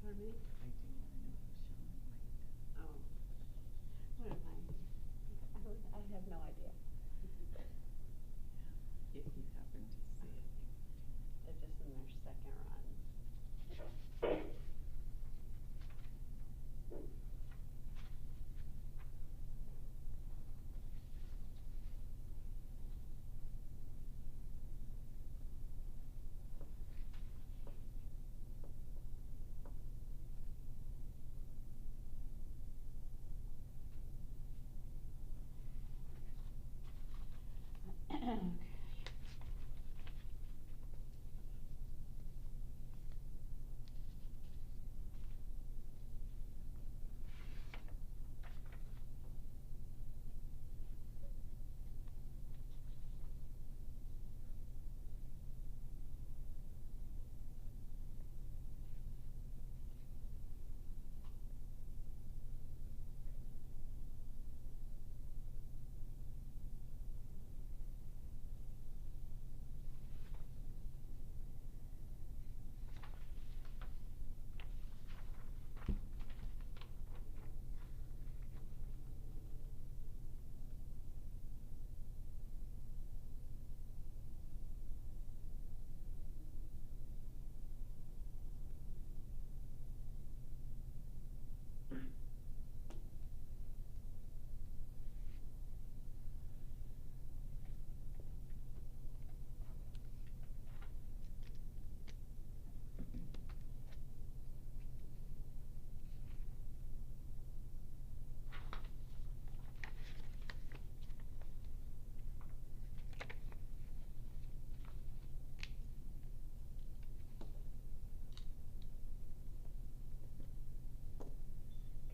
Pardon me? I do want to know who's showing white. Oh. What am I have no idea. Yeah, if you happen to see it, They're just in their second run.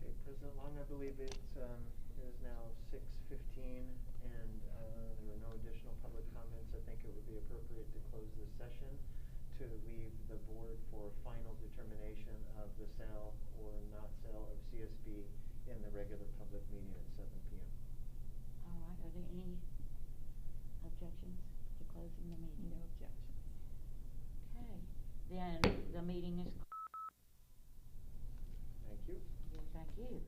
Okay, President Long, I believe it is now 6:15 and there are no additional public comments. I think it would be appropriate to close this session to leave the board for final determination of the sale or not sale of CSB in the regular public meeting at 7 p.m. All right, are there any objections to closing the meeting? No objections. Okay, then the meeting is. Thank you. Thank you.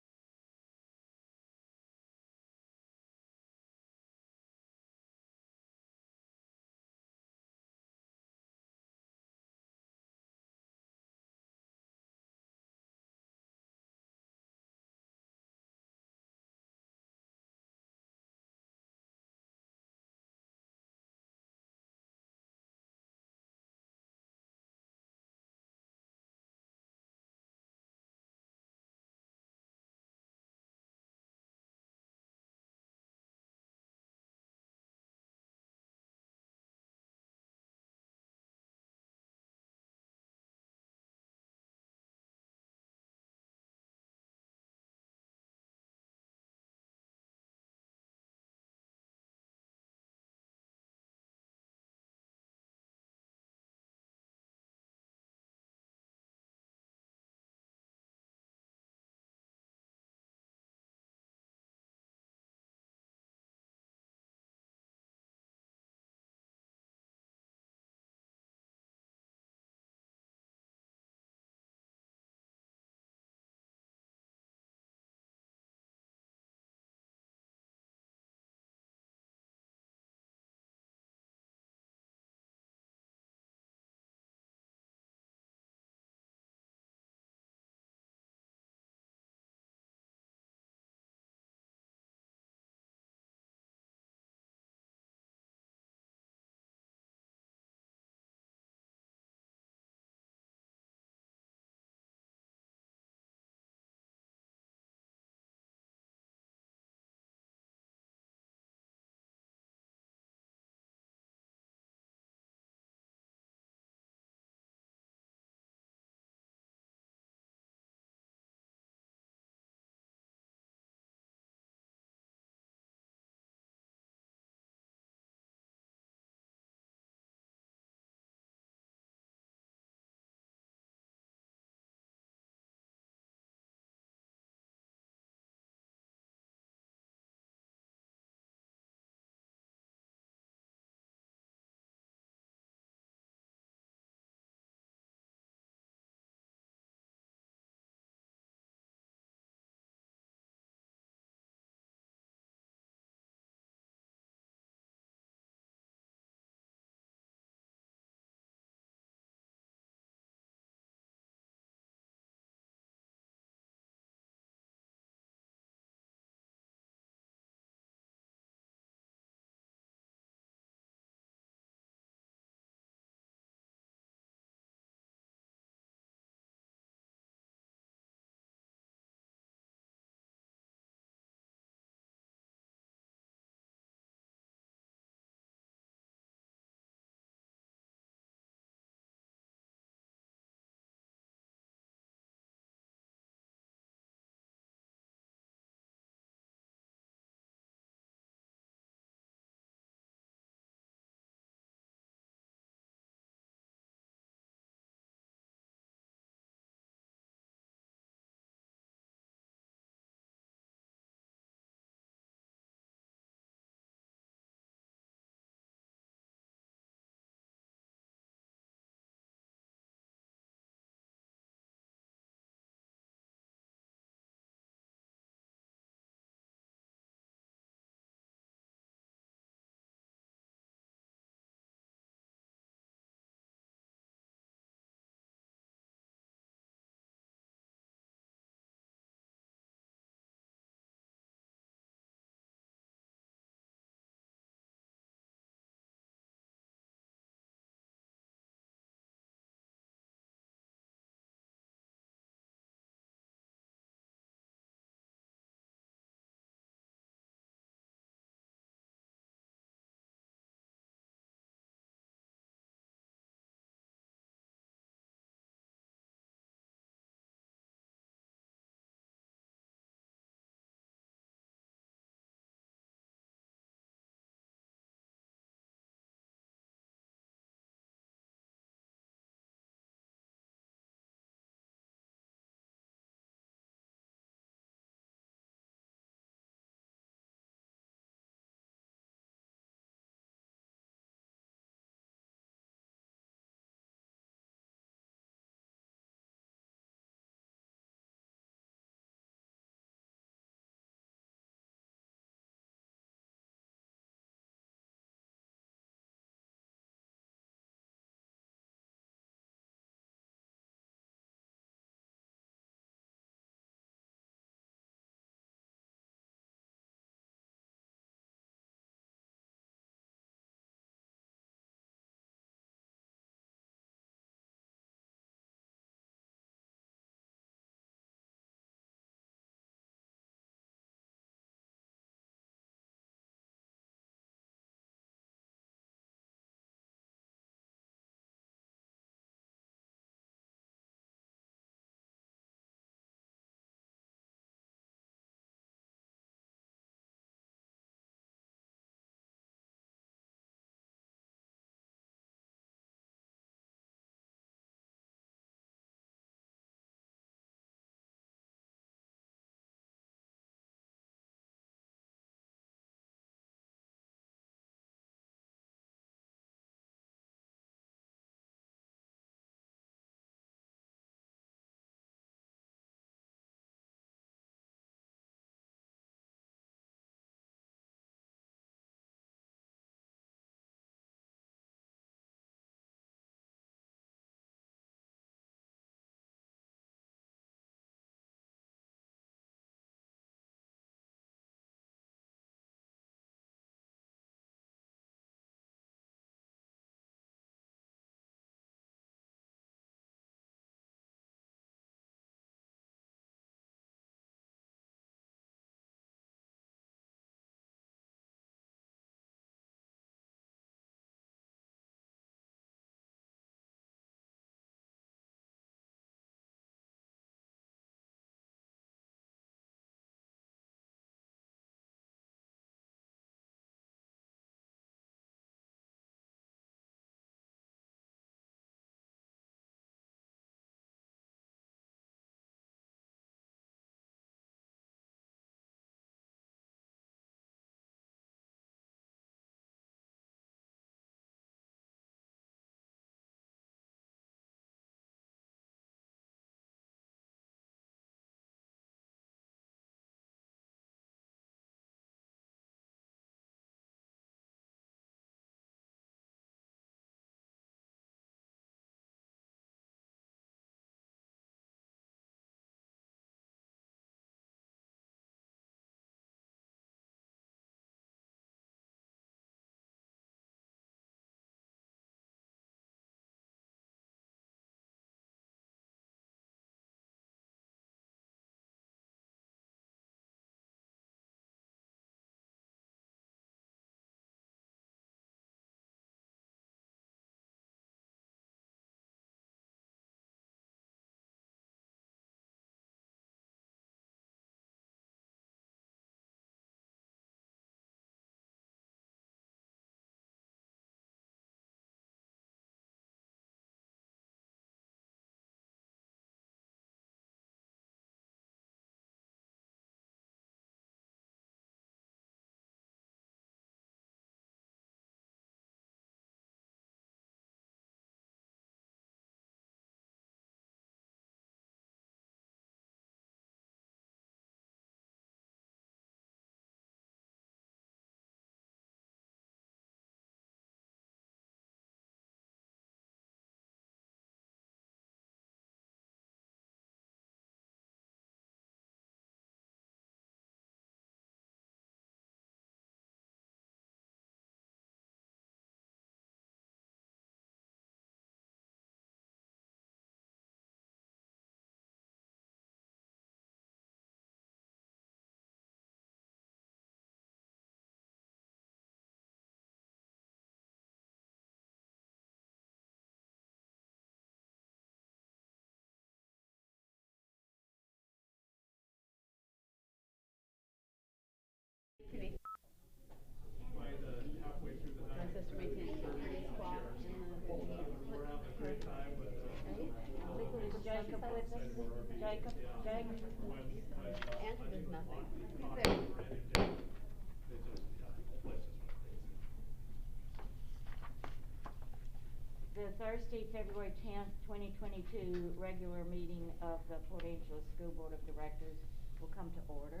The Thursday, February 10th, 2022 regular meeting of the Port Angeles School Board of Directors will come to order.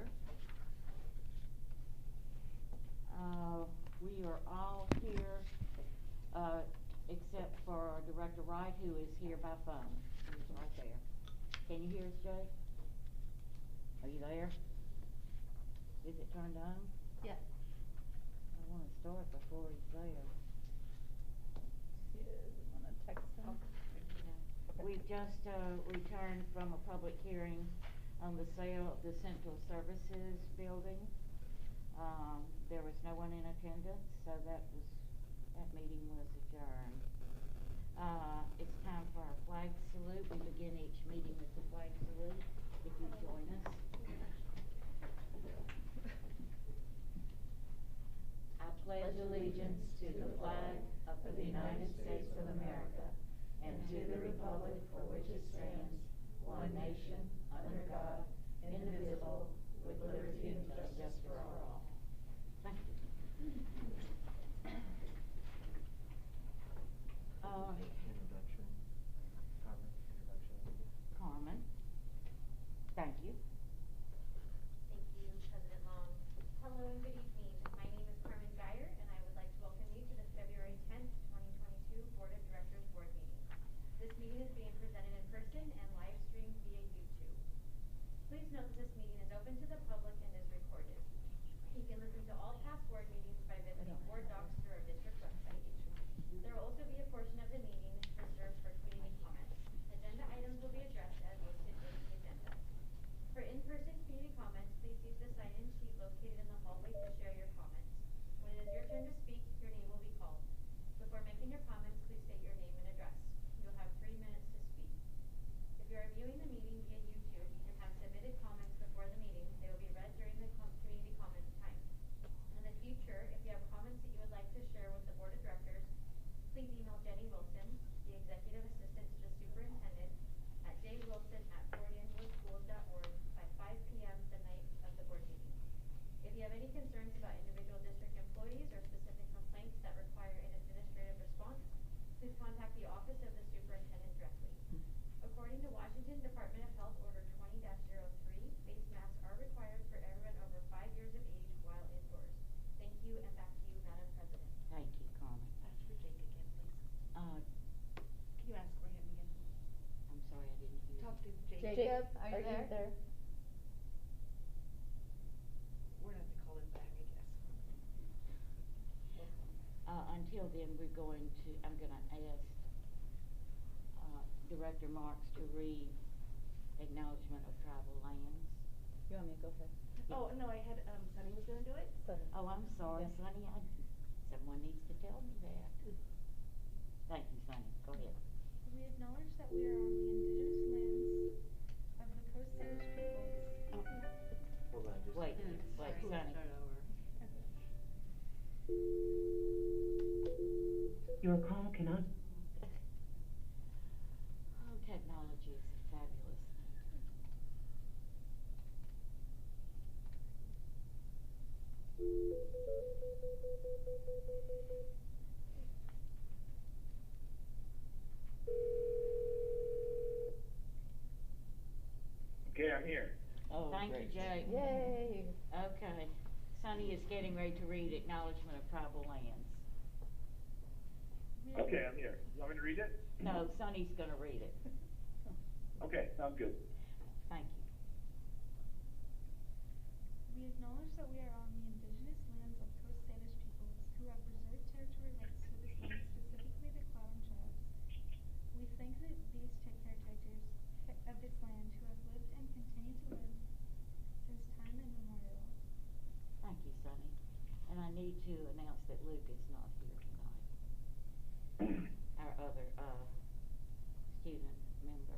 We are all here, except for Director Wright, who is here by phone. He's right there. Can you hear us, Jay? Are you there? Is it turned on? Yeah. I wanna start before he's there. Wanna text them? We just, returned from a public hearing on the sale of the Central Services building. There was no one in attendance, so that meeting was adjourned. It's time for our flag salute. We begin each meeting with the flag salute. If you join us. I pledge allegiance to the flag of the United States of America and to the republic for which it stands, one nation, under God, indivisible, with liberty and justice for all. Thank you. Introduction. Carmen, thank you. Thank you, President Long. Hello and good evening. My name is Carmen Geyer, and I would like to welcome you to the February 10th, 2022 Board of Directors Board Meeting. This meeting is being presented in person and live streamed via YouTube. Please note that this meeting is open to the public and is recorded. You can listen to all past board meetings by visiting board docs through our district website. There will also be a portion of the meeting reserved for community comments. Agenda items will be addressed as listed in the agenda. For in-person community comments, please use the sign-in sheet located in the hallway to share your comments. When it is your turn to speak, your name will be called. Before making your comments, please state your name and address. You'll have 3 minutes to speak. If you are viewing the meeting via YouTube and have submitted comments before the meeting, they will be read during the community comments time. In the future, if you have comments that you would like to share with the Board of Directors, please email Jenny Wilson, the Executive Assistant to the Superintendent, at jwilson@portangeloschools.org by 5 p.m. the night of the board meeting. If you have any concerns about individual district employees or specific complaints that require an administrative response, please contact the Office of the Superintendent directly. According to Washington Department of Health Order 20-03, face masks are required for everyone over 5 years of age while indoors. Thank you, and back to you, Madam President. Thank you, Carmen. Ask for Jake again, please. Can you ask for him again? I'm sorry, I didn't hear. Talk to Jake. Jacob, are you there? We're gonna have to call him back, I guess. Until then, I'm gonna ask, Director Marks to read acknowledgement of tribal lands. You want me to go first? Oh, no, I had, Sunny was gonna do it? Oh, I'm sorry, Yeah. Sonny, someone needs to tell me that. Thank you, Sonny, go ahead. We acknowledge that we are on the indigenous lands of the Coast Salish peoples. Hold on, just. Wait, Sorry, Sonny. start over. Your call cannot. Oh, technology is a fabulous thing. Okay, I'm here. Oh, Thank you, great. Jake. Yay. Okay, Sonny is getting ready to read acknowledgement of tribal lands. We Okay, I'm here. You want me to read it? No, Sonny's gonna read it. Okay, sounds good. Thank you. We acknowledge that we are on the indigenous lands of Coast Salish peoples who have reserved territory rights to this land, specifically the Clallam tribes. We thank these caretakers of this land who have lived and continue to live since time immemorial. Thank you, Sonny. And I need to announce that Luke is not here tonight. Our other, student member.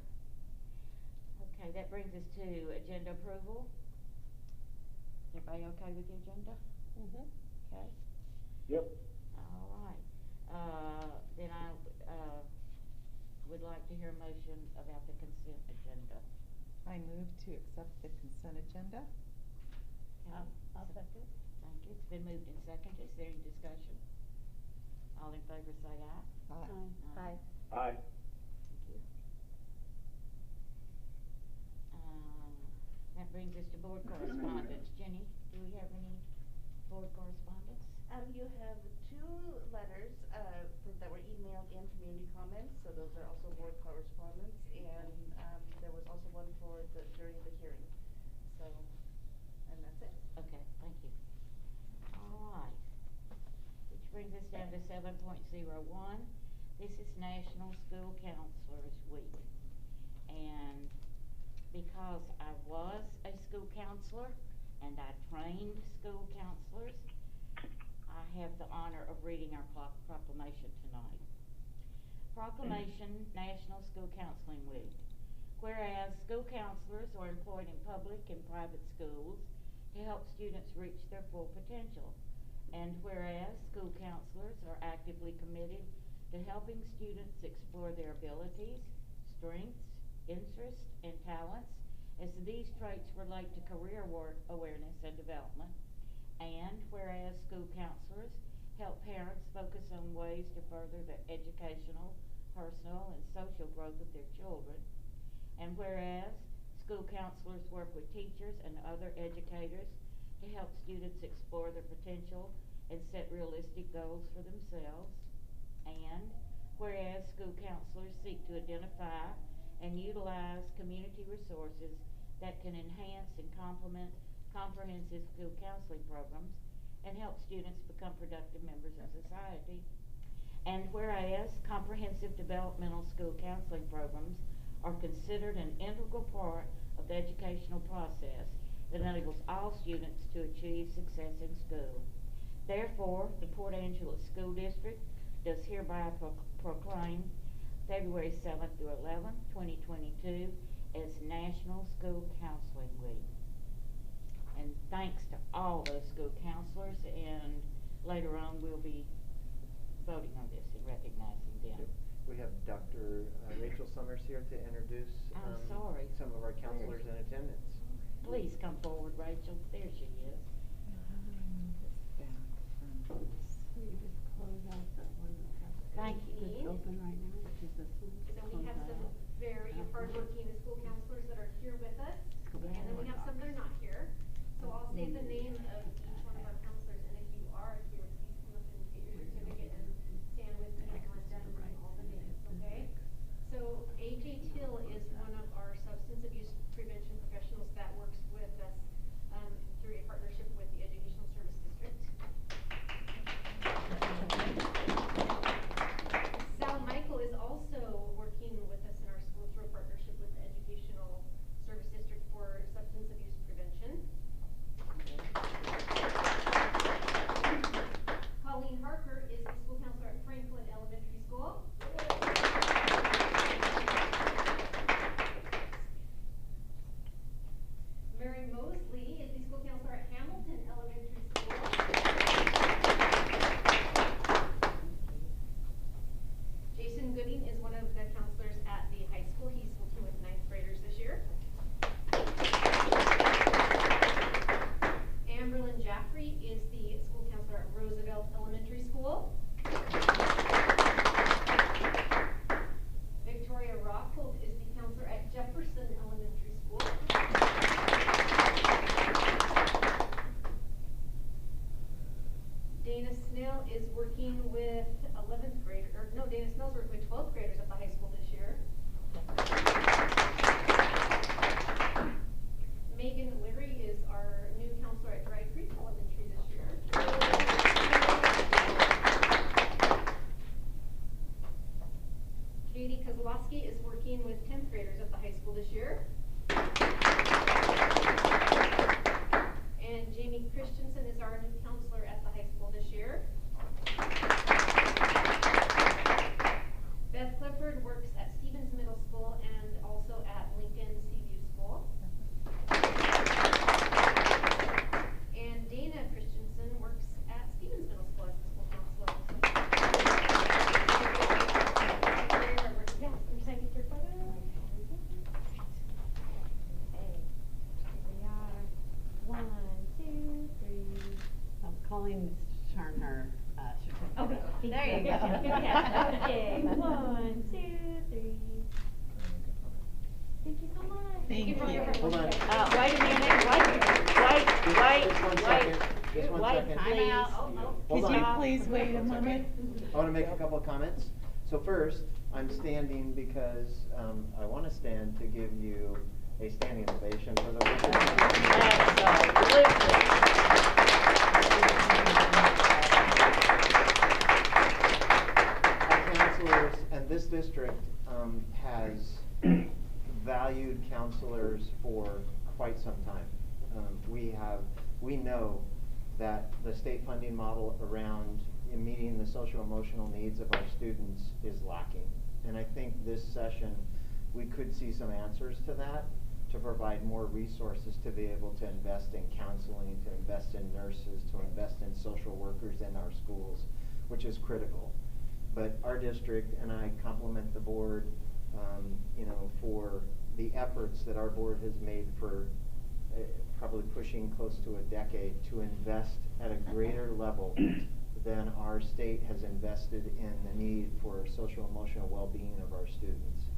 Okay, that brings us to agenda approval. Everybody okay with the agenda? Mm-hmm. Okay. Yep. All right. Then I, would like to hear a motion about the consent agenda. I move to accept the consent agenda. Okay. I'll second. Thank you. It's been moved and seconded. Is there any discussion? All in favor say aye. Aye. Aye. brings us down to 7.01. This is National School Counselors Week. And because I was a school counselor and I trained school counselors, I have the honor of reading our proclamation tonight. Proclamation, National School Counseling Week. Whereas school counselors are employed in public and private schools to help students reach their full potential. And whereas school counselors are actively committed to helping students explore their abilities, strengths, interests, and talents as these traits relate to career awareness and development. And whereas school counselors help parents focus on ways to further the educational, personal, and social growth of their children. And whereas school counselors work with teachers and other educators to help students explore their potential and set realistic goals for themselves. And whereas school counselors seek to identify and utilize community resources that can enhance and complement comprehensive school counseling programs and help students become productive members of society. And whereas comprehensive developmental school counseling programs are considered an integral part of the educational process that enables all students to achieve success in school. Therefore, the Port Angeles School District does hereby proclaim February 7th through 11th, 2022 as National School Counseling Week. And thanks to all those school counselors, and later on we'll be voting on this and recognizing them. Yep. We have Dr. Rachel Summers here to introduce I'm sorry. some of our counselors in attendance. Please come forward, Rachel. There she is. Will you just close out that one Thank you. that's open right now, which is this one? And then we Close have that some out. very hardworking school counselors that are here with us, and then we have some that are not here. So I'll say the name of each one of our counselors, and if you are here, please come up and get your certificate and stand with me on all the names, okay? So AJ Till is one of our substance abuse prevention professionals that works with us through a partnership with the Educational Service District. Sal Michael is also working with us in our school through a partnership with the Educational Service District for substance abuse prevention. Colleen Harker is the school counselor at Franklin Elementary School. Mary Mosley is the school counselor at Hamilton Elementary School. Jason Gooding is one of the counselors at the high school. He's working with 9th graders this year. Amberlyn Jaffrey is the school counselor at Roosevelt Elementary School. Victoria Rockhold is the counselor at Jefferson Elementary School. Dana Snell is working with 11th grade, or no, Dana Snell's working with 12th graders at the high school this year. Megan Leary is our new counselor at Dry Creek Elementary this year. Katie Kozlowski is working with 10th graders at the high school this year. And Jamie Christensen is our new counselor at the high school this year. Beth Clifford works at Stevens Middle School and also at Lincoln Seaview School. And Dana Christensen works at Stevens Middle School as the school counselor. Yeah, can you take your photo? Here we are. 1, 2, 3. Colleen's turn her certificate. Okay, there you go. Yeah. Okay, 1, 2, 3. Thank you so much. Thank for all your you. hard Hold work, on. guys. Wait a minute, Just one second. Just one wait, second. please. Oh, no. Hold Could you on. please wait a moment? I want to make a couple of comments. So first, I'm standing because I want to stand to give you a standing ovation for the work. And this district has valued counselors for quite some time. We know that the state funding model around meeting the social emotional needs of our students is lacking. And I think this session, we could see some answers to that, to provide more resources to be able to invest in counseling, to invest in nurses, to invest in social workers in our schools, which is critical. But our district, and I compliment the board, for the efforts that our board has made for probably pushing close to a decade to invest at a greater level than our state has invested in the need for social emotional well-being of our students.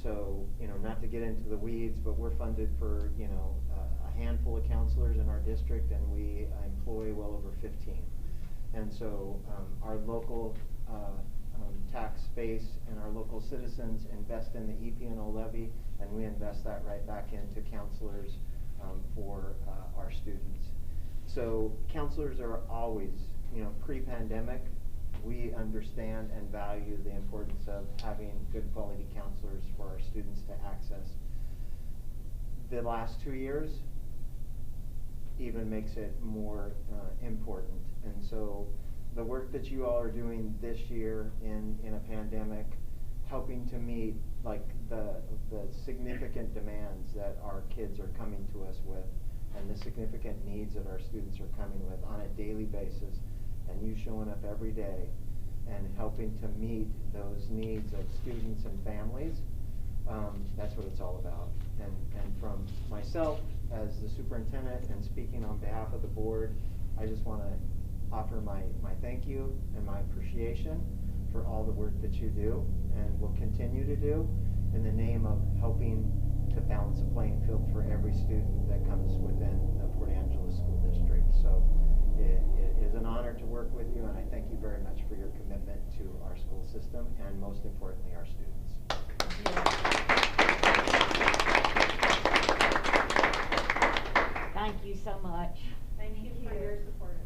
So, not to get into the weeds, but we're funded for, a handful of counselors in our district, and we employ well over 15. And so our local tax base and our local citizens invest in the EP&O levy, and we invest that right back into counselors for our students. So counselors are always, pre-pandemic, we understand and value the importance of having good quality counselors for our students to access. The last 2 years even makes it more important. And so the work that you all are doing this year in a pandemic, helping to meet like the significant demands that our kids are coming to us with, and the significant needs that our students are coming with on a daily basis, and you showing up every day and helping to meet those needs of students and families, that's what it's all about. And from myself as the superintendent and speaking on behalf of the board, I just want to offer my thank you and my appreciation for all the work that you do and will continue to do in the name of helping to balance the playing field for every student that comes within the Port Angeles School District. So it is an honor to work with you, and I thank you very much for your commitment to our school system and most importantly our students. Thank you so much. Thank you for your support.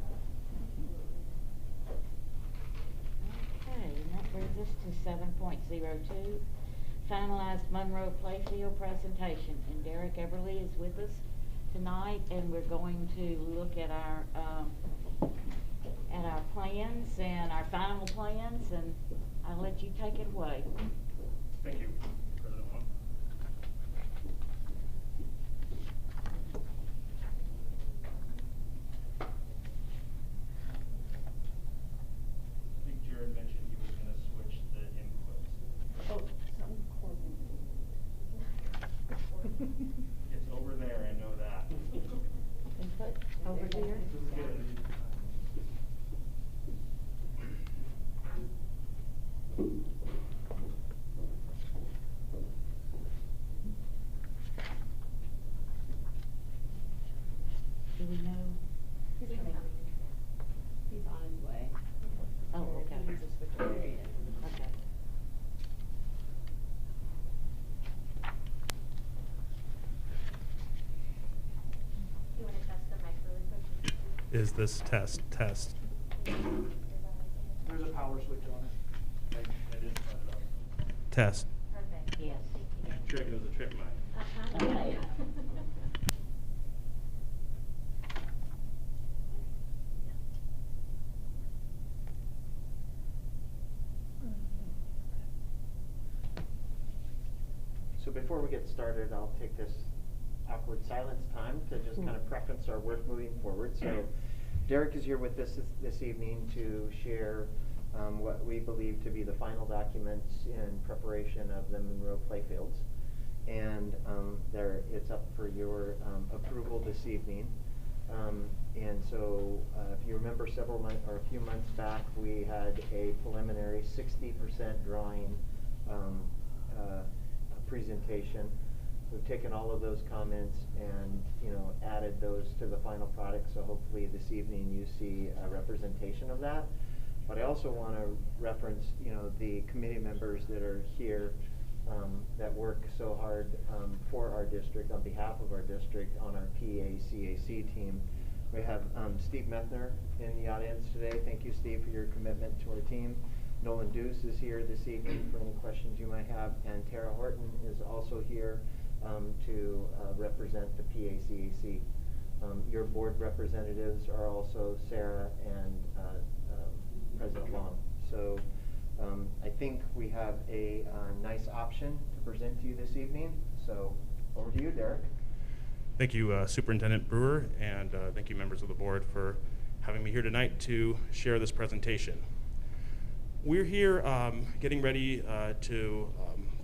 Okay, and that brings us to 7.02, finalized Monroe Playfield presentation. And Derek Everly is with us tonight, and we're going to look at our plans and our final plans, and I'll let you take it away. Thank you, President Long. I think Jared mentioned he was going to switch the inputs. Oh, something coordinated. It's over there, I know that. Input? Over here? This is good. Do we know? He's coming. He's on his way. Oh, okay. He needs to switch over. There he is. Okay. You want to test the mic really quick? Is this test? There's a power switch on it. I did set it up. Test. Perfect. Yes. Trick is a trick mic. Okay. So before we get started, I'll take this awkward silence time to just kind of preference our work moving forward. So Derek is here with us this evening to share what we believe to be the final documents in preparation of the Monroe Playfields. And it's up for your approval this evening. And so if you remember a few months back, we had a preliminary 60% drawing presentation. We've taken all of those comments and added those to the final product, so hopefully this evening you see a representation of that. But I also want to reference the committee members that are here that work so hard for our district, on behalf of our district, on our PA-CAC team. We have Steve Methner in the audience today. Thank you, Steve, for your commitment to our team. Nolan Deuce is here this evening for any questions you might have, and Tara Horton is also here to represent the PACAC. Your board representatives are also Sarah and President Long. So I think we have a nice option to present to you this evening. So over to you, Derek. Thank you, Superintendent Brewer, and thank you, members of the board, for having me here tonight to share this presentation. We're here getting ready to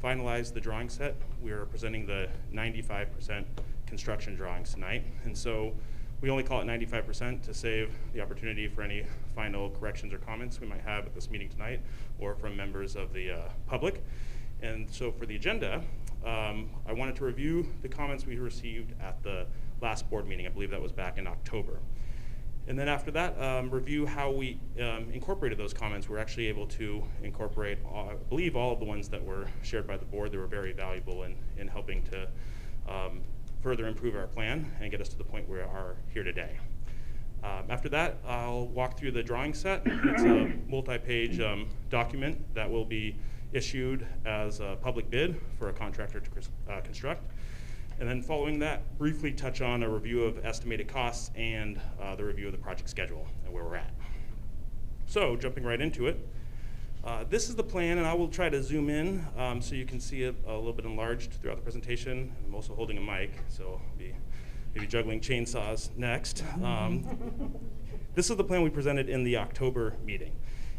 finalize the drawing set. We are presenting the 95% construction drawings tonight, and so we only call it 95% to save the opportunity for any final corrections or comments we might have at this meeting tonight or from members of the public. And so for the agenda, I wanted to review the comments we received at the last board meeting. I believe that was back in October. And then after that, review how we incorporated those comments. We're actually able to incorporate, I believe, all of the ones that were shared by the board. They were very valuable in helping to further improve our plan and get us to the point where we are here today. After that, I'll walk through the drawing set. It's a multi-page document that will be issued as a public bid for a contractor to construct. And then following that, briefly touch on a review of estimated costs and the review of the project schedule and where we're at. So jumping right into it, this is the plan, and I will try to zoom in so you can see it a little bit enlarged throughout the presentation. I'm also holding a mic, so I'll be maybe juggling chainsaws next. This is the plan we presented in the October meeting.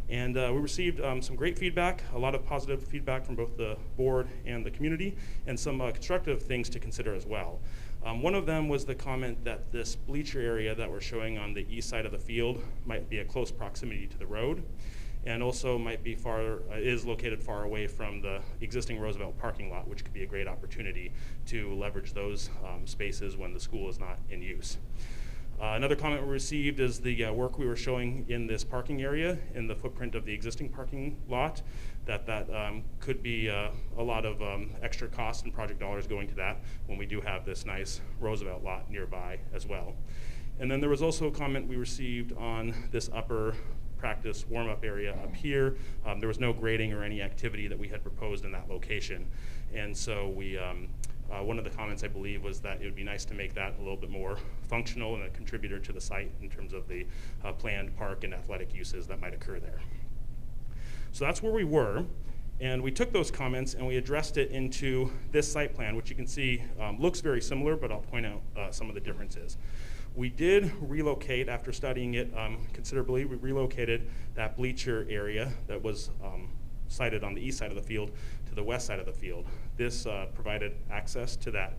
And we received some great feedback, a lot of positive feedback from both the board and the community, and some constructive things to consider as well. One of them was the comment that this bleacher area that we're showing on the east side of the field might be a close proximity to the road, and also might be is located far away from the existing Roosevelt parking lot, which could be a great opportunity to leverage those spaces when the school is not in use. Another comment we received is the work we were showing in this parking area in the footprint of the existing parking lot, that could be a lot of extra cost and project dollars going to that when we do have this nice Roosevelt lot nearby as well. And then there was also a comment we received on this upper practice warm-up area up here. There was no grading or any activity that we had proposed in that location. And so we one of the comments, I believe, was that it would be nice to make that a little bit more functional and a contributor to the site in terms of the planned park and athletic uses that might occur there. So that's where we were, and we took those comments and we addressed it into this site plan, which you can see looks very similar, but I'll point out some of the differences. We did relocate, after studying it considerably, we relocated that bleacher area that was sited on the east side of the field to the west side of the field. This provided access to that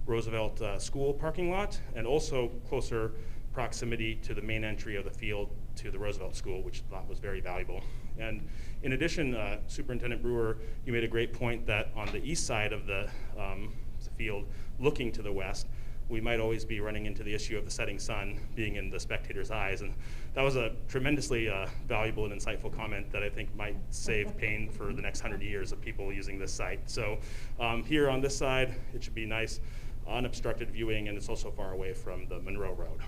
Roosevelt school parking lot and also closer proximity to the main entry of the field to the Roosevelt school, which I thought was very valuable. And in addition, Superintendent Brewer, you made a great point that on the east side of the field, looking to the west, we might always be running into the issue of the setting sun being in the spectator's eyes. And that was a tremendously valuable and insightful comment that I think might save pain for the next 100 years of people using this site. So here on this side, it should be nice, unobstructed viewing, and it's also far away from the Monroe Road.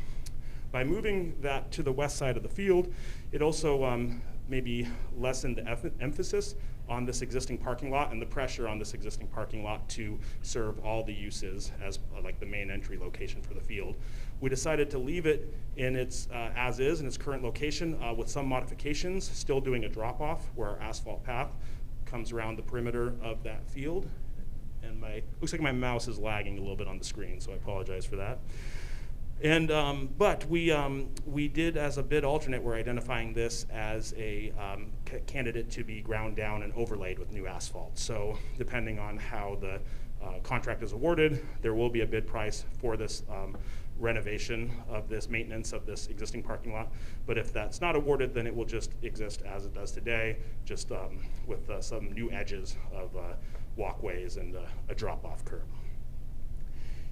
By moving that to the west side of the field, it also maybe lessened the emphasis on this existing parking lot and the pressure on this existing parking lot to serve all the uses as like the main entry location for the field. We decided to leave it in its as is in its current location with some modifications, still doing a drop off where our asphalt path comes around the perimeter of that field. And looks like my mouse is lagging a little bit on the screen, so I apologize for that. And but we did, as a bid alternate, we're identifying this as a candidate to be ground down and overlaid with new asphalt. So depending on how the contract is awarded, there will be a bid price for this renovation of this maintenance of this existing parking lot. But if that's not awarded, then it will just exist as it does today, just with some new edges of walkways and a drop-off curb.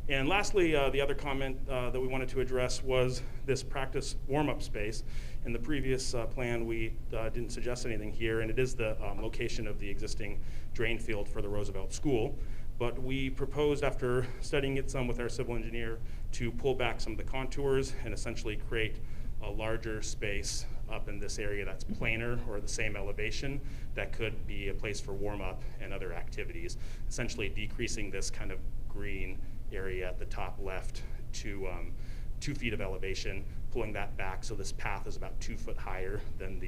And lastly, the other comment that we wanted to address was this practice warm-up space. In the previous plan, we didn't suggest anything here, and it is the location of the existing drain field for the Roosevelt School. But we proposed, after studying it some with our civil engineer, to pull back some of the contours and essentially create a larger space up in this area that's planar or the same elevation that could be a place for warm-up and other activities, essentially decreasing this kind of green area at the top left to 2 feet of elevation, pulling that back so this path is about 2 foot higher than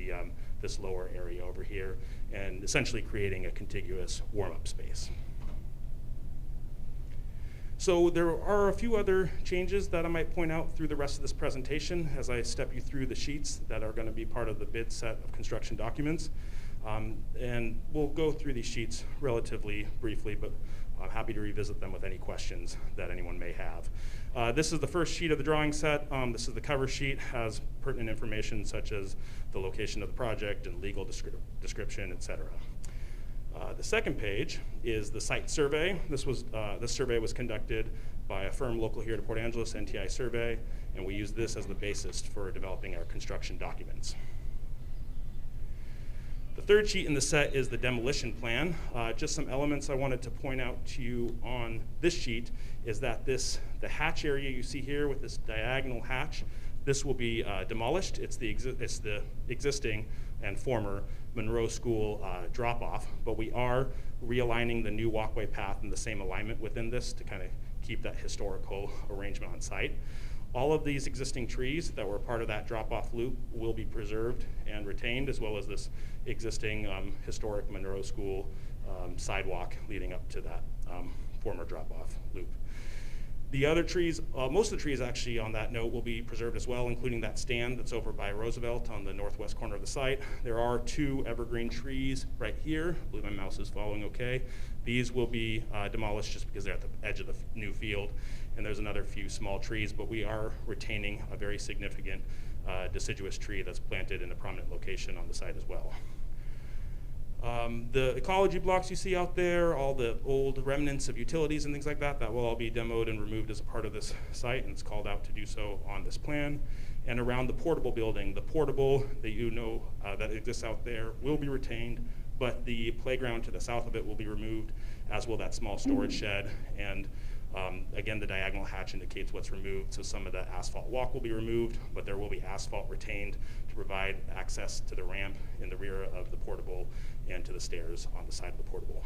this lower area over here, and essentially creating a contiguous warm-up space. So there are a few other changes that I might point out through the rest of this presentation as I step you through the sheets that are going to be part of the bid set of construction documents. And we'll go through these sheets relatively briefly, but I'm happy to revisit them with any questions that anyone may have. This is the first sheet of the drawing set. This is the cover sheet, has pertinent information such as the location of the project and legal description, etc. The second page is the site survey. This survey was conducted by a firm local here to Port Angeles, NTI Survey, and we use this as the basis for developing our construction documents. The third sheet in the set is the demolition plan. Just some elements I wanted to point out to you on this sheet is that the hatch area you see here with this diagonal hatch, this will be demolished. It's the existing and former Monroe School drop-off, but we are realigning the new walkway path in the same alignment within this to kind of keep that historical arrangement on site. All of these existing trees that were part of that drop-off loop will be preserved and retained, as well as this existing historic Monroe School sidewalk leading up to that former drop-off loop. The other trees, most of the trees actually on that note will be preserved as well, including that stand that's over by Roosevelt on the northwest corner of the site. There are 2 evergreen trees right here. I believe my mouse is following okay. These will be demolished just because they're at the edge of the new field. And there's another few small trees, but we are retaining a very significant deciduous tree that's planted in a prominent location on the site as well. The ecology blocks you see out there, all the old remnants of utilities and things like that, that will all be demoed and removed as a part of this site, and it's called out to do so on this plan. And around the portable building, the portable that you know that exists out there will be retained, but the playground to the south of it will be removed, as will that small storage shed. And again, the diagonal hatch indicates what's removed, so some of the asphalt walk will be removed, but there will be asphalt retained to provide access to the ramp in the rear of the portable and to the stairs on the side of the portable.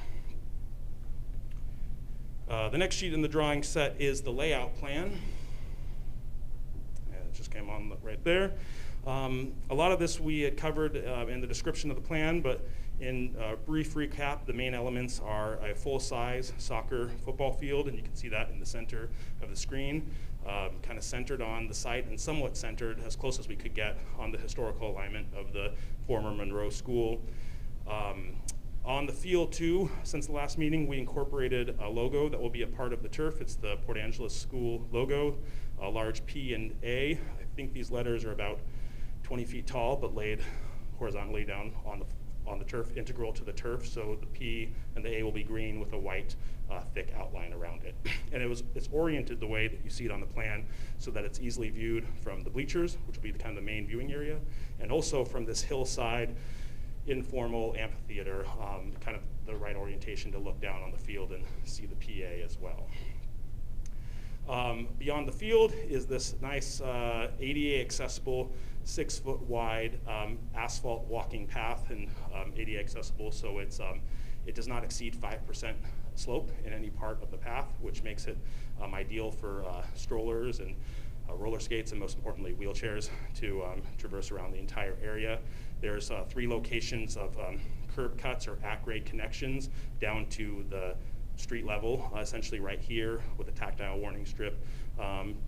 The next sheet in the drawing set is the layout plan. And it just came on right there. A lot of this we had covered in the description of the plan, but in brief recap, the main elements are a full-size soccer football field, and you can see that in the center of the screen, kind of centered on the site and somewhat centered as close as we could get on the historical alignment of the former Monroe School. On the field too, since the last meeting, we incorporated a logo that will be a part of the turf. It's the Port Angeles School logo, a large P and A. I think these letters are about 20 feet tall, but laid horizontally down on the turf, integral to the turf. So the P and the A will be green with a white thick outline around it. And it's oriented the way that you see it on the plan so that it's easily viewed from the bleachers, which will be the kind of the main viewing area, and also from this hillside informal amphitheater, kind of the right orientation to look down on the field and see the PA as well. Beyond the field is this nice ADA accessible 6 foot wide asphalt walking path, and ADA accessible, so it does not exceed 5% slope in any part of the path, which makes it ideal for strollers and roller skates, and most importantly wheelchairs to traverse around the entire area. There's 3 locations of curb cuts or at-grade connections down to the street level, essentially right here with a tactile warning strip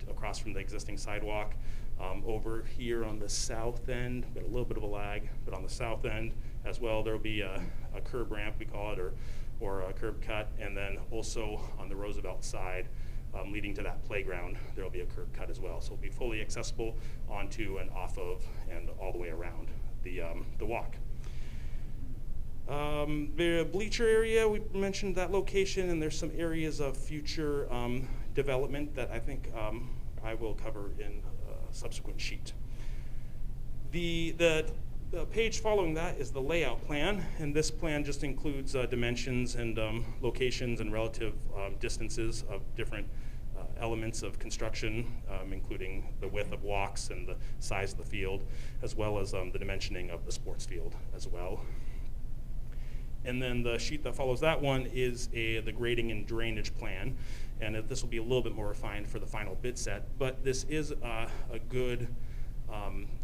across from the existing sidewalk. Over here on the south end, got a little bit of a lag, but on the south end as well, there will be a curb ramp, we call it, or a curb cut, and then also on the Roosevelt side, leading to that playground, there will be a curb cut as well. So it'll be fully accessible onto and off of and all the way around the walk. The bleacher area, we mentioned that location, and there's some areas of future development that I think I will cover in a subsequent sheet. The page following that is the layout plan, and this plan just includes dimensions and locations and relative distances of different elements of construction, including the width of walks and the size of the field, as well as the dimensioning of the sports field as well. And then the sheet that follows that one is the grading and drainage plan. And this will be a little bit more refined for the final bid set, but this is a good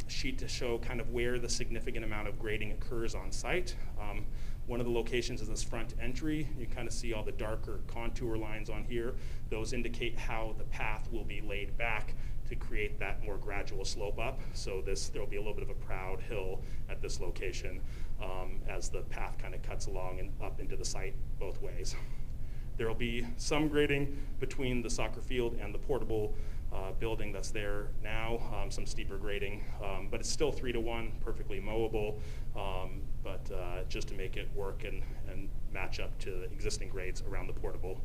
sheet to show kind of where the significant amount of grading occurs on site. One of the locations is this front entry. You kind of see all the darker contour lines on here. Those indicate how the path will be laid back to create that more gradual slope up. So there will be a little bit of a proud hill at this location as the path kind of cuts along and up into the site both ways. There will be some grading between the soccer field and the portable building that's there now, some steeper grading, but it's still 3-to-1, perfectly mowable, but just to make it work and match up to the existing grades around the portable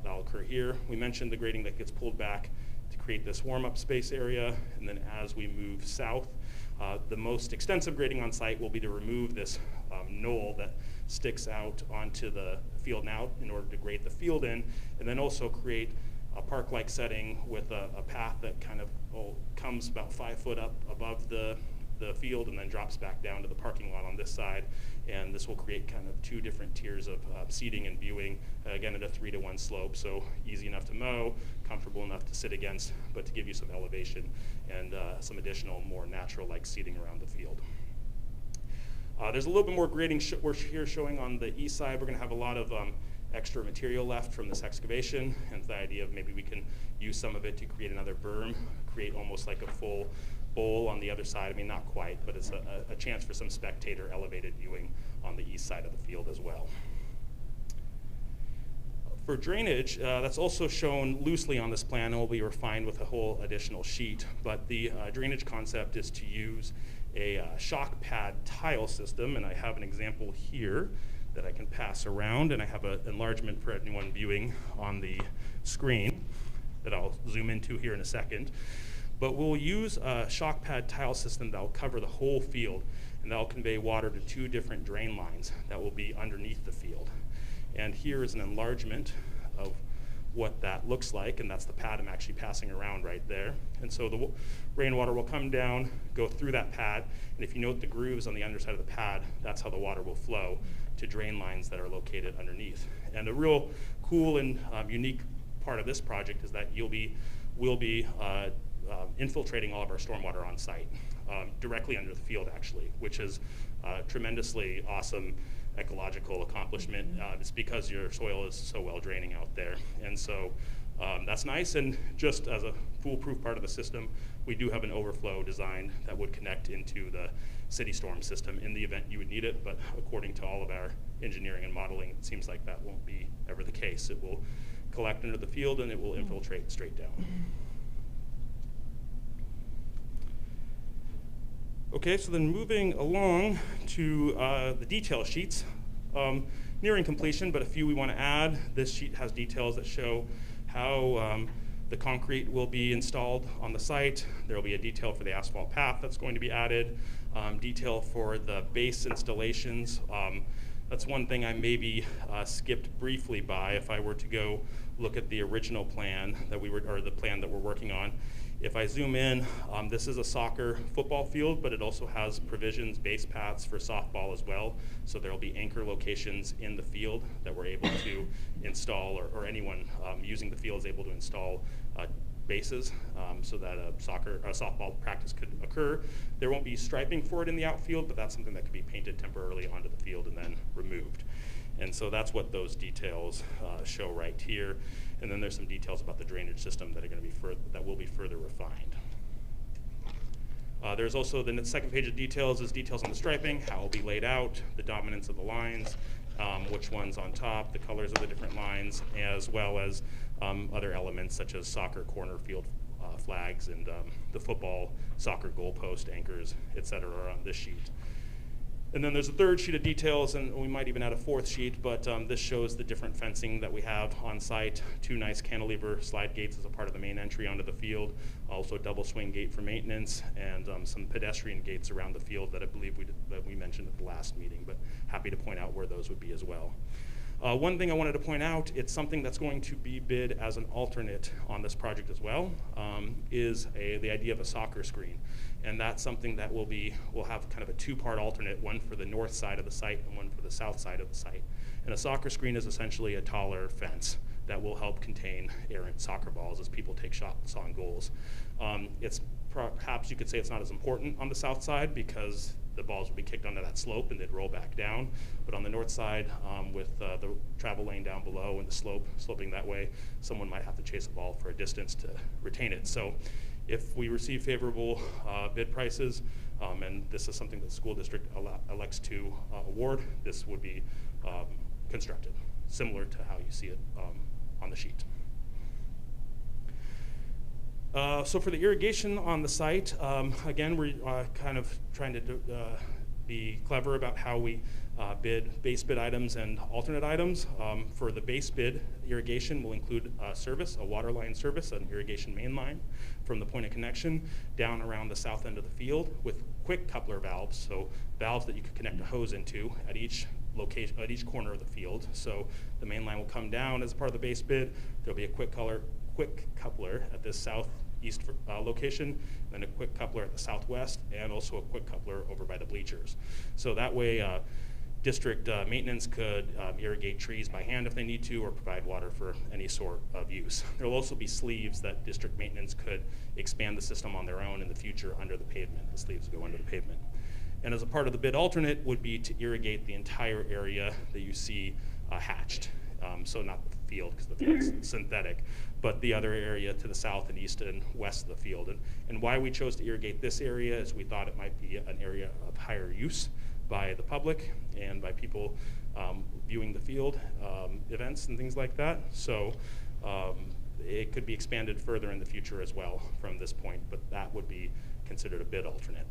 that'll occur here. We mentioned the grading that gets pulled back to create this warm-up space area, and then as we move south, the most extensive grading on site will be to remove this knoll that sticks out onto the field now in order to grade the field in, and then also create a park-like setting with a path that kind of comes about 5 foot up above the field and then drops back down to the parking lot on this side. And this will create kind of 2 different tiers of seating and viewing, again at a 3-to-1 slope, so easy enough to mow, comfortable enough to sit against, but to give you some elevation and some additional more natural-like seating around the field. There's a little bit more grading we're here showing on the east side. We're going to have a lot of extra material left from this excavation, and the idea of maybe we can use some of it to create another berm, create almost like a full bowl on the other side. I mean, not quite, but it's a chance for some spectator elevated viewing on the east side of the field as well. For drainage, that's also shown loosely on this plan and will be refined with a whole additional sheet, but the drainage concept is to use a shock pad tile system, and I have an example here that I can pass around, and I have an enlargement for anyone viewing on the screen that I'll zoom into here in a second. But we'll use a shock pad tile system that will cover the whole field, and that will convey water to 2 different drain lines that will be underneath the field. And here is an enlargement of what that looks like, and that's the pad I'm actually passing around right there. And so the rainwater will come down, go through that pad, and if you note the grooves on the underside of the pad, that's how the water will flow to drain lines that are located underneath. And a real cool and unique part of this project is that we'll be infiltrating all of our stormwater on site, directly under the field actually, which is a tremendously awesome ecological accomplishment. It's because your soil is so well draining out there. And so that's nice, and just as a foolproof part of the system, we do have an overflow designed that would connect into the city storm system in the event you would need it, but according to all of our engineering and modeling, it seems like that won't be ever the case. It will collect under the field and it will infiltrate straight down. Okay, so then moving along to the detail sheets. Nearing completion, but a few we want to add. This sheet has details that show how the concrete will be installed on the site. There will be a detail for the asphalt path that's going to be added, detail for the base installations. That's one thing I maybe skipped briefly by if I were to go look at the original plan that or the plan that we're working on. If I zoom in, this is a soccer football field, but it also has provisions, base paths for softball as well. So there will be anchor locations in the field that we're able to install, or anyone using the field is able to install bases so that a softball practice could occur. There won't be striping for it in the outfield, but that's something that could be painted temporarily onto the field and then removed. And so that's what those details show right here. And then there's some details about the drainage system that are going to be that will be further refined. There's also the second page of details is details on the striping, how it will be laid out, the dominance of the lines, which one's on top, the colors of the different lines, as well as other elements such as soccer corner field flags and the football soccer goalpost anchors, etc. are on this sheet. And then there's a third sheet of details, and we might even add a fourth sheet, but this shows the different fencing that we have on site. 2 nice cantilever slide gates as a part of the main entry onto the field, also a double swing gate for maintenance, and some pedestrian gates around the field that I believe that we mentioned at the last meeting, but happy to point out where those would be as well. One thing I wanted to point out, it's something that's going to be bid as an alternate on this project as well, is the idea of a soccer screen. And that's something that we'll have kind of a two-part alternate, one for the north side of the site and one for the south side of the site. And a soccer screen is essentially a taller fence that will help contain errant soccer balls as people take shots on goals. It's perhaps you could say it's not as important on the south side because the balls would be kicked onto that slope and they'd roll back down. But on the north side, with the travel lane down below and the slope sloping that way, someone might have to chase a ball for a distance to retain it. So if we receive favorable bid prices, and this is something that the school district elects to award, this would be constructed, similar to how you see it on the sheet. So for the irrigation on the site, again, we're kind of trying to be clever about how we base bid items and alternate items. For the base bid, irrigation will include a water line service, an irrigation main line from the point of connection down around the south end of the field with quick coupler valves, so valves that you could connect a hose into at each location, at each corner of the field. So the main line will come down as part of the base bid. There'll be a quick coupler at this southeast location, then a quick coupler at the southwest, and also a quick coupler over by the bleachers. So that way district maintenance could irrigate trees by hand if they need to, or provide water for any sort of use. There will also be sleeves that district maintenance could expand the system on their own in the future under the pavement. The sleeves go under the pavement. And as a part of the bid alternate would be to irrigate the entire area that you see hatched. So not the field, because the field's synthetic, but the other area to the south and east and west of the field. And why we chose to irrigate this area is we thought it might be an area of higher use by the public and by people viewing the field events and things like that. So it could be expanded further in the future as well from this point, but that would be considered a bid alternate.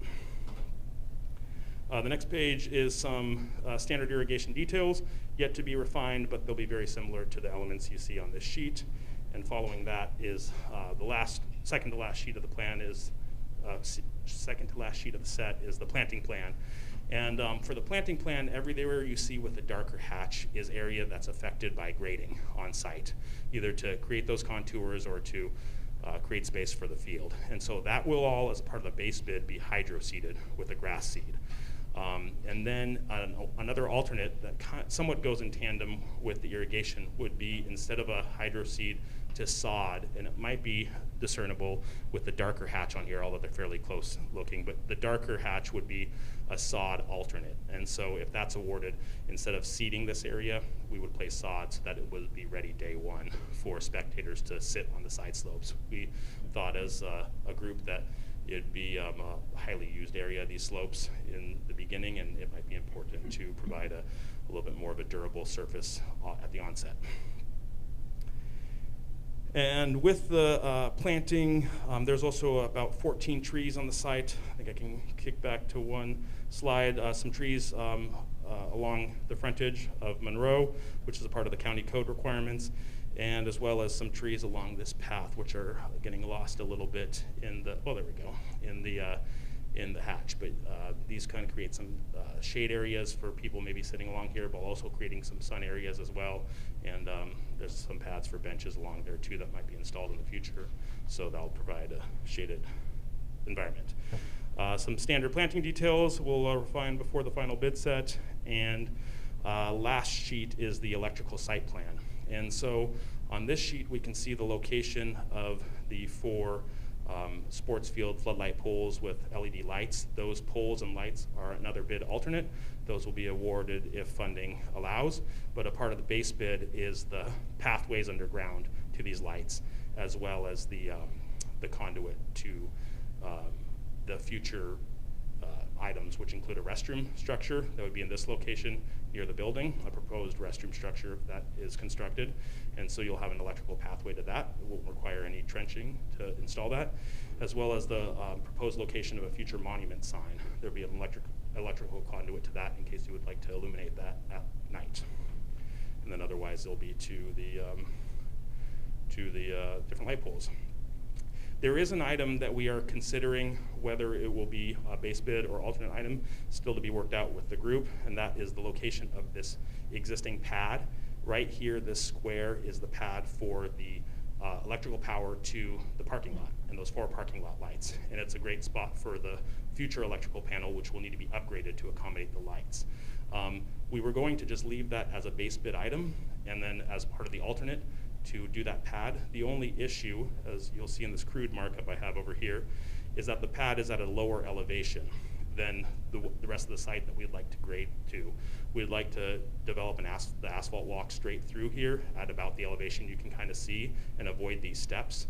The next page is some standard irrigation details, yet to be refined, but they'll be very similar to the elements you see on this sheet. And following that is second to last sheet of the plan is, second to last sheet of the set is the planting plan. And for the planting plan, everywhere you see with a darker hatch is area that's affected by grading on site, either to create those contours or to create space for the field. And so that will all, as a part of the base bid, be hydro-seeded with a grass seed. And then another alternate that somewhat goes in tandem with the irrigation would be, instead of a hydro seed, to sod, and it might be discernible with the darker hatch on here, although they're fairly close looking, but the darker hatch would be a sod alternate. And so if that's awarded, instead of seeding this area, we would place sod so that it would be ready day one for spectators to sit on the side slopes. We thought as a group that it'd be a highly used area, these slopes, in the beginning, and it might be important to provide a little bit more of a durable surface at the onset. And with the planting, there's also about 14 trees on the site. I think I can kick back to one slide. Some trees along the frontage of Monroe, which is a part of the county code requirements, and as well as some trees along this path, which are getting lost a little bit in the, oh, there we go, in the hatch. But these kind of create some shade areas for people maybe sitting along here, but also creating some sun areas as well. And there's some paths for benches along there too that might be installed in the future. So that'll provide a shaded environment. Some standard planting details we'll refine before the final bid set. And last sheet is the electrical site plan. And so on this sheet, we can see the location of the 4 sports field floodlight poles with LED lights. Those poles and lights are another bid alternate. Those will be awarded if funding allows, but a part of the base bid is the pathways underground to these lights, as well as the conduit to the future items, which include a restroom structure that would be in this location near the building, a proposed restroom structure that is constructed. And so you'll have an electrical pathway to that. It won't require any trenching to install that, as well as the proposed location of a future monument sign. There'll be an electrical conduit to that in case you would like to illuminate that at night. And then otherwise it'll be to the different light poles. There is an item that we are considering whether it will be a base bid or alternate item, still to be worked out with the group, and that is the location of this existing pad Right here, this square is the pad for the electrical power to the parking lot and those 4 parking lot lights. And it's a great spot for the future electrical panel, which will need to be upgraded to accommodate the lights. We were going to just leave that as a base bid item, and then as part of the alternate to do that pad. The only issue, as you'll see in this crude markup I have over here, is that the pad is at a lower elevation than the rest of the site that we'd like to grade to. We'd like to develop the asphalt walk straight through here at about the elevation you can kind of see and avoid these steps.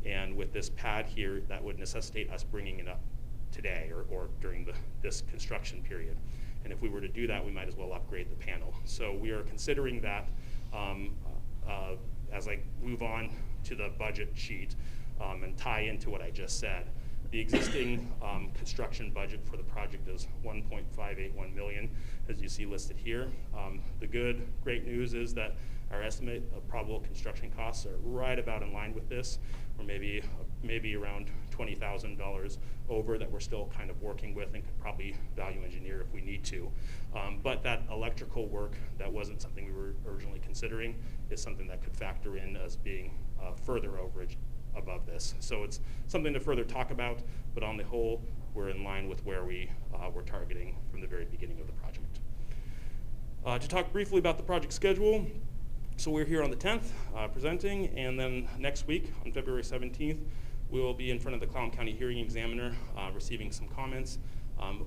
And with this pad here, that would necessitate us bringing it up today or during this construction period. And if we were to do that, we might as well upgrade the panel. So we are considering that as I move on to the budget sheet and tie into what I just said. The existing construction budget for the project is $1.581 million, as you see listed here. The great news is that our estimate of probable construction costs are right about in line with this, or maybe around $20,000 over that we're still kind of working with and could probably value engineer if we need to. But that electrical work, that wasn't something we were originally considering, is something that could factor in as being further overage above this. So it's something to further talk about, but on the whole, we're in line with where we were targeting from the very beginning of the project. To talk briefly about the project schedule, so we're here on the 10th presenting, and then next week on February 17th, we will be in front of the Clallam County Hearing Examiner receiving some comments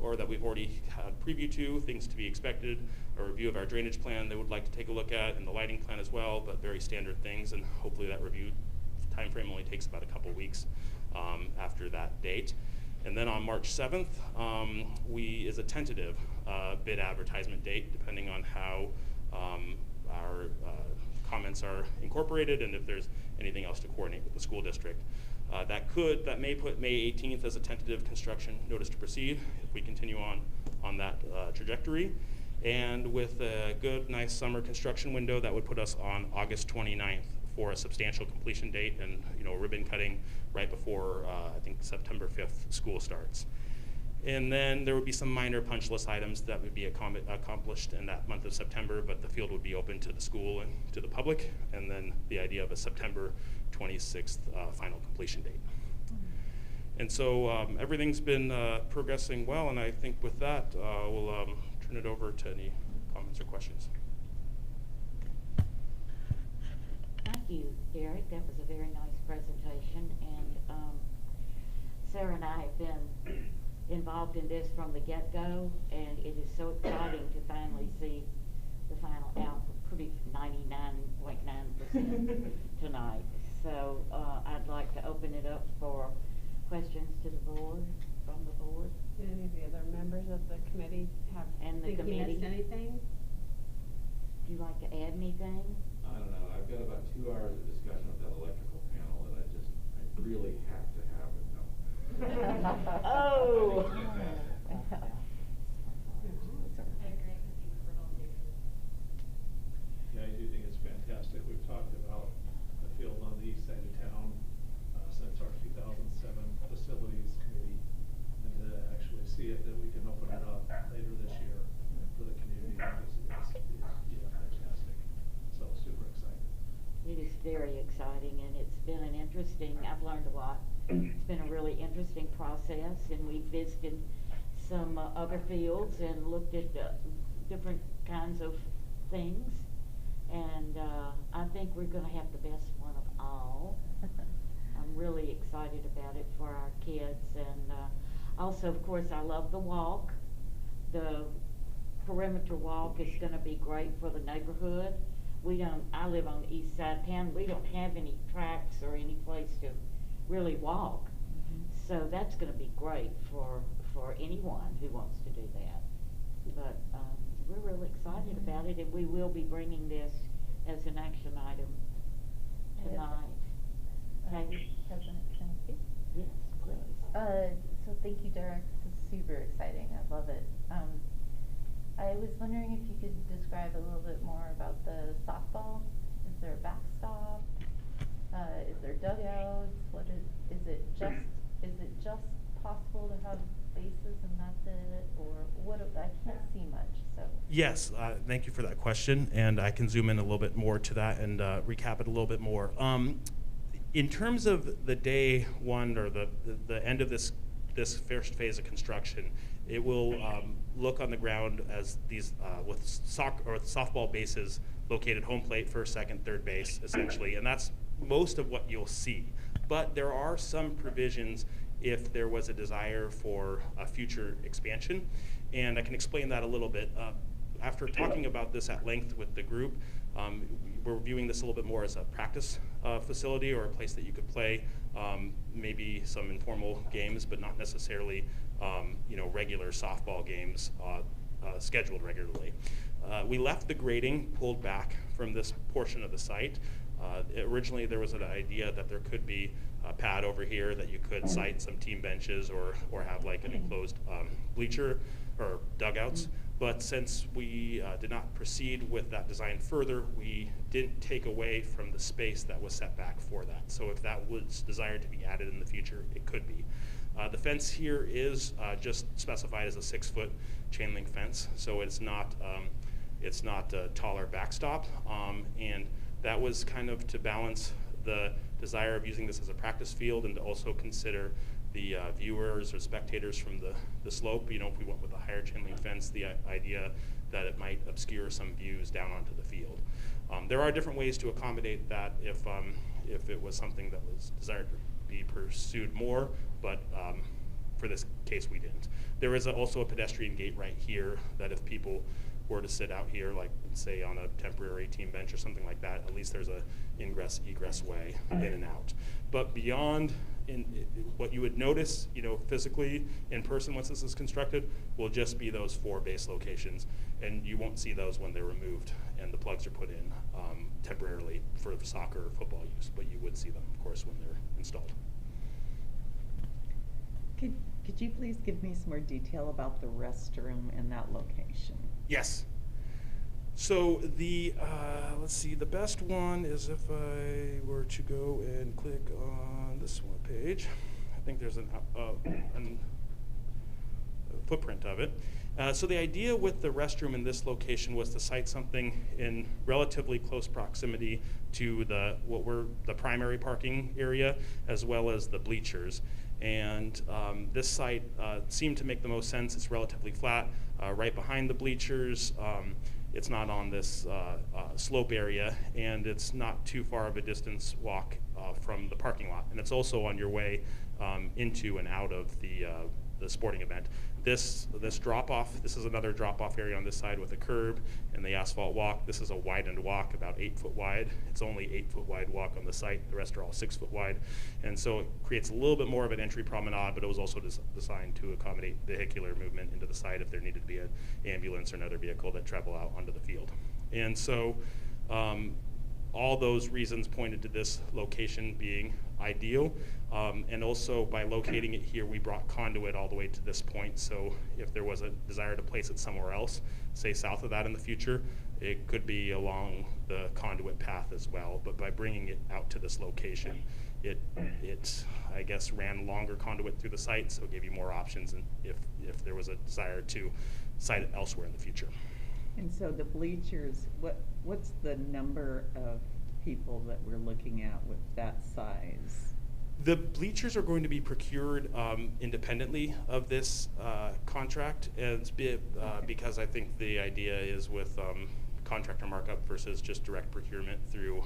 or that we've already had preview to, things to be expected, a review of our drainage plan they would like to take a look at, and the lighting plan as well, but very standard things, and hopefully that review time frame only takes about a couple weeks after that date. And then on March 7th is a tentative bid advertisement date, depending on how our comments are incorporated and if there's anything else to coordinate with the school district. That may put May 18th as a tentative construction notice to proceed if we continue on that trajectory. And with a good, nice summer construction window, that would put us on August 29th for a substantial completion date and ribbon cutting right before I think September 5th school starts. And then there would be some minor punch list items that would be accomplished in that month of September, but the field would be open to the school and to the public, and then the idea of a September 26th final completion date. And so everything's been progressing well, and I think with that, we'll turn it over to any comments or questions. Thank you, Derek. That was a very nice presentation, and Sarah and I have been involved in this from the get-go, and it is so exciting to finally see the final output, pretty 99.9% tonight. So I'd like to open it up for questions to the board, from the board. Do any of the other members of the committee think he missed anything? Do you like to add anything? I don't know. I've got about 2 hours of discussion with that electrical panel that I really have to have it. No. Oh. I agree with you for all these. Yeah, I do think it's fantastic. We've talked about the field on the east side of town since our 2007 facilities committee, and to actually see it that we can open it up later this year for the community is fantastic. So super excited. It is very exciting, and it's been an interesting, I've learned a lot. It's been a really interesting process, and we visited some other fields and looked at different kinds of things. And I think we're going to have the best one of all. I'm really excited about it for our kids. And also, of course, I love the walk. The perimeter walk is going to be great for the neighborhood. I live on the east side of town. We don't have any tracks or any place to really walk. Mm-hmm. So that's going to be great for anyone who wants to do that. But we're really excited about it, and we will be bringing this as an action item tonight. Okay. President, can I speak? Yes, please. So thank you, Derek. This is super exciting. I love it. I was wondering if you could describe a little bit more about the softball. Is there a backstop? Is there dugouts? Is it just possible to have bases and that's it, or what? I can't see much. So Yes, thank you for that question, and I can zoom in a little bit more to that and recap it a little bit more. In terms of the day one or the end of this first phase of construction, it will look on the ground as these with soccer or softball bases located home plate, first, second, third base, essentially, and that's most of what you'll see. But there are some provisions if there was a desire for a future expansion, and I can explain that a little bit. After talking about this at length with the group, we're viewing this a little bit more as a practice facility or a place that you could play maybe some informal games, but not necessarily regular softball games scheduled regularly. We left the grading pulled back from this portion of the site. Originally, there was an idea that there could be a pad over here that you could site some team benches or have like an enclosed bleacher or dugouts. But since we did not proceed with that design further, we didn't take away from the space that was set back for that. So if that was desired to be added in the future, it could be. The fence here is just specified as a 6-foot chain link fence, so it's not a taller backstop, and that was kind of to balance the desire of using this as a practice field and to also consider the viewers or spectators from the slope. If we went with a higher chain link fence, the idea that it might obscure some views down onto the field. There are different ways to accommodate that if it was something that was desired to be pursued more, but for this case we didn't. There is also a pedestrian gate right here that if people were to sit out here, like say on a temporary team bench or something like that, at least there's a ingress egress way in and out. But beyond what you would notice, physically in person once this is constructed, will just be those 4 base locations, and you won't see those when they're removed and the plugs are put in temporarily for soccer or football use, but you would see them, of course, when they're installed. Could you please give me some more detail about the restroom in that location? Yes. So let's see, the best one is if I were to go and click on this one page. I think there's a footprint of it. So the idea with the restroom in this location was to site something in relatively close proximity to the primary parking area as well as the bleachers. And this site seemed to make the most sense. It's relatively flat, right behind the bleachers. It's not on this slope area, and it's not too far of a distance walk from the parking lot. And it's also on your way into and out of the sporting event. This drop-off, this is another drop-off area on this side with a curb and the asphalt walk. This is a widened walk, about 8 foot wide. It's only 8 foot wide walk on the site. The rest are all 6 foot wide. And so it creates a little bit more of an entry promenade, but it was also designed to accommodate vehicular movement into the site if there needed to be an ambulance or another vehicle that travel out onto the field. And so all those reasons pointed to this location being ideal. And also by locating it here, we brought conduit all the way to this point. So if there was a desire to place it somewhere else, say south of that in the future, it could be along the conduit path as well. But by bringing it out to this location, it I guess ran longer conduit through the site, so it gave you more options and if there was a desire to site it elsewhere in the future. And so the bleachers, what's the number of people that we're looking at with that size? The bleachers are going to be procured independently of this contract, and because I think the idea is with contractor markup versus just direct procurement through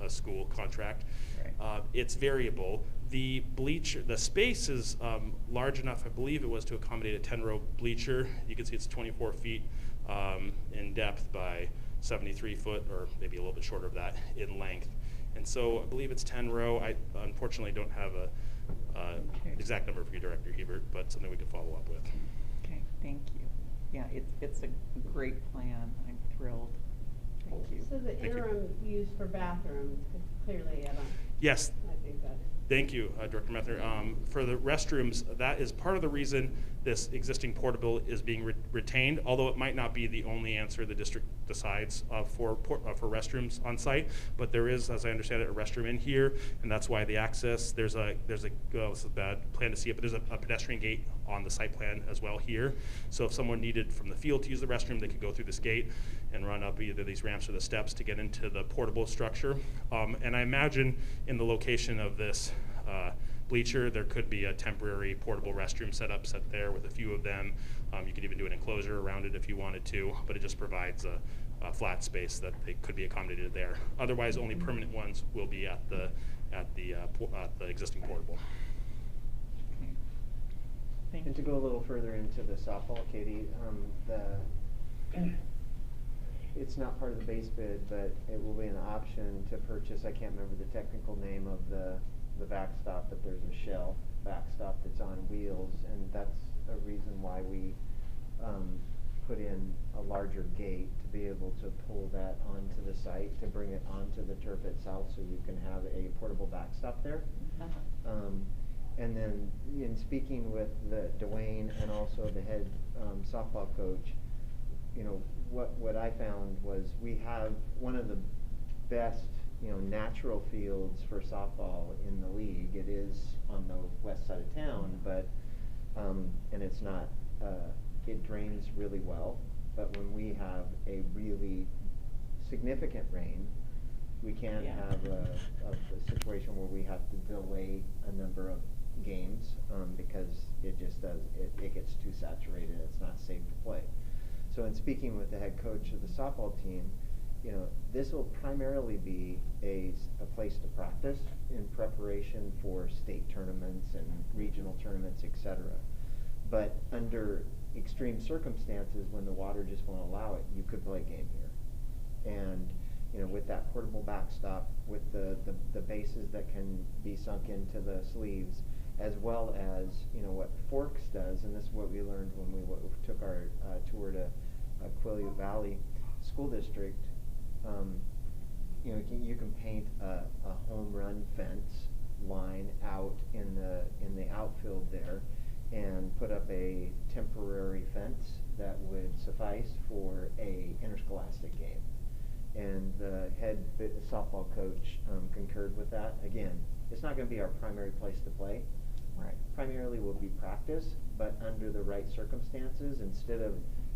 a school contract. Right. It's variable. The space is large enough, I believe it was to accommodate a 10-row bleacher. You can see it's 24 feet in depth by 73 foot, or maybe a little bit shorter of that in length. And so I believe it's 10-row. I unfortunately don't have a exact number for you, Director Hebert, but something we could follow up with. Okay, thank you. Yeah, it's a great plan. I'm thrilled. Thank you. So the interim use for bathrooms could clearly add on. Yes. I think that Thank you, Director Methner. For the restrooms, that is part of the reason this existing portable is being retained, although it might not be the only answer the district decides for restrooms on site. But there is, as I understand it, a restroom in here, and that's why the access, there's a this is a bad plan to see it, but there's a pedestrian gate on the site plan as well here. So if someone needed from the field to use the restroom, they could go through this gate and run up either these ramps or the steps to get into the portable structure. And I imagine in the location of this bleacher, there could be a temporary portable restroom set there with a few of them. You could even do an enclosure around it if you wanted to, but it just provides a flat space that they could be accommodated there. Otherwise, only permanent ones will be at the existing portable. And to go a little further into the softball, Katie, it's not part of the base bid, but it will be an option to purchase. I can't remember the technical name of the backstop, but there's a shell backstop that's on wheels, and that's a reason why we put in a larger gate to be able to pull that onto the site, to bring it onto the turf itself, so you can have a portable backstop there. And then in speaking with Dwayne and also the head softball coach, you know, what I found was we have one of the best, you know, natural fields for softball in the league. It is on the west side of town, but and it's not it drains really well, but when we have a really significant rain, we can't have a situation where we have to delay a number of games because it just it gets too saturated. It's not safe to play. So in speaking with the head coach of the softball team, you know, this will primarily be a place to practice in preparation for state tournaments and regional tournaments, etc. But under extreme circumstances, when the water just won't allow it, you could play a game here. And you know, with that portable backstop, with the bases that can be sunk into the sleeves, as well as, you know, what Forks does, and this is what we learned when we took our tour to Quileute Valley School District. You know, you can paint a home run fence line out in the outfield there, and put up a temporary fence that would suffice for a interscholastic game. And the head softball coach concurred with that. Again, it's not going to be our primary place to play. Right. Primarily will be practice, but under the right circumstances, instead of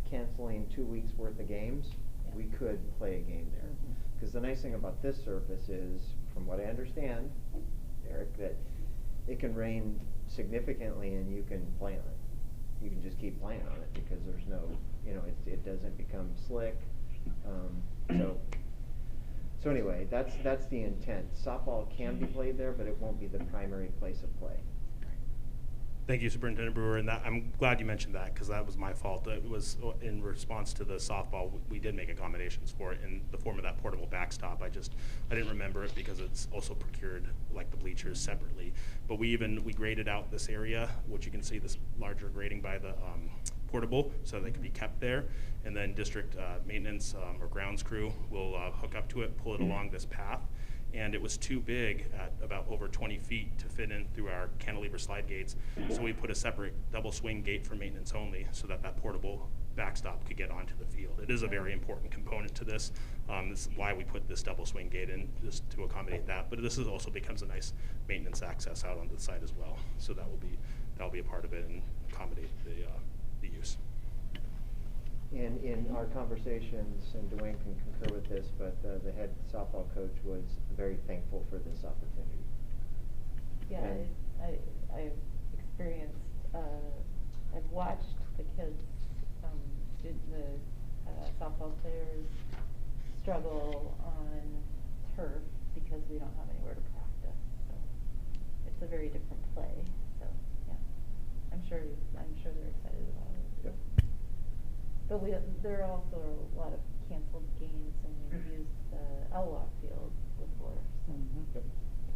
canceling 2 weeks worth of games, we could play a game there. Because the nice thing about this surface is, from what I understand, Eric, that it can rain significally and you can play on it. You can just keep playing on it because there's no, you know, it doesn't become slick. So anyway, that's the intent. Softball can be played there, but it won't be the primary place of play. Thank you, Superintendent Brewer, and I'm glad you mentioned that because that was my fault. It was in response to the softball. We did make accommodations for it in the form of that portable backstop. I didn't remember it because it's also procured like the bleachers separately. But we graded out this area, which you can see this larger grading by the portable, so they can be kept there. And then district maintenance or grounds crew will hook up to it, pull it along this path. And it was too big at about over 20 feet to fit in through our cantilever slide gates. So we put a separate double swing gate for maintenance only so that portable backstop could get onto the field. It is a very important component to this. This is why we put this double swing gate in, just to accommodate that. But this also becomes a nice maintenance access out onto the site as well. So that'll be a part of it and accommodate the use. And in our conversations, and Dwayne can concur with this, but the head softball coach was very thankful for this opportunity. Yeah, I've experienced, I've watched the kids, the softball players struggle on turf because we don't have anywhere to practice. So it's a very different play. So yeah, I'm sure they're excited about it. Yep. But there are also a lot of canceled games, and we've used the Elwalk field before. So. Yep.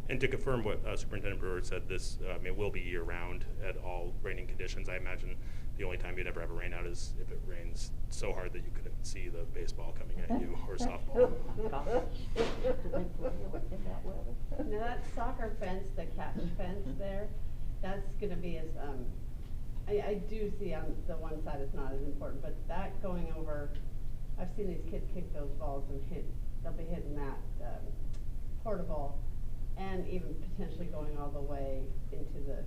And to confirm what Superintendent Brewer said, this it will be year-round at all raining conditions. I imagine the only time you'd ever have a rain out is if it rains so hard that you couldn't see the baseball coming at you or softball. No, that's soccer fence, the catch that's gonna be as, I do see on the one side it's not as important, but that going over, I've seen these kids kick those balls and they'll be hitting that, portable, and even potentially going all the way into the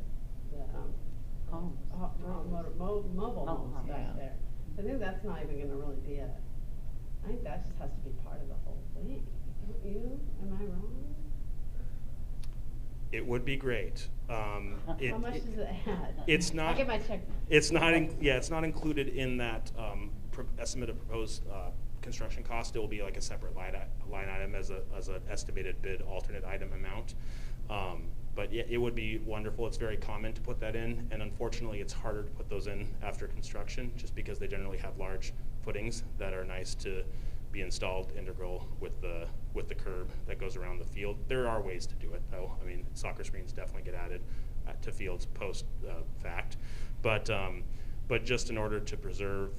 Homes. mobile homes Yeah. back there. I think that's not even gonna really be I think that just has to be part of the whole thing, don't you? Am I wrong? It would be great. How much does it add? It's not. I'll get my check. It's not. It's not included in that estimate of proposed construction cost. It will be like a separate line item as an estimated bid alternate item amount. But yeah, it would be wonderful. It's very common to put that in, and unfortunately, it's harder to put those in after construction, just because they generally have large footings that are nice to be installed integral with the curb that goes around the field. There are ways to do it, though. I mean, soccer screens definitely get added to fields post fact, but just in order to preserve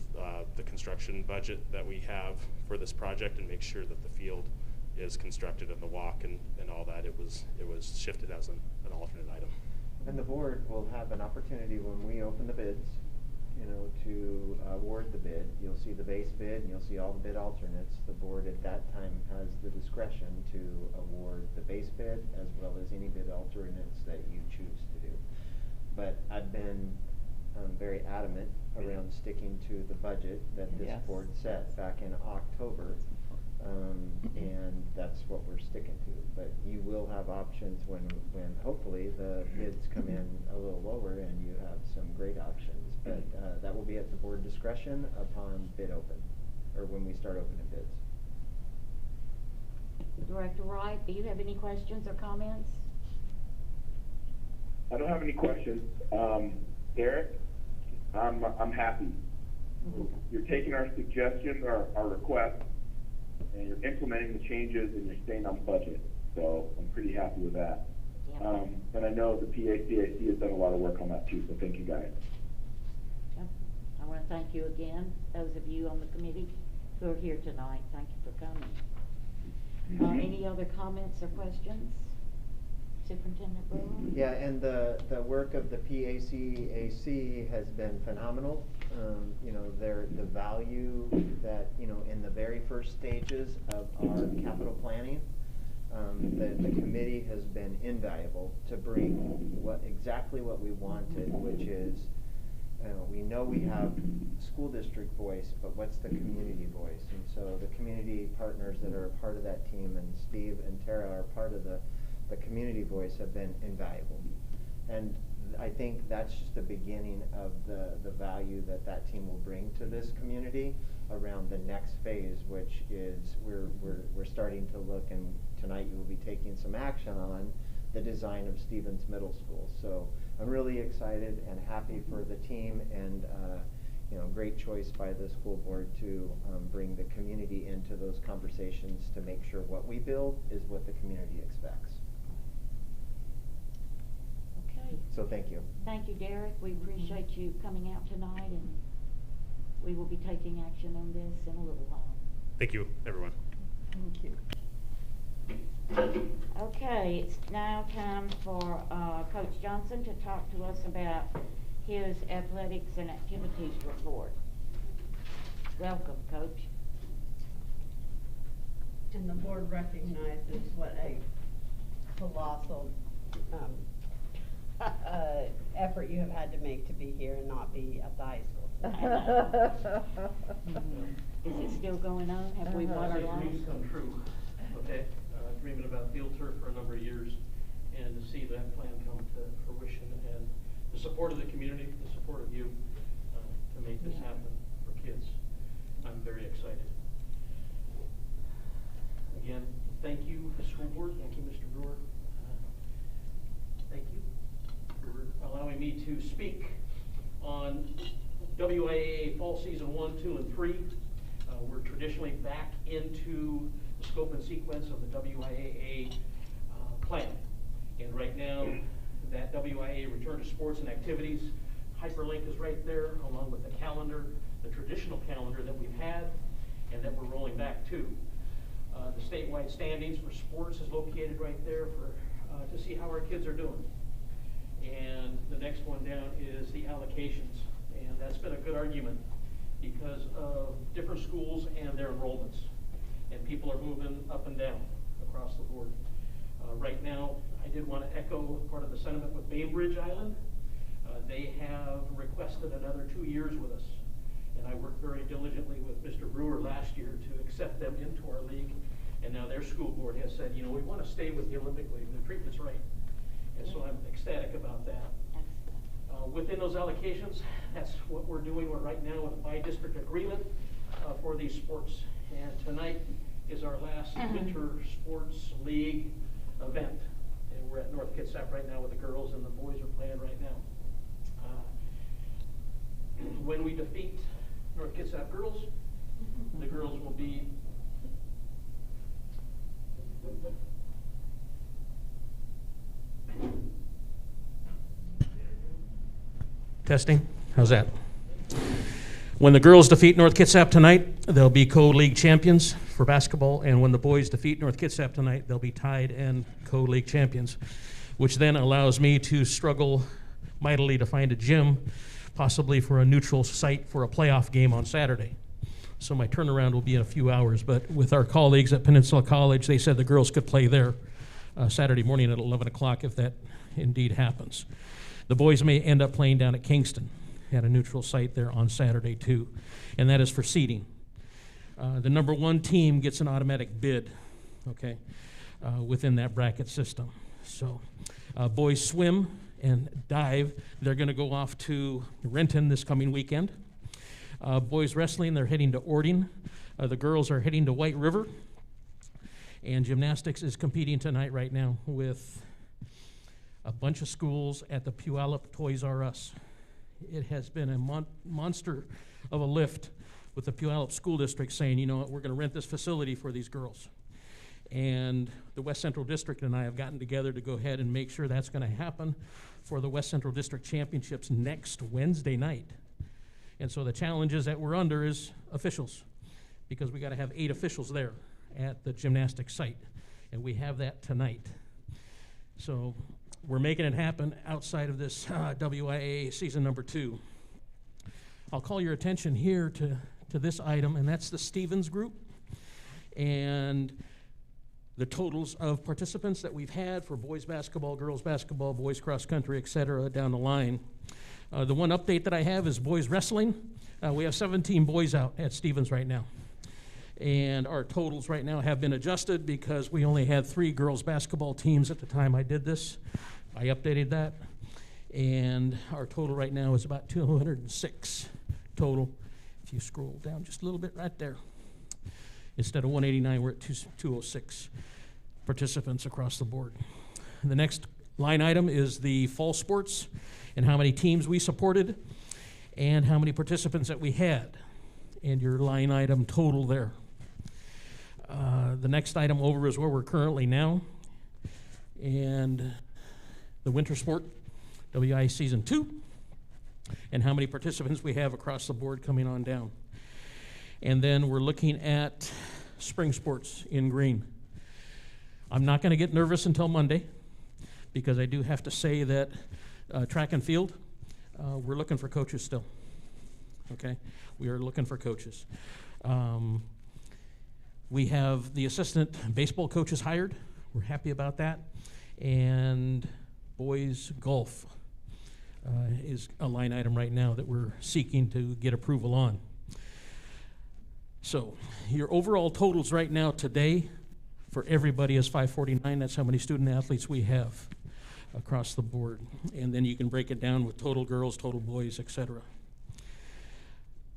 the construction budget that we have for this project and make sure that the field is constructed and the walk and all that, it was shifted as an alternate item. And the board will have an opportunity when we open the bids, to award the bid. You'll see the base bid and you'll see all the bid alternates. The board at that time has the discretion to award the base bid as well as any bid alternates that you choose to do. But I've been very adamant around sticking to the budget that this Yes. board set back in October. And that's what we're sticking to. But you will have options when hopefully the bids come in a little lower and you have some great options. But that will be at the board discretion upon bid open, or when we start opening bids. Director Wright, do you have any questions or comments? I don't have any questions. Derek, I'm happy. You're taking our suggestions, our requests, and you're implementing the changes, and you're staying on budget. So I'm pretty happy with that. Yeah. And I know the PACAC has done a lot of work on that too, so thank you guys. Yep. I want to thank you again, those of you on the committee who are here tonight. Thank you for coming. Any other comments or questions? Superintendent Brewer? Yeah, and the work of the PACAC has been phenomenal. The value that, in the very first stages of our capital planning, the committee has been invaluable to bring exactly what we wanted, which is, we know we have school district voice, but what's the community voice? And so the community partners that are a part of that team, and Steve and Tara are part of the community voice, have been invaluable. And I think that's just the beginning of the value that team will bring to this community around the next phase, which is we're starting to look, and tonight you will be taking some action on the design of Stevens Middle School. So I'm really excited and happy for the team, and great choice by the school board to bring the community into those conversations to make sure what we build is what the community expects. Okay. So thank you. Thank you, Derek. We appreciate you coming out tonight, and we will be taking action on this in a little while. Thank you, everyone. Thank you. Okay, it's now time for Coach Johnson to talk to us about his athletics and activities report. Welcome, Coach. And the board recognizes what a colossal effort you have had to make to be here and not be at the high school. Is it still going on? Have we water Dreams lost? come true, okay? Dreaming about field turf for a number of years, and to see that plan come to fruition, and the support of the community, the support of you, to make this happen for kids. I'm very excited. Again, thank you, school board. Thank you, Mr. Brewer. Thank you for allowing me to speak on WIAA Fall Season 1, 2, and 3. We're traditionally back into the scope and sequence of the WIAA plan. And right now, that WIAA Return to Sports and Activities hyperlink is right there, along with the calendar, the traditional calendar that we've had and that we're rolling back to. The statewide standings for sports is located right there to see how our kids are doing. And the next one down is the allocations. And that's been a good argument because of different schools and their enrollments. And people are moving up and down across the board. Right now, I did want to echo part of the sentiment with Bainbridge Island. They have requested another 2 years with us. And I worked very diligently with Mr. Brewer last year to accept them into our league. And now their school board has said, you know, we want to stay with the Olympic League. The treatment's right. And so I'm ecstatic about that. Within those allocations, that's what we're doing right now with a by-district agreement for these sports. And tonight is our last winter sports league event. And we're at North Kitsap right now with the girls, and the boys are playing right now. When we defeat North Kitsap girls, the girls will be testing. How's that? When the girls defeat North Kitsap tonight, they'll be co-league champions for basketball, and when the boys defeat North Kitsap tonight, they'll be tied and co-league champions, which then allows me to struggle mightily to find a gym, possibly for a neutral site for a playoff game on Saturday. So my turnaround will be in a few hours, but with our colleagues at Peninsula College, they said the girls could play there Saturday morning at 11 o'clock if that indeed happens. The boys may end up playing down at Kingston at a neutral site there on Saturday too, and that is for seeding. The number one team gets an automatic bid, okay, within that bracket system. So boys swim and dive, they're going to go off to Renton this coming weekend. Boys wrestling, they're heading to Ording. The girls are heading to White River. And gymnastics is competing tonight right now with a bunch of schools at the Puyallup Toys R Us. It has been a monster of a lift with the Puyallup School District saying, you know what, we're going to rent this facility for these girls. And the West Central District and I have gotten together to go ahead and make sure that's going to happen for the West Central District Championships next Wednesday night. And so the challenges that we're under is officials, because we got to have 8 officials there at the gymnastics site, and we have that tonight. So we're making it happen outside of this WIAA season number 2. I'll call your attention here to this item, and that's the Stevens group and the totals of participants that we've had for boys basketball, girls basketball, boys cross country, et cetera, down the line. The one update that I have is boys wrestling. We have 17 boys out at Stevens right now. And our totals right now have been adjusted because we only had 3 girls basketball teams at the time I did this. I updated that. And our total right now is about 206 total. If you scroll down just a little bit right there. Instead of 189, we're at 206 participants across the board. The next line item is the fall sports and how many teams we supported and how many participants that we had, and your line item total there. The next item over is where we're currently now, and the winter sport, WI Season 2, and how many participants we have across the board coming on down. And then we're looking at spring sports in green. I'm not going to get nervous until Monday, because I do have to say that track and field, we're looking for coaches still. Okay, we are looking for coaches. We have the assistant baseball coaches hired. We're happy about that. And boys golf is a line item right now that we're seeking to get approval on. So your overall totals right now today for everybody is 549. That's how many student athletes we have across the board. And then you can break it down with total girls, total boys, et cetera.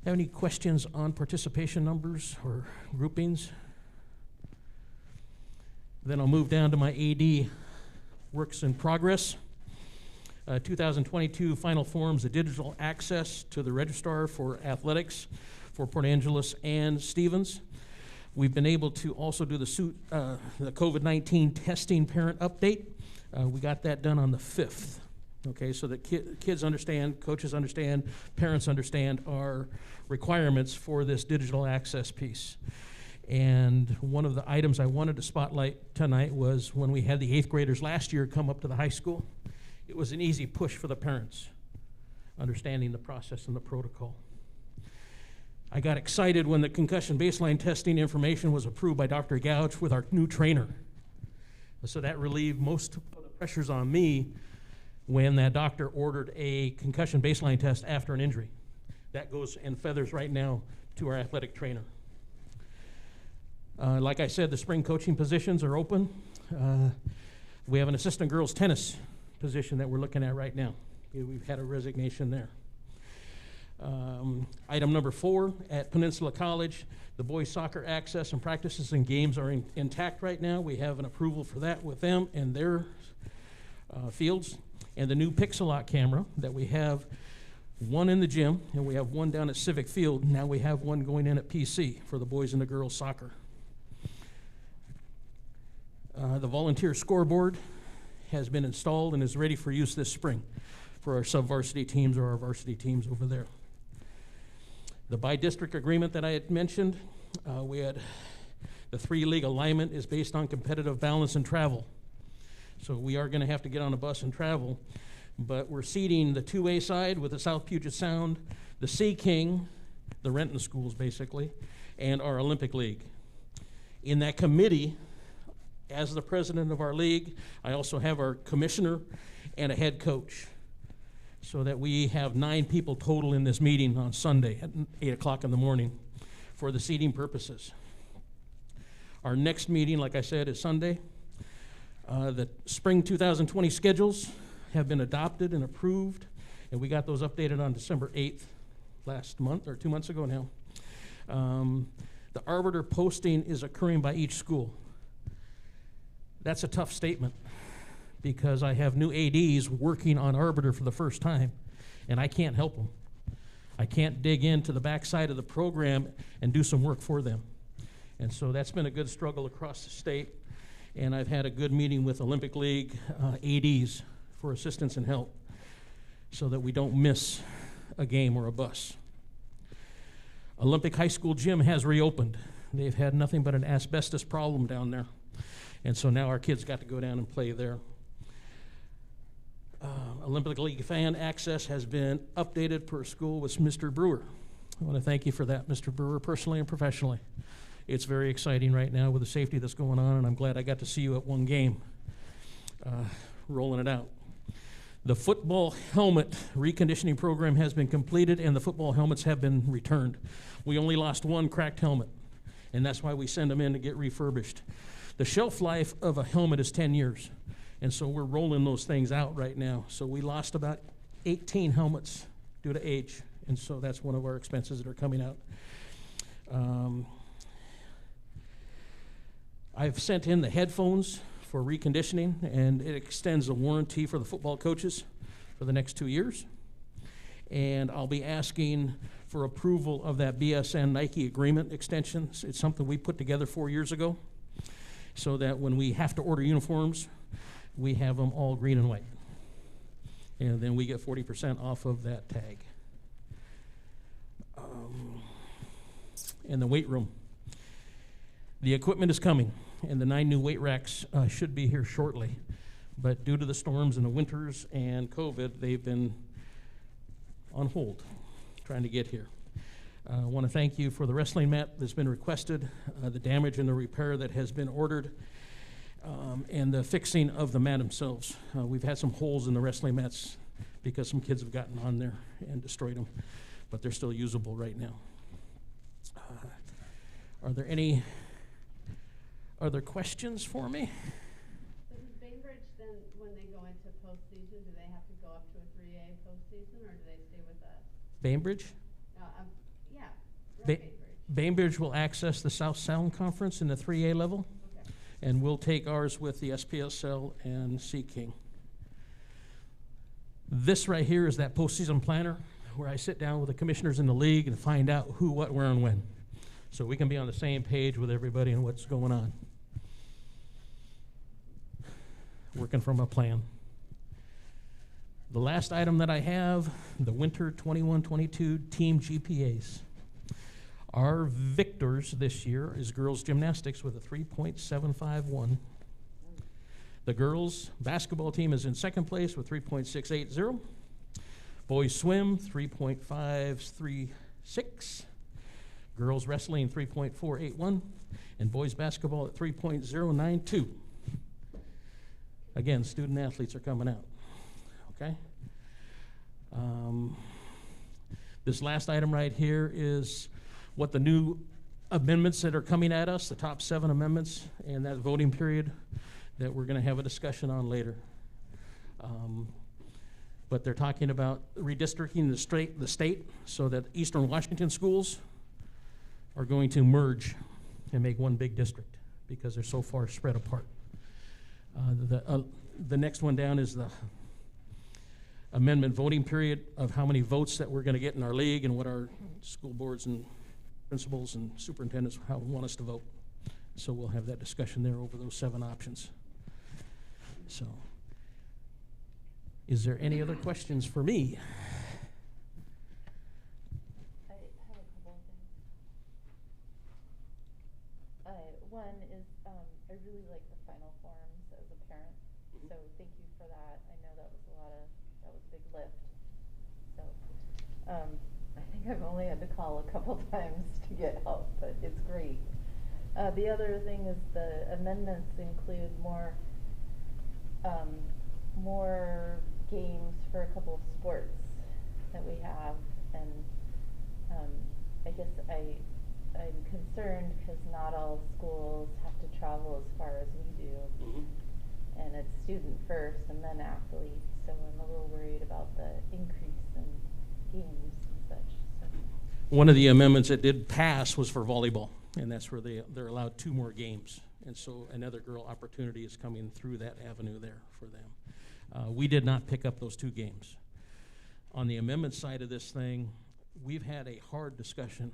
Have any questions on participation numbers or groupings? Then I'll move down to my AD works in progress. 2022 final forms of digital access to the registrar for athletics for Port Angeles and Stevens. We've been able to also do the COVID-19 testing parent update. We got that done on the 5th. Okay, so that kids understand, coaches understand, parents understand our requirements for this digital access piece. And one of the items I wanted to spotlight tonight was when we had the 8th graders last year come up to the high school. It it was an easy push for the parents, understanding the process and the protocol. I got excited when the concussion baseline testing information was approved by Dr. Gouch with our new trainer. So that relieved most of the pressures on me when that doctor ordered a concussion baseline test after an injury. That goes and feathers right now to our athletic trainer. Like I said, the spring coaching positions are open. We have an assistant girls tennis position that we're looking at right now. We've had a resignation there. Item number 4, at Peninsula College, the boys soccer access and practices and games are intact right now. We have an approval for that with them and their fields. And the new Pixelot camera that we have, one in the gym and we have one down at Civic Field. Now we have one going in at PC for the boys and the girls soccer. The volunteer scoreboard has been installed and is ready for use this spring for our sub-varsity teams or our varsity teams over there. The by-district agreement that I had mentioned, we had the 3-league alignment is based on competitive balance and travel. So we are going to have to get on a bus and travel, but we're seeding the 2A side with the South Puget Sound, the Sea King, the Renton schools basically, and our Olympic League. In that committee, as the president of our league, I also have our commissioner and a head coach, so that we have 9 people total in this meeting on Sunday at 8 o'clock in the morning for the seating purposes. Our next meeting, like I said, is Sunday. The spring 2020 schedules have been adopted and approved, and we got those updated on December 8th last month, or 2 months ago now. The arbiter posting is occurring by each school. That's a tough statement because I have new ADs working on arbiter for the first time, and I can't help them. I can't dig into the backside of the program and do some work for them. And so that's been a good struggle across the state, and I've had a good meeting with Olympic League ADs for assistance and help so that we don't miss a game or a bus. Olympic High School gym has reopened. They've had nothing but an asbestos problem down there, and so now our kids got to go down and play there. Olympic League fan access has been updated per school with Mr. Brewer. I want to thank you for that, Mr. Brewer, personally and professionally. It's very exciting right now with the safety that's going on, and I'm glad I got to see you at one game, rolling it out. The football helmet reconditioning program has been completed, and the football helmets have been returned. We only lost one cracked helmet, and that's why we send them in to get refurbished. The shelf life of a helmet is 10 years, and so we're rolling those things out right now. So we lost about 18 helmets due to age, and so that's one of our expenses that are coming out. I've sent in the headphones for reconditioning, and it extends the warranty for the football coaches for the next 2 years. And I'll be asking for approval of that BSN Nike agreement extension. It's something we put together 4 years ago, so that when we have to order uniforms, we have them all green and white. And then we get 40% off of that tag. And the weight room. The equipment is coming, and the 9 new weight racks should be here shortly. But due to the storms and the winters and COVID, they've been on hold, trying to get here. I want to thank you for the wrestling mat that's been requested, the damage and the repair that has been ordered, and the fixing of the mat themselves. We've had some holes in the wrestling mats because some kids have gotten on there and destroyed them, but they're still usable right now. Are there any other questions for me? So does Bainbridge then, when they go into postseason, do they have to go up to a 3A postseason, or do they stay with us? Bainbridge? Yeah, Ba- Bainbridge. Bainbridge will access the South Sound Conference in the 3A level, Okay. and we'll take ours with the SPSL and Sea King. This right here is that postseason planner where I sit down with the commissioners in the league and find out who, what, where, and when, so we can be on the same page with everybody and what's going on. Working from a plan. The last item that I have, the winter 21-22 team GPAs. Our victors this year is girls gymnastics with a 3.751. The girls' basketball team is in second place with 3.680. Boys swim, 3.536. Girls wrestling, 3.481. And boys basketball at 3.092. Again, student athletes are coming out, okay? This last item right here is what the new amendments that are coming at us, the top 7 amendments, and that voting period that we're going to have a discussion on later. But they're talking about redistricting the state so that Eastern Washington schools are going to merge and make one big district because they're so far spread apart. The next one down is the amendment voting period of how many votes that we're going to get in our league and what our school boards and principals and superintendents want us to vote. So we'll have that discussion there over those 7 options. So, is there any other questions for me? I have a couple of things. One is, I really like the final forms as a parent, so thank you for that. I know that was that was a big lift. So, I think I've only had to call a couple times to get help, but it's great. The other thing is the amendments include more games for a couple of sports that we have, and I guess I'm concerned because not all schools have to travel as far as we do, and it's student first and then athletes, so I'm a little worried about the increase in games and such. So. One of the amendments that did pass was for volleyball, and that's where they're allowed 2 more games. And so another girl opportunity is coming through that avenue there for them. We did not pick up those 2 games. On the amendment side of this thing, we've had a hard discussion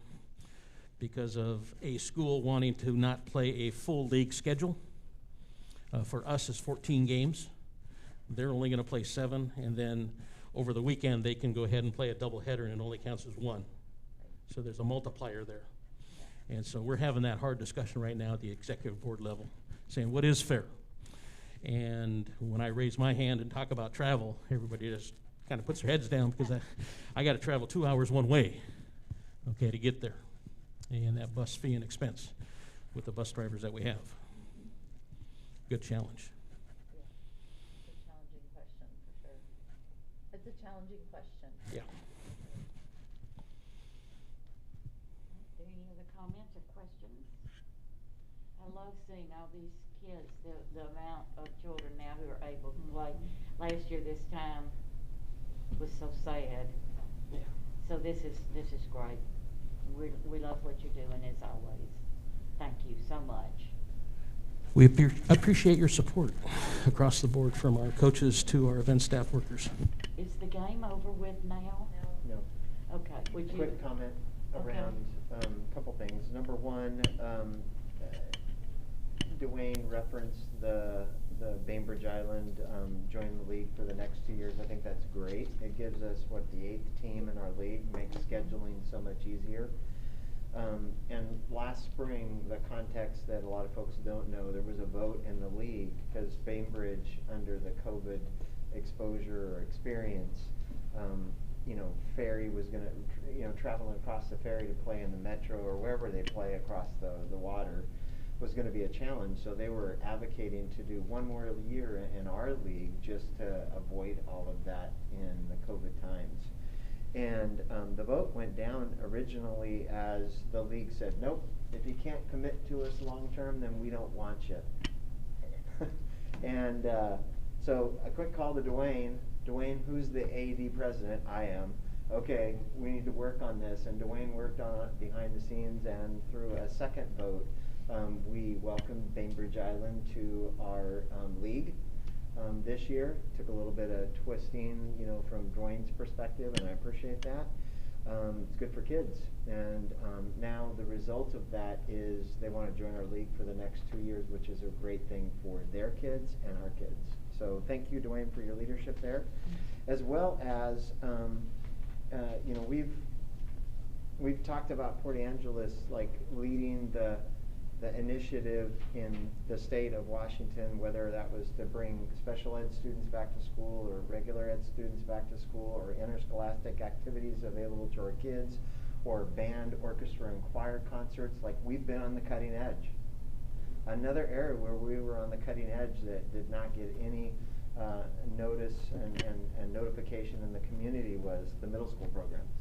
because of a school wanting to not play a full league schedule. For us, it's 14 games. They're only going to play 7, and then over the weekend, they can go ahead and play a doubleheader, and it only counts as 1. So there's a multiplier there. And so we're having that hard discussion right now at the executive board level, saying what is fair. And when I raise my hand and talk about travel, everybody just kind of puts their heads down because I got to travel 2 hours one way, okay, to get there. And that bus fee and expense with the bus drivers that we have. Good challenge. Yeah, it's a challenging question for sure. It's a challenging question. Yeah. Are there any other comments or questions? I love seeing all these kids, the amount of children now who are able to play. Last year this time was so sad. Yeah. So this is great. We love what you're doing as always. Thank you so much. We appreciate your support across the board, from our coaches to our event staff workers. Is the game over with now? No. Okay. Would you? Quick comment around a couple things. Number one, Dwayne referenced the Bainbridge Island joining the league for the next 2 years. I think that's great. It gives us, the 8th team in our league, makes scheduling so much easier. And last spring, the context that a lot of folks don't know, there was a vote in the league because Bainbridge, under the COVID exposure or experience, ferry was going to, traveling across the ferry to play in the metro or wherever they play across the water was going to be a challenge. So they were advocating to do 1 more year in our league just to avoid all of that in the COVID times. And the vote went down originally as the league said, nope, if you can't commit to us long term, then we don't want you. And so a quick call to Dwayne. Dwayne, who's the AD president? I am. Okay, we need to work on this. And Dwayne worked on it behind the scenes, and through a second vote, we welcomed Bainbridge Island to our league. This year. Took a little bit of twisting, from Dwayne's perspective, and I appreciate that. It's good for kids. And now the result of that is they want to join our league for the next 2 years, which is a great thing for their kids and our kids. So thank you, Dwayne, for your leadership there. As well as, we've talked about Port Angeles, leading the the initiative in the state of Washington, whether that was to bring special ed students back to school or regular ed students back to school or interscholastic activities available to our kids or band, orchestra, and choir concerts, like we've been on the cutting edge. Another area where we were on the cutting edge that did not get any notice and notification in the community was the middle school programs.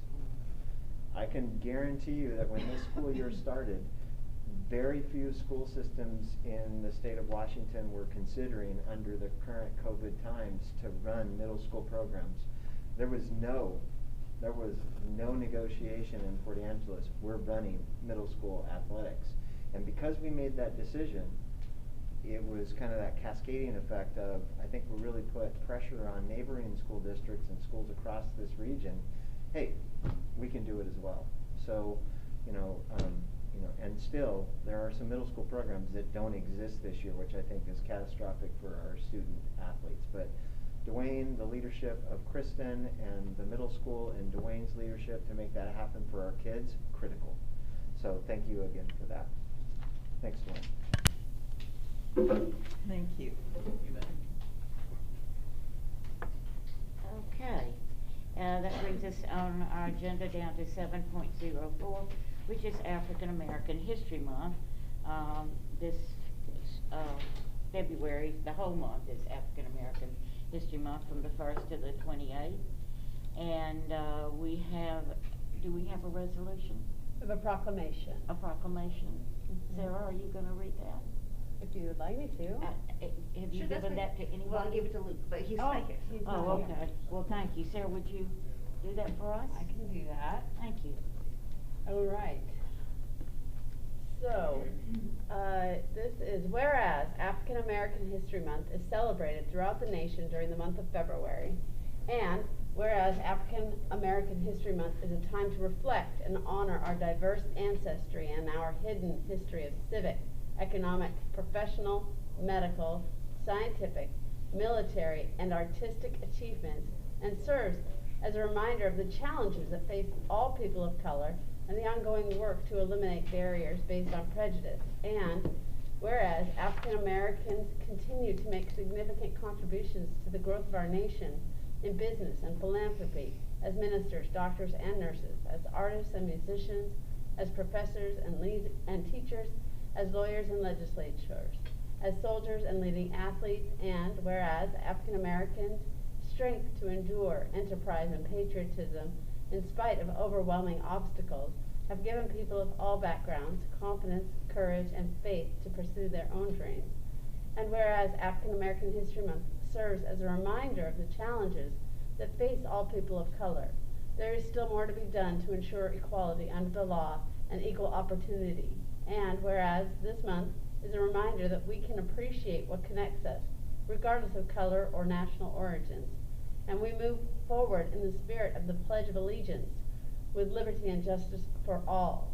I can guarantee you that when this school year started, very few school systems in the state of Washington were considering, under the current COVID times, to run middle school programs. There was no negotiation in Port Angeles. We're running middle school athletics. And because we made that decision, it was kind of that cascading effect of, I think we really put pressure on neighboring school districts and schools across this region. Hey, we can do it as well. So, and still, there are some middle school programs that don't exist this year, which I think is catastrophic for our student athletes. But Dwayne, the leadership of Kristen and the middle school, and Dwayne's leadership to make that happen for our kids, critical. So thank you again for that. Thanks, Dwayne. Thank you. Okay, that brings us on our agenda down to 7.04, which is African American History Month. This February, the whole month is African American History Month from the 1st to the 28th. And do we have a resolution? We have a proclamation. A proclamation. Mm-hmm. Sarah, are you going to read that? If you would like me to. Have you given that to anyone? Well, I'll give it to Luke, but he's Oh, not here. he's Oh, not here. okay. Well, thank you. Sarah, would you do that for us? I can do that. Thank you. All right. So, this is whereas African American History Month is celebrated throughout the nation during the month of February, and whereas African American History Month is a time to reflect and honor our diverse ancestry and our hidden history of civic, economic, professional, medical, scientific, military, and artistic achievements, and serves as a reminder of the challenges that face all people of color and the ongoing work to eliminate barriers based on prejudice. And whereas African Americans continue to make significant contributions to the growth of our nation in business and philanthropy, as ministers, doctors, and nurses, as artists and musicians, as professors and teachers, as lawyers and legislators, as soldiers and leading athletes, and whereas African Americans' strength to endure, enterprise, and patriotism in spite of overwhelming obstacles have given people of all backgrounds confidence, courage, and faith to pursue their own dreams. And whereas African American History Month serves as a reminder of the challenges that face all people of color, there is still more to be done to ensure equality under the law and equal opportunity. And whereas this month is a reminder that we can appreciate what connects us, regardless of color or national origins, and we move forward in the spirit of the Pledge of Allegiance with liberty and justice for all.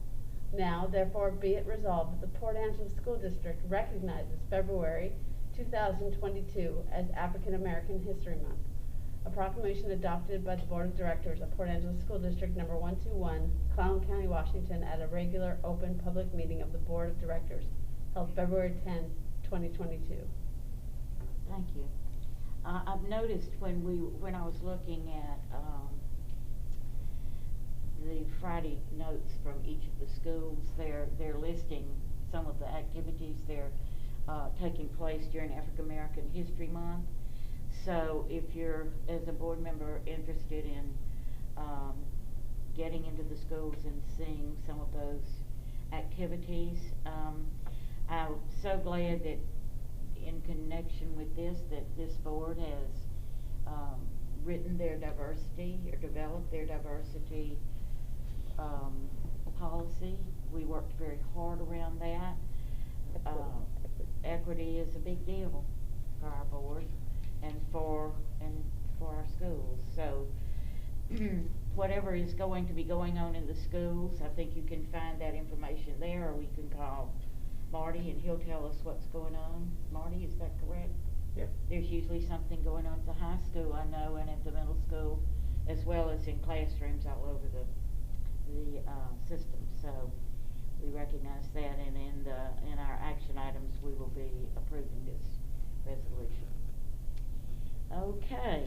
Now, therefore, be it resolved that the Port Angeles School District recognizes February 2022 as African American History Month. A proclamation adopted by the Board of Directors of Port Angeles School District number 121, Clallam County, Washington, at a regular open public meeting of the Board of Directors held February 10, 2022. Thank you. I've noticed when I was looking at the Friday notes from each of the schools, they're listing some of the activities they're taking place during African American History Month. So if you're, as a board member, interested in getting into the schools and seeing some of those activities, I'm so glad that in connection with this, that this board has written their diversity or developed their diversity policy. We worked very hard around that. Equity is a big deal for our board and for our schools. So whatever is going to be going on in the schools, I think you can find that information there, or we can call Marty and he'll tell us what's going on. Marty, is that correct? Yeah. There's usually something going on at the high school, I know, and at the middle school, as well as in classrooms all over the system. So we recognize that, and in our action items, we will be approving this resolution. Okay,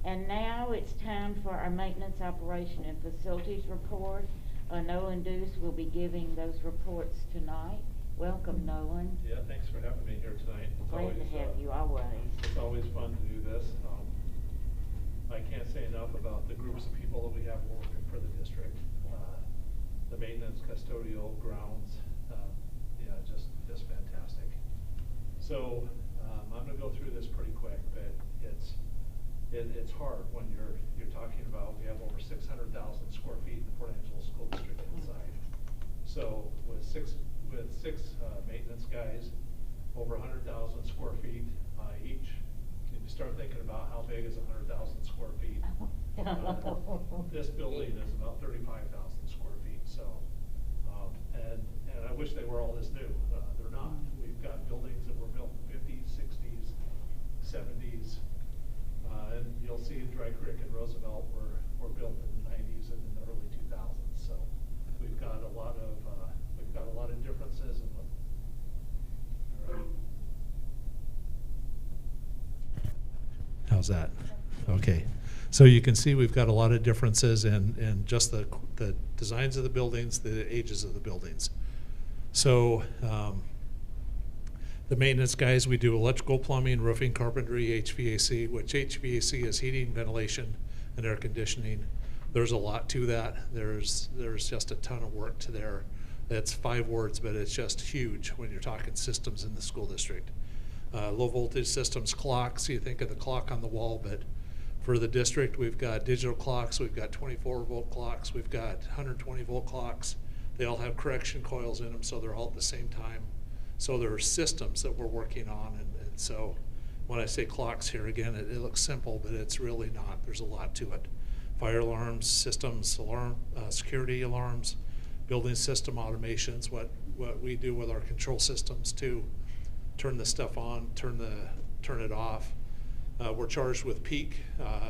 and now it's time for our maintenance, operation, and facilities report. Nolan Deuce will be giving those reports tonight. Welcome, Nolan. Yeah, thanks for having me here tonight. It's Glad always, to have you always. It's always fun to do this. I can't say enough about the groups of people that we have working for the district. The maintenance, custodial, grounds, yeah, just fantastic. So I'm gonna go through this pretty quick, but it's hard when you're talking about, we have over 600,000 square feet in the Port Angeles School District inside. So with six maintenance guys, over 100,000 square feet each. If you start thinking about how big is 100,000 square feet, this building is about 35,000 square feet. So, and I wish they were all this new. They're not. We've got buildings that were built in the 50s, 60s, 70s, and you'll see Dry Creek and Roosevelt were built in the 90s and in the early 2000s. So we've got a lot of differences in what. All right. How's that? Okay. So you can see we've got a lot of differences in just the designs of the buildings, the ages of the buildings. So the maintenance guys, we do electrical, plumbing, roofing, carpentry, HVAC, which HVAC is heating, ventilation, and air conditioning. There's a lot to that. There's just a ton of work to there. That's 5 words, but it's just huge when you're talking systems in the school district. Low voltage systems, clocks, you think of the clock on the wall, but for the district, we've got digital clocks, we've got 24-volt clocks, we've got 120-volt clocks. They all have correction coils in them, so they're all at the same time. So there are systems that we're working on, and so when I say clocks here, again, it looks simple, but it's really not. There's a lot to it. Fire alarms, systems, security alarms, building system automations, what we do with our control systems to turn the stuff on, turn it off. We're charged with peak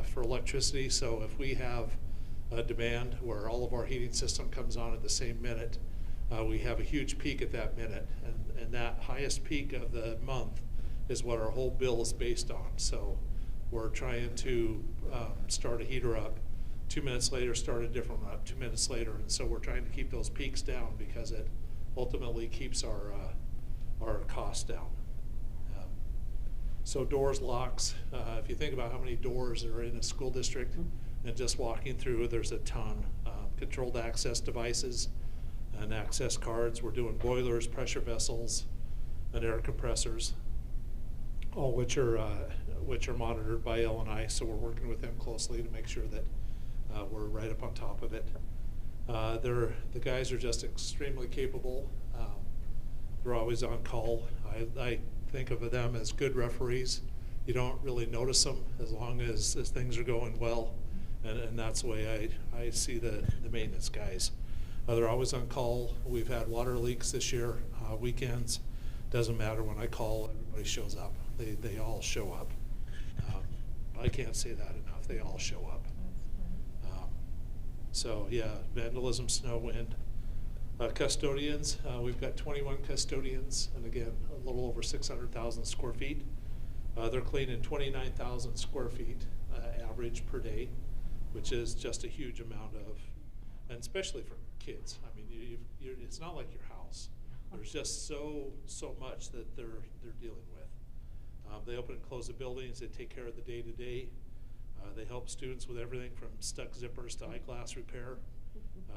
for electricity, so if we have a demand where all of our heating system comes on at the same minute, we have a huge peak at that minute, and that highest peak of the month is what our whole bill is based on. So we're trying to start a heater up, 2 minutes later start a different one up, 2 minutes later, and so we're trying to keep those peaks down because it ultimately keeps our costs down. So doors, locks, if you think about how many doors are in a school district and just walking through, there's a ton. Controlled access devices and access cards. We're doing boilers, pressure vessels, and air compressors, all which are monitored by L&I, so we're working with them closely to make sure that we're right up on top of it. The guys are just extremely capable. They're always on call. I think of them as good referees. You don't really notice them as long as things are going well, and that's the way I see the maintenance guys. They're always on call. We've had water leaks this year, weekends. Doesn't matter when I call, everybody shows up. They all show up. I can't say that enough. They all show up. So yeah, vandalism, snow, wind. Custodians, we've got 21 custodians, and again, a little over 600,000 square feet. They're cleaning 29,000 square feet average per day, which is just a huge amount of, and especially for kids. I mean, it's not like your house. There's just so much that they're dealing with. They open and close the buildings. They take care of the day-to-day. They help students with everything from stuck zippers to eyeglass repair.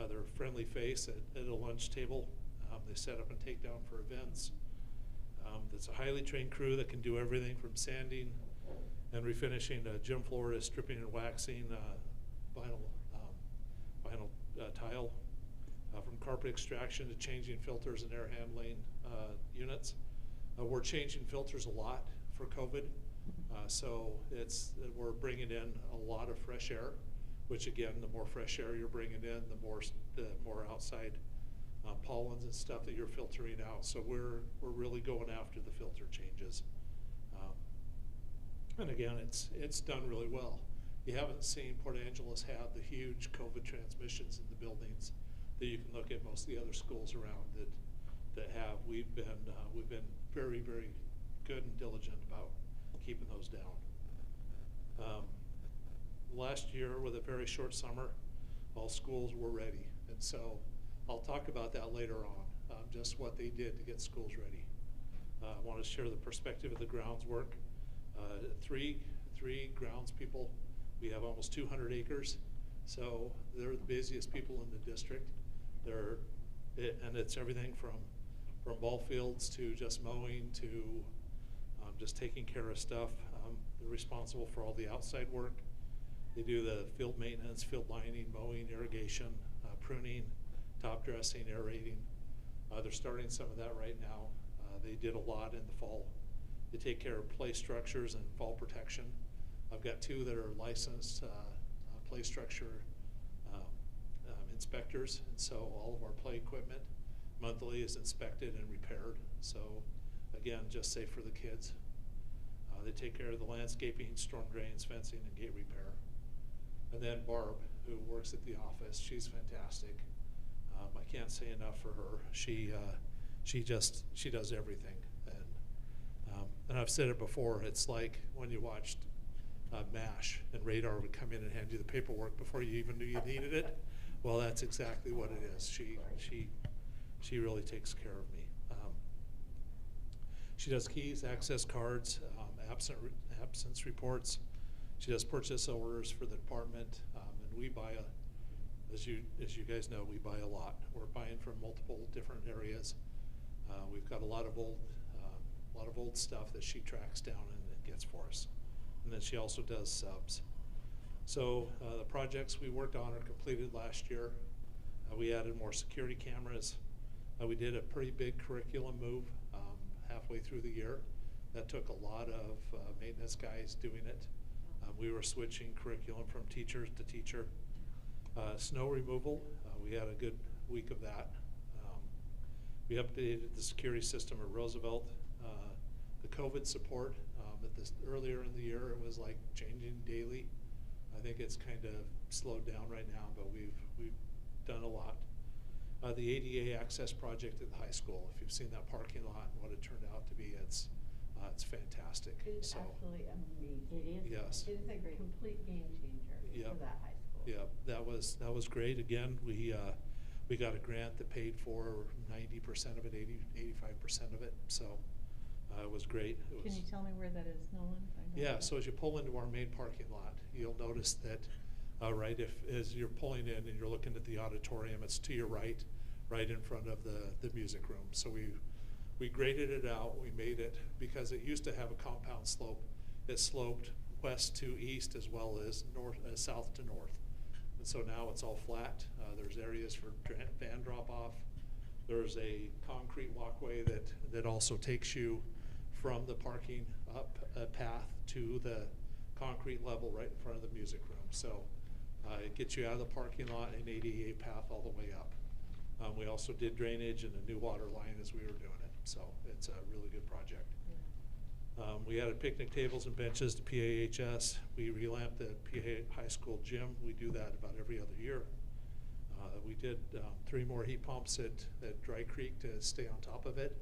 They're a friendly face at a lunch table. They set up and take down for events. It's a highly trained crew that can do everything from sanding and refinishing gym floor to stripping and waxing vinyl tile, from carpet extraction to changing filters and air handling units. We're changing filters a lot for COVID, so we're bringing in a lot of fresh air, which again, the more fresh air you're bringing in, the more outside pollens and stuff that you're filtering out. So we're really going after the filter changes. And again, it's done really well. You haven't seen Port Angeles have the huge COVID transmissions in the buildings that you can look at most of the other schools around that have. We've been very, very good and diligent about keeping those down. Last year, with a very short summer, all schools were ready. And so I'll talk about that later on, just what they did to get schools ready. I want to share the perspective of the grounds work. Three grounds people. We have almost 200 acres. So they're the busiest people in the district. And it's everything from ball fields to just mowing to just taking care of stuff. They're responsible for all the outside work. They do the field maintenance, field lining, mowing, irrigation, pruning, top dressing, aerating. They're starting some of that right now. They did a lot in the fall. They take care of play structures and fall protection. I've got 2 that are licensed play structure inspectors, and so all of our play equipment monthly is inspected and repaired. So again, just safe for the kids. They take care of the landscaping, storm drains, fencing, and gate repair. And then Barb, who works at the office, she's fantastic. I can't say enough for her. She does everything. And I've said it before, it's like when you watched MASH and Radar would come in and hand you the paperwork before you even knew you needed it. Well, that's exactly what it is. She really takes care of me. She does keys, access cards, absence reports. She does purchase orders for the department, and we buy as you guys know, we buy a lot. We're buying from multiple different areas. We've got a lot of old stuff that she tracks down and gets for us. And then she also does subs. So the projects we worked on are completed last year. We added more security cameras. We did a pretty big curriculum move halfway through the year. That took a lot of maintenance guys doing it. We were switching curriculum from teachers to teacher. Snow removal, we had a good week of that. We updated the security system at Roosevelt. The COVID support, earlier in the year, it was like changing daily. I think it's kind of slowed down right now, but we've done a lot. The ADA access project at the high school, if you've seen that parking lot and what it turned out to be, it's fantastic. It is absolutely amazing. It is. Yes. It is a complete game changer for that high school. Yep, that was great. Again, we got a grant that paid for 90% of it, 85% of it. So it was great. Can you tell me where that is, Nolan? Yeah, so as you pull into our main parking lot, you'll notice that as you're pulling in and you're looking at the auditorium, it's to your right in front of the music room. So we graded it out. We made it, because it used to have a compound slope. It sloped west to east as well as south to north. And so now it's all flat. There's areas for van drop off. There's a concrete walkway that also takes you from the parking up a path to the concrete level right in front of the music room. So it gets you out of the parking lot and ADA path all the way up. We also did drainage and a new water line as we were doing it. So it's a really good project. We added picnic tables and benches to PAHS. We revamped the PA high school gym. We do that about every other year. We did 3 more heat pumps at Dry Creek to stay on top of it.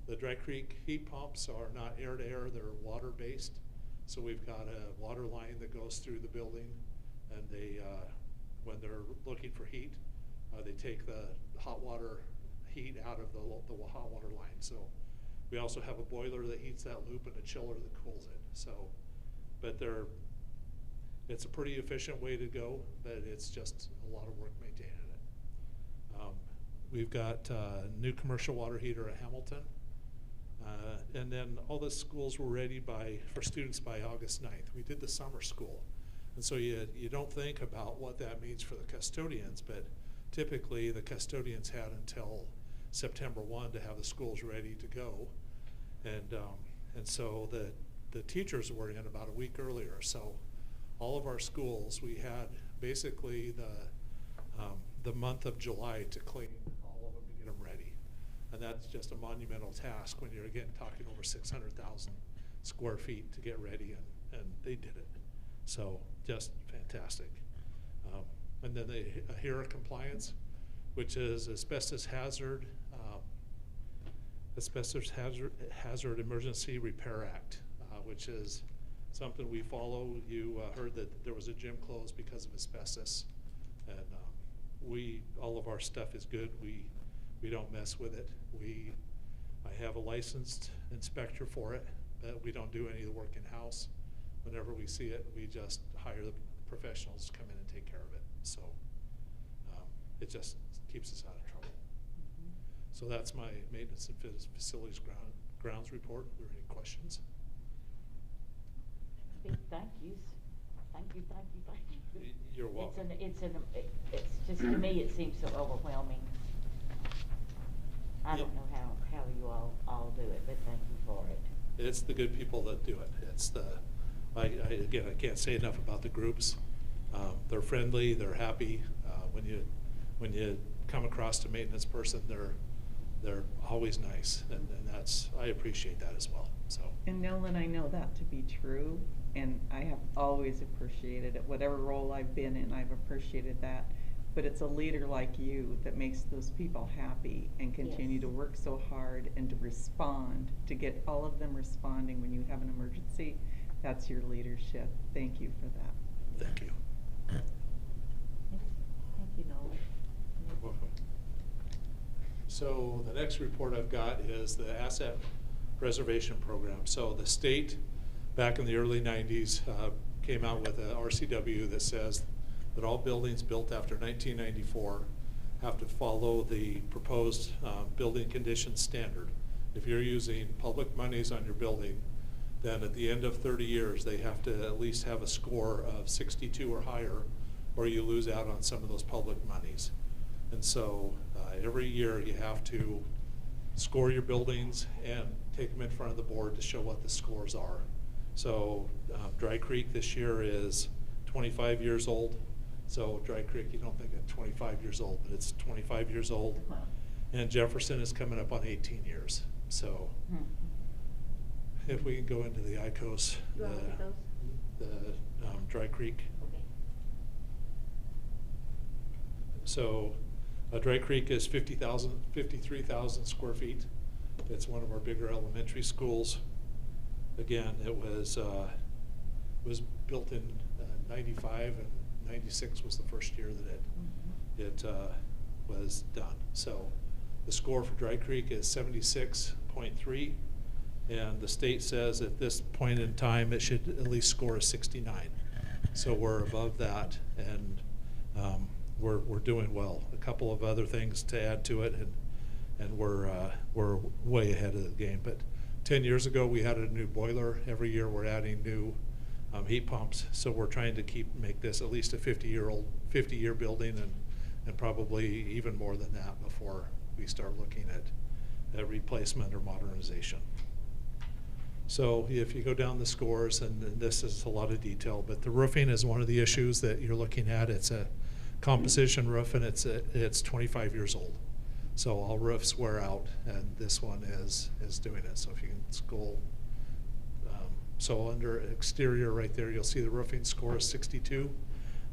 The Dry Creek heat pumps are not air to air, they're water based. So we've got a water line that goes through the building, and they, when they're looking for heat, they take the hot water heat out of the hot water line. So we also have a boiler that heats that loop and a chiller that cools it. So, but it's a pretty efficient way to go, but it's just a lot of work maintaining it. We've got a new commercial water heater at Hamilton. And then all the schools were ready for students by August 9th. We did the summer school. And so you don't think about what that means for the custodians, but typically the custodians had until September 1 to have the schools ready to go. And so the teachers were in about a week earlier. So all of our schools, we had basically the month of July to clean all of them to get them ready. And that's just a monumental task when you're again talking over 600,000 square feet to get ready, and they did it. So just fantastic. And then the HERA compliance, which is asbestos hazard Emergency Repair Act, which is something we follow. You heard that there was a gym closed because of asbestos, and all of our stuff is good. We don't mess with it. I have a licensed inspector for it, but we don't do any of the work in-house. Whenever we see it, we just hire the professionals to come in and take care of it. So it just keeps us out of trouble. So that's my maintenance and facilities grounds report. Are there any questions? Big thank yous. Thank you. You're welcome. It's just, to me, it seems so overwhelming. I don't know how you all do it, but thank you for it. It's the good people that do it. It's again, I can't say enough about the groups. They're friendly, they're happy. When you come across a maintenance person, they're always nice, and I appreciate that as well. So. And Nolan, I know that to be true, and I have always appreciated it. Whatever role I've been in, I've appreciated that. But it's a leader like you that makes those people happy and continue to work so hard and to respond, to get all of them responding when you have an emergency. That's your leadership. Thank you for that. Thank you. Thank you, Nolan. You're welcome. So the next report I've got is the asset preservation program. So the state, back in the early 90s, came out with a RCW that says that all buildings built after 1994 have to follow the proposed building condition standard. If you're using public monies on your building, then at the end of 30 years, they have to at least have a score of 62 or higher, or you lose out on some of those public monies. And so every year you have to score your buildings and take them in front of the board to show what the scores are. So Dry Creek this year is 25 years old. So Dry Creek, you don't think of 25 years old, but it's 25 years old. Wow. And Jefferson is coming up on 18 years. So if we can go into the ICOS, the Dry Creek. Okay. So Dry Creek is 53,000 square feet. It's one of our bigger elementary schools. Again, it was built in 95, and 96 was the first year that it was done. So the score for Dry Creek is 76.3, and the state says at this point in time it should at least score a 69. So we're above that, and we're doing well. A couple of other things to add to it, and we're way ahead of the game. But 10 years ago we had a new boiler. Every year we're adding new heat pumps. So we're trying to make this at least a 50-year building, and probably even more than that before we start looking at replacement or modernization. So if you go down the scores, and this is a lot of detail, but the roofing is one of the issues that you're looking at. It's a composition roof, and it's 25 years old. So all roofs wear out, and this one is doing it. So if you can scroll, so under exterior right there, you'll see the roofing score is 62.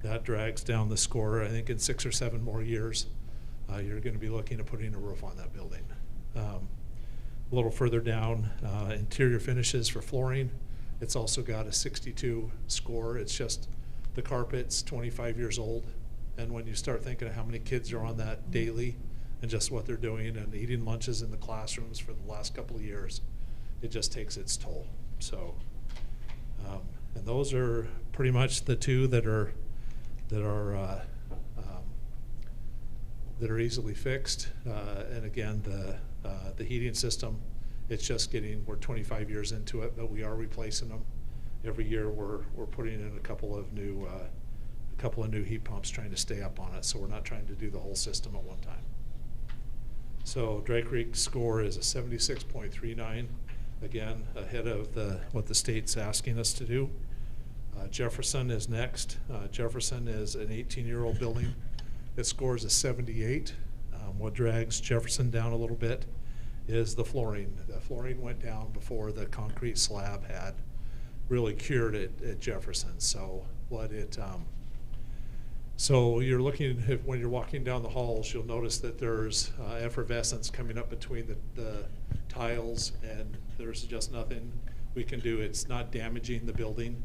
That drags down the score. I think in 6 or 7 more years, you're going to be looking at putting a roof on that building. A little further down, interior finishes for flooring. It's also got a 62 score. It's just the carpet's 25 years old. And when you start thinking of how many kids are on that daily and just what they're doing and eating lunches in the classrooms for the last couple of years, it just takes its toll. So, and those are pretty much the two that are easily fixed. And again, the heating system, it's just we're 25 years into it, but we are replacing them. Every year we're putting in a couple of new heat pumps, trying to stay up on it. So we're not trying to do the whole system at one time. So Dry Creek score is a 76.39, again ahead of what the state's asking us to do. Jefferson is next. Jefferson is an 18-year-old building. It scores a 78. What drags Jefferson down a little bit is the flooring. The flooring went down before the concrete slab had really cured it at Jefferson. So what it So you're looking, when you're walking down the halls, you'll notice that there's effervescence coming up between the tiles, and there's just nothing we can do. It's not damaging the building,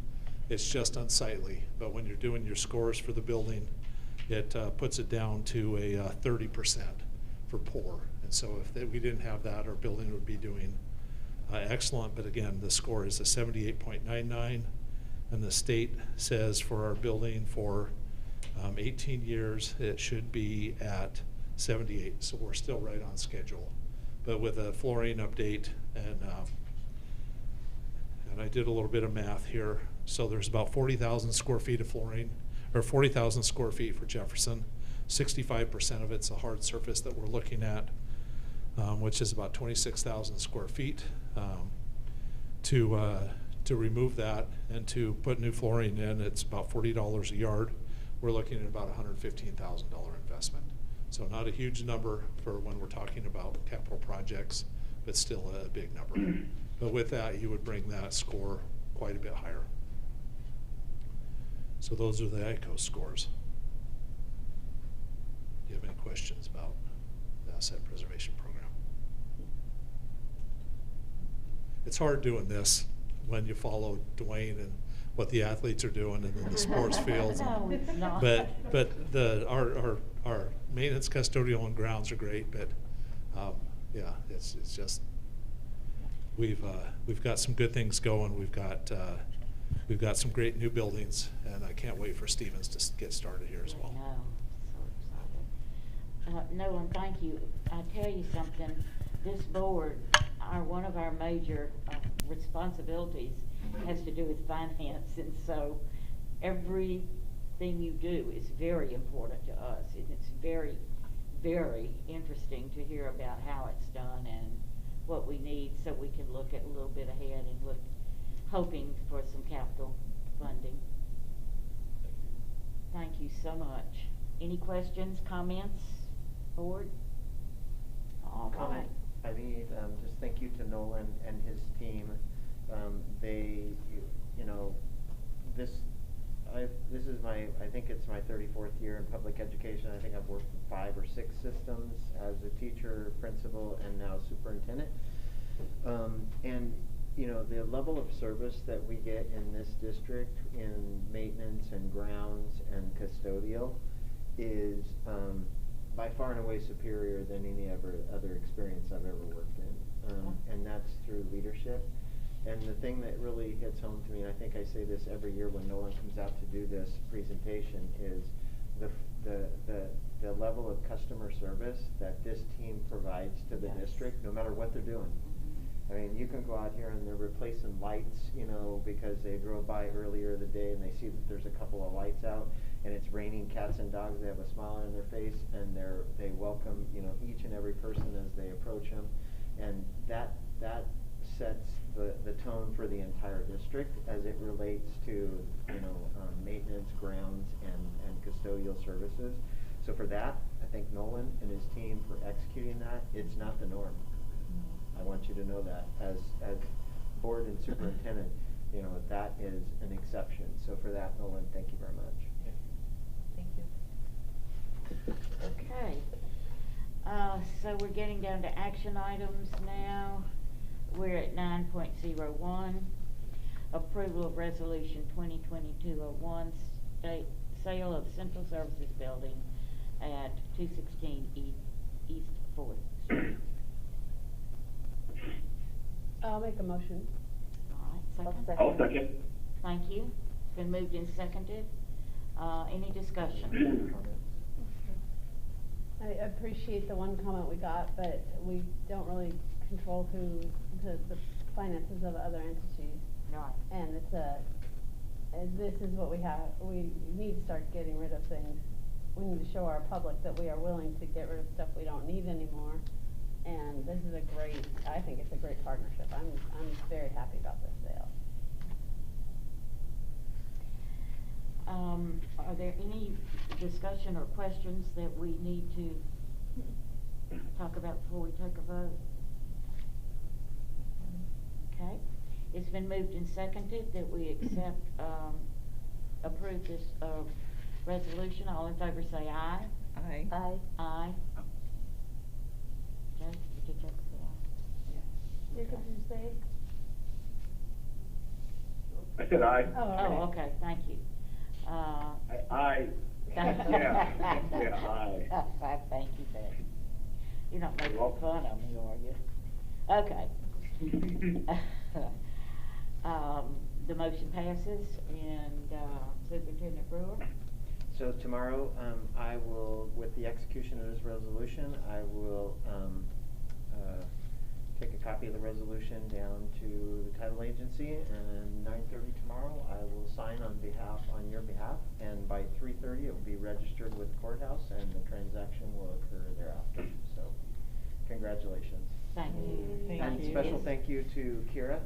it's just unsightly. But when you're doing your scores for the building, it puts it down to a 30% for poor. And so if we didn't have that, our building would be doing excellent. But again, the score is a 78.99, and the state says for our building for 18 years, it should be at 78, so we're still right on schedule. But with a flooring update, and I did a little bit of math here, so there's about 40,000 square feet of flooring, or 40,000 square feet for Jefferson. 65% of it's a hard surface that we're looking at, which is about 26,000 square feet. To remove that and to put new flooring in, it's about $40 a yard. We're looking at about $115,000 investment. So not a huge number for when we're talking about capital projects, but still a big number. But with that, you would bring that score quite a bit higher. So those are the ICO scores. Do you have any questions about the asset preservation program? It's hard doing this when you follow Dwayne and what the athletes are doing and then the sports fields. No, it's not. But our maintenance, custodial, and grounds are great. But yeah, it's just we've got some good things going. We've got some great new buildings, and I can't wait for Stevens to get started here as well. I know, so excited. Nolan, thank you. I tell you something. This board, one of our major responsibilities has to do with finance, and so everything you do is very important to us, and it's very, very interesting to hear about how it's done and what we need, so we can look at a little bit ahead and look, hoping for some capital funding. Thank you so much. Any questions, comments, board? All right. I need just thank you to Nolan and his team. They, you know, this is I think it's my 34th year in public education. I think I've worked with 5 or 6 systems as a teacher, principal, and now superintendent. And you know, the level of service that we get in this district in maintenance and grounds and custodial is by far and away superior than any other experience I've ever worked in. And that's through leadership. And the thing that really hits home to me, and I think I say this every year when Nolan comes out to do this presentation, is the level of customer service that this team provides to the district, no matter what they're doing. I mean, you can go out here and they're replacing lights, you know, because they drove by earlier the day and they see that there's a couple of lights out and it's raining cats and dogs. They have a smile on their face, and they welcome, you know, each and every person as they approach them, and that sets the tone for the entire district as it relates to, you know, maintenance, grounds, and custodial services. So for that, I thank Nolan and his team for executing that. It's not the norm. I want you to know that as board and superintendent, you know, that is an exception. So for that, Nolan, thank you very much. Thank you. Okay. So we're getting down to action items now. We're at 9.01, approval of resolution 2022-01, sale of Central Services Building at 216 East 4th Street. I'll make a motion. All right, second? I'll second. Thank you. It's been moved and seconded. Any discussion? I appreciate the one comment we got, but we don't really control the finances of other entities. Right. And this is what we have. We need to start getting rid of things. We need to show our public that we are willing to get rid of stuff we don't need anymore. And this is I think it's a great partnership. I'm very happy about this sale. Are there any discussion or questions that we need to talk about before we take a vote? Okay. It's been moved and seconded that we approve this resolution. All in favor say aye. Aye. Aye. Aye. Judge, did Judge say aye? Did you say? I said aye. Oh, okay, thank you. Aye. Yeah, aye. Thank you, Betty. You're not making Well- fun of me, are you? Okay. The motion passes, and Superintendent Brewer? So tomorrow, I will, with the execution of this resolution, I will take a copy of the resolution down to the title agency, and 9:30 tomorrow, I will sign on your behalf, and by 3:30, it will be registered with the courthouse, and the transaction will occur thereafter. So, congratulations. Thank you. Thank And you. special thank you to Kira.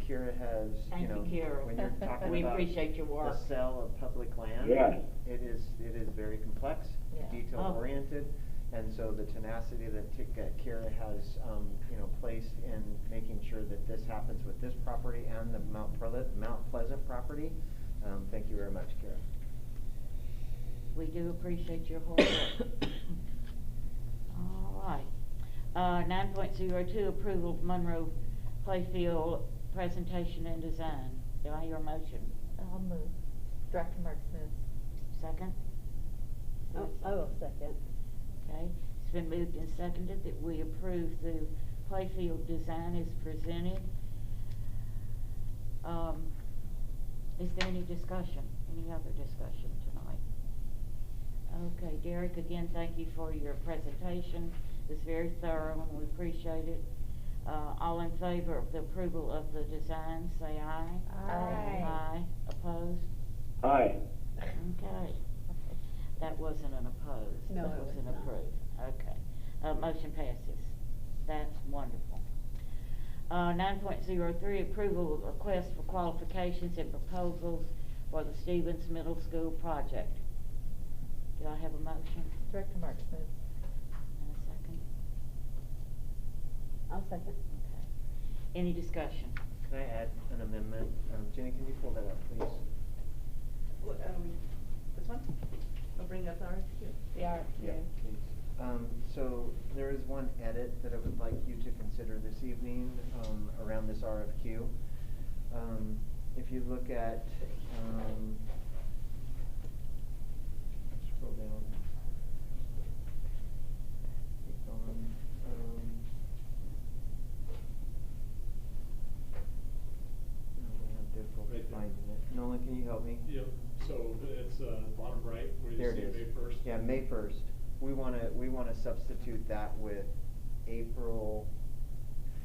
Kira has, Thank you, Kira. when you're talking We about appreciate your work. the sale of public land, Yes. it is very complex, Yeah. detail-oriented, and so the tenacity that Kira has, placed in making sure that this happens with this property and the Mount Pleasant property, thank you very much, Kira. We do appreciate your hard work. All right. 9.02, approval of Monroe Playfield presentation and design. Do I hear a motion? I'll move. Director Marks moves. Second? I will second. Okay, it's been moved and seconded that we approve the playfield design as presented. Is there any discussion, any other discussion tonight? Okay, Derek, again, thank you for your presentation. It's very thorough and we appreciate it. All in favor of the approval of the design, say aye. Aye. Aye. Opposed? Aye. Okay. That wasn't an opposed. No, That it was was an not. approved. Okay. Motion passes. That's wonderful. 9.03, approval of request for qualifications and proposals for the Stevens Middle School project. Do I have a motion? Director Marks moves. And a second? I'll second. Okay. Any discussion? Can I add an amendment? Jenny, can you pull that up, please? This one? I'll bring up ours. The RFQ. Yeah, please. So there is one edit that I would like you to consider this evening around this RFQ. If you look at, scroll down. Keep going. I'm difficulty Right there. finding it. Nolan, can you help me? Yep, so it's bottom right, where you There see it is. May 1st. Yeah, May 1st. We wanna substitute that with April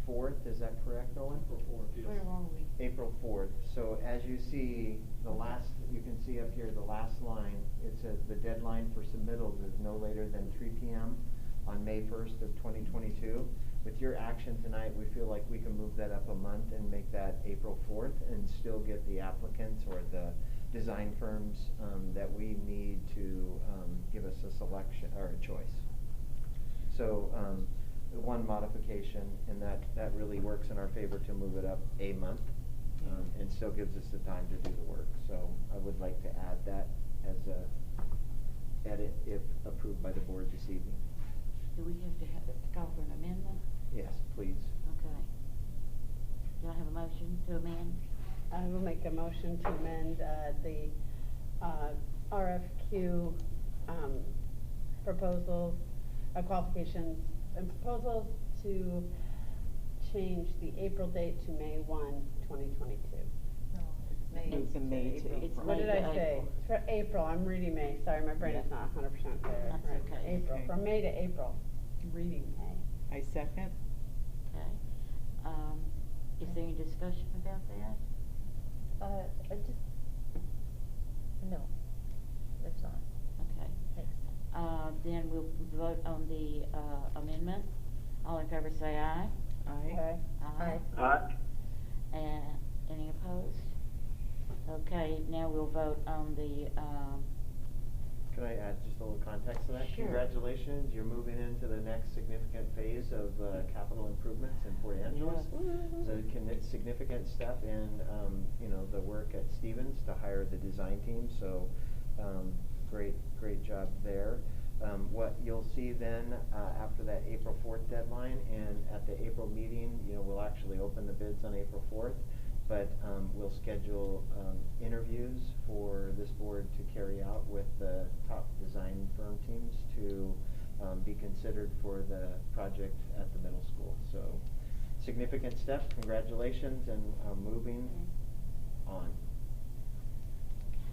4th, is that correct, Nolan? April 4th, yes. Where are we? April 4th. So as you see, you can see up here, the last line, it says the deadline for submittals is no later than 3 p.m. on May 1st of 2022. With your action tonight, we feel like we can move that up a month and make that April 4th and still get the applicants or the design firms that we need to give us a selection or a choice. So one modification, and that really works in our favor to move it up a month and still gives us the time to do the work. So I would like to add that as a edit if approved by the board this evening. Do we have to call for an amendment? Yes, please. Okay. Do I have a motion to amend? I will make a motion to amend the RFQ proposals, qualifications and proposals to change the April date to May 1, 2022. No, it's May. Move the May to April. It's What May did to I say? April. It's for April, I'm reading May, sorry, my brain is Yeah. not 100% there. That's Right, okay. April, Okay. from May to April, I'm reading May. I second. Okay. Is there any discussion about that? No, there's not. Okay. Thanks. Then we'll vote on the amendment. All in favor say aye. Aye. Okay. Aye. Aye. And any opposed? Okay, now we'll vote on the, Can I add just a little context to that? Sure. Congratulations, you're moving into the next significant phase of capital improvements in Port Angeles. It's a significant step in, the work at Stevens to hire the design team. So Great job there. What you'll see then, after that April 4th deadline and at the April meeting, we'll actually open the bids on April 4th, but we'll schedule interviews for this board to carry out with the top design firm teams to be considered for the project at the middle school. So significant step, congratulations, and moving on.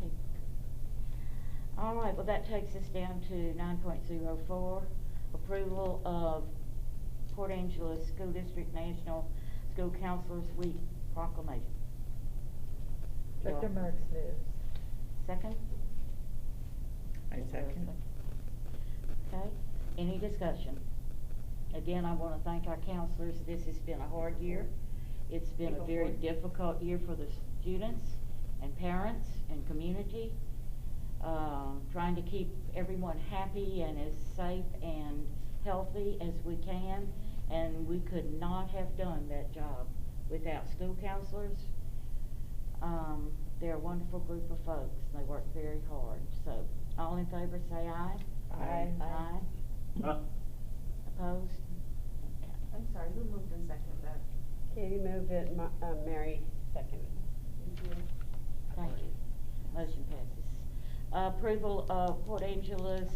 Okay. All right, well, that takes us down to 9.04, approval of Port Angeles School District National School Counselors Week proclamation. Dr. Marks moves. Second? I second. Okay, any discussion? Again, I want to thank our counselors. This has been a hard year. It's been a very difficult year for the students and parents and community. Trying to keep everyone happy and as safe and healthy as we can, and we could not have done that job without school counselors. They're a wonderful group of folks. They work very hard. So, all in favor say aye. Aye. Aye. Opposed? Okay. I'm sorry, who moved and seconded that? Katie moved it, Mary seconded. Thank you. Thank you. Motion passes. Approval of Port Angeles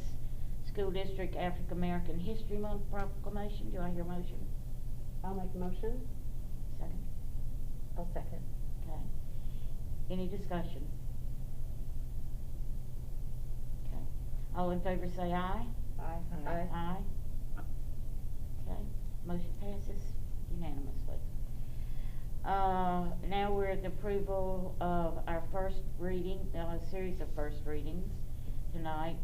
School District African American History Month proclamation. Do I hear a motion? I'll make a motion. Second. I'll second. Okay. Any discussion? Okay. All in favor say aye. Aye. Aye. Aye. Okay. Motion passes unanimously. Now we're at the approval of our first reading, a series of first readings tonight.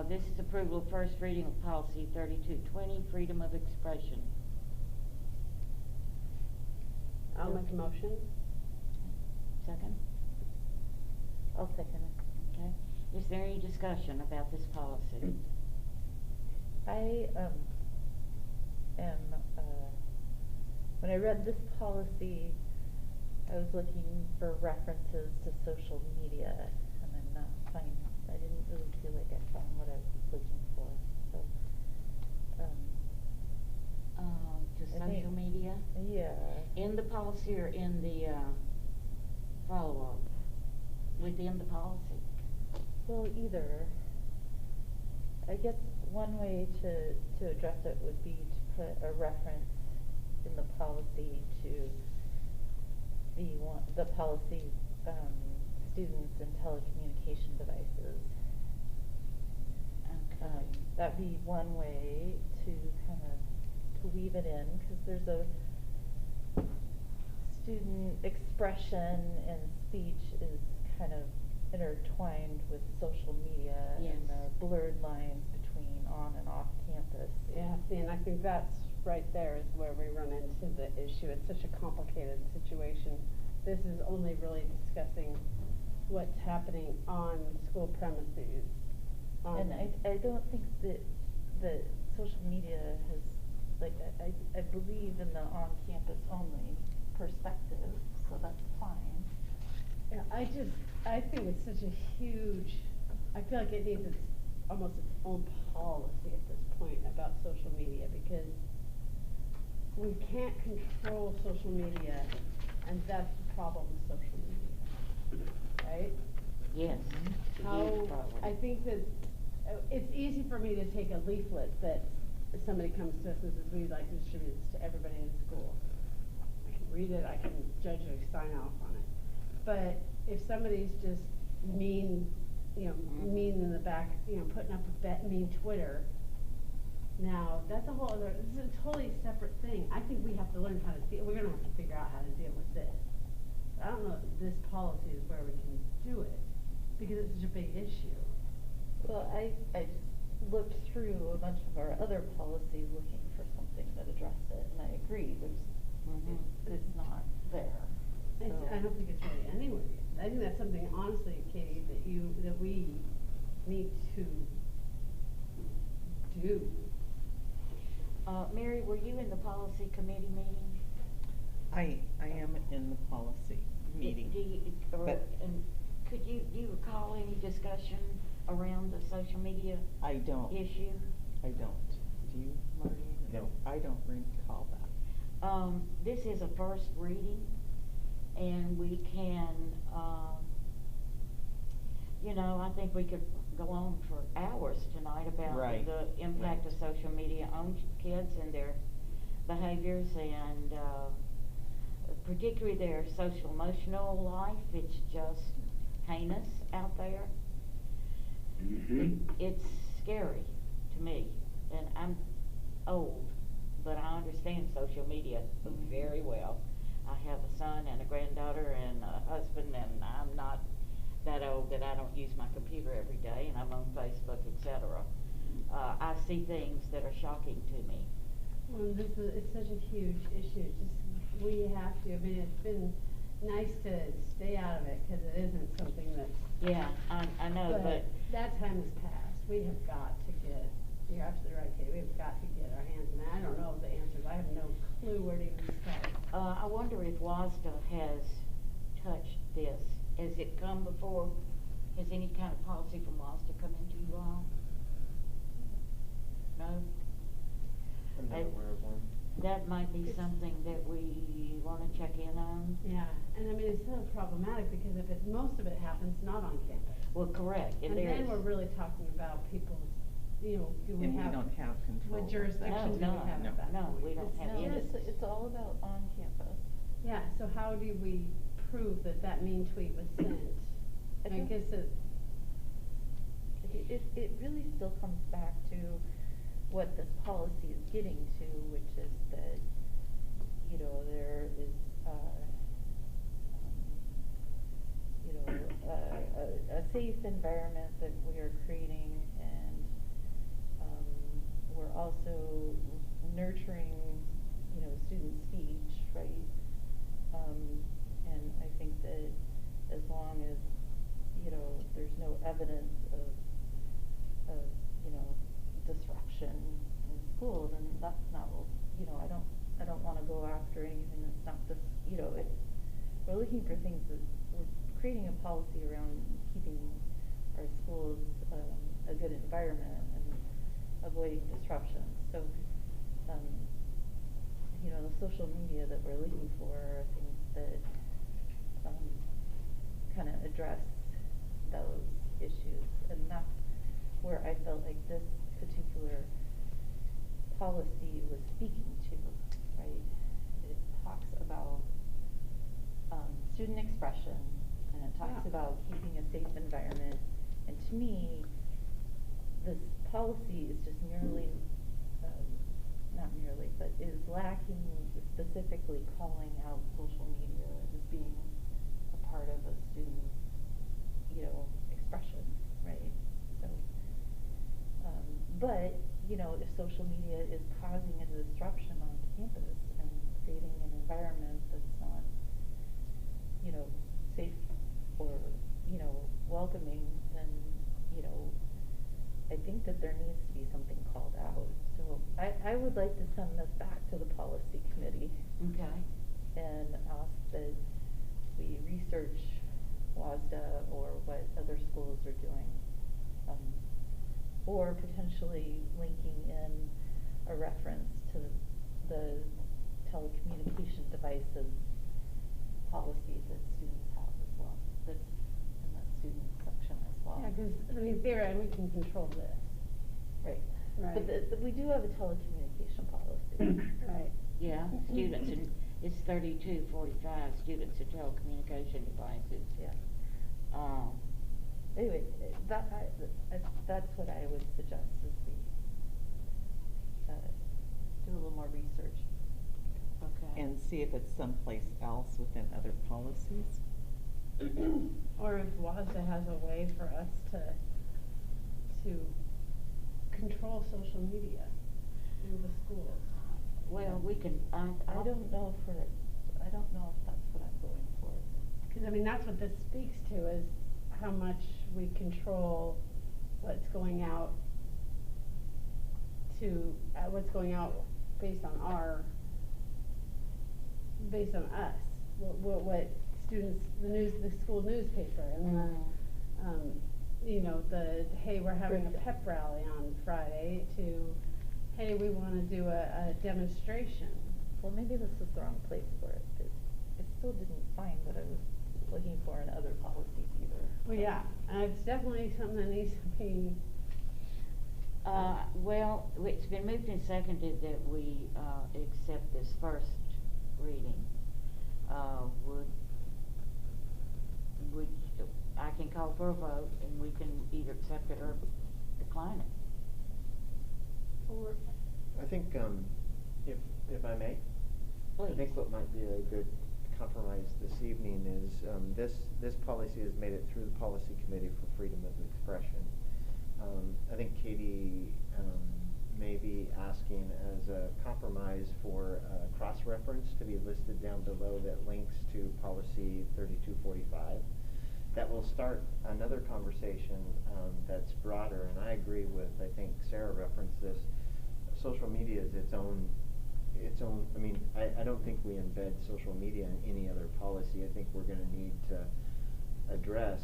This is approval of first reading of policy 3220, freedom of expression. I'll make a motion. Second? I'll second it. Okay. Is there any discussion about this policy? I am, when I read this policy, I was looking for references to social media, and I didn't really feel like I found what I was looking for, so, To I think- social media? Yeah. In the policy or in the, follow-up? Within the policy? Well, either. I guess one way to address it would be to put a reference in the policy to the policy, students and telecommunication devices. Okay. That'd be one way to kind of, to weave it in, because there's a student expression and speech is kind of intertwined with social media and Yes. the blurred lines between on and off campus. Yeah, see, and I think that's right there is where we run into the issue. It's such a complicated situation. This is only really discussing what's happening on school premises. And I don't think that social media has, like, I believe in the on-campus only perspective, so that's fine. Yeah, I think it's such a huge, I feel like it needs almost its own policy at this point about social media, because we can't control social media, and that's the problem with social media, right? Yes. How, Huge problem. I think that, it's easy for me to take a leaflet that somebody comes to us and says, we'd like to distribute this to everybody in school. I can read it, I can judge it, sign off on it. But if somebody's just mean, mean in the back, putting up a mean Twitter, now, that's a whole other, this is a totally separate thing. I think we have to learn how to deal, we're gonna have to figure out how to deal with this. I don't know if this policy is where we can do it, because it's such a big issue. Well, I just looked through a bunch of our other policies looking for something that addressed it, and I agree, it's not there. I don't think it's really anywhere. I think that's something, honestly, Katie, that we need to do. Mary, were you in the policy committee meeting? I am in the policy meeting. Do you, but- and do you recall any discussion around the social media I don't. issue? I don't. Do you, Marty? No. I don't recall that. This is a first reading, and we can, you know, I think we could go on for hours tonight about Right. the impact of social media on kids and their behaviors, and particularly their social emotional life. It's just heinous out there. It's scary to me, and I'm old, but I understand social media very well. I have a son and a granddaughter and a husband, and I'm not that old that I don't use my computer every day, and I'm on Facebook, etc. I see things that are shocking to me. Well, it's such a huge issue. Just, we have to, I mean, it's been nice to stay out of it, because it isn't something that's. Yeah, I know, but that time has passed. We have got to get, you're absolutely right, Kate, we've got to get our hands in it. I don't know the answers. I have no clue where to even start. I wonder if WASDA has touched this. Has it come before? Has any kind of policy from WASDA come into you all? No? I'm not aware of one. That might be something that we want to check in on. Yeah, and I mean, it's so problematic, because if most of it happens not on campus. Well, correct. And then we're really talking about people's, you know, do we And we have. don't have control. What jurisdiction do we have at that No, point? we don't have No, any. it's all about on campus. Yeah, so how do we prove that that mean tweet was sent? I I think guess it really still comes back to what this policy is getting to, which is that, you know, there is, you know, a safe environment that we are creating, and we're also nurturing, you know, student speech, right? And I think that as long as, you know, there's no evidence of, you know, disruption in school, then that's not what, you know, I don't wanna go after anything that's not just, you know, we're looking for things that, we're creating a policy around keeping our schools, a good environment and avoiding disruption. So, you know, the social media that we're looking for are things that, kinda address those issues, and that's where I felt like this particular policy was speaking to, right? It talks about student expression, and it talks about keeping a safe environment, and to me, this policy is just merely, not merely, but is lacking specifically calling out social media as being a part of a student's, you know, expression, right? So, but, you know, if social media is causing a disruption on campus and creating an environment that's not, you know, safe or, you know, welcoming, then, you know, I think that there needs to be something called out. So I would like to send this back to the policy committee. Okay. And ask that we research WASDA or what other schools are doing. Or potentially linking in a reference to the telecommunication devices policy that students have as well. That's in that student section as well. Yeah, because, I mean, theoretically, we can control this. Right. Right. But we do have a telecommunication policy. Right. Yeah, students, and it's 3245 students in telecommunication devices. Yeah. Anyway, that's what I would suggest, is we do a little more research. Okay. And see if it's someplace else within other policies. Or if WASDA has a way for us to control social media in the schools. Well, we can, I don't know if that's what I'm going for. Because, I mean, that's what this speaks to, is how much we control what's going out what's going out based on us, what students, the school newspaper, and you know, hey, we're having a pep rally on Friday, to, hey, we wanna do a demonstration. Well, maybe this is the wrong place for it, 'cause I still didn't find what I was looking for in other policies either. Well, yeah, it's definitely something that needs to be. Well, it's been moved and seconded that we, accept this first reading. Would, I can call for a vote, and we can either accept it or decline it. I think, if I may, I think what might be a good compromise this evening is, this policy has made it through the policy committee for freedom of expression. I think Katie, may be asking as a compromise for cross-reference to be listed down below that links to policy 3245. That will start another conversation, that's broader, and I agree with, I think Sarah referenced this, social media is its own, I mean, I don't think we embed social media in any other policy. I think we're gonna need to address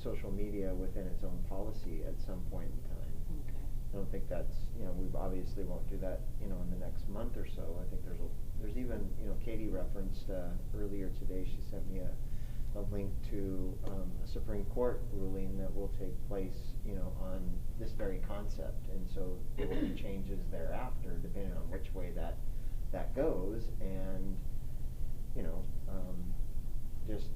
social media within its own policy at some point in time. Okay. I don't think that's, you know, we obviously won't do that, you know, in the next month or so. I think there's even, you know, Katie referenced, earlier today, she sent me a link to, a Supreme Court ruling that will take place, you know, on this very concept. And so there will be changes thereafter, depending on which way that goes, and, you know, just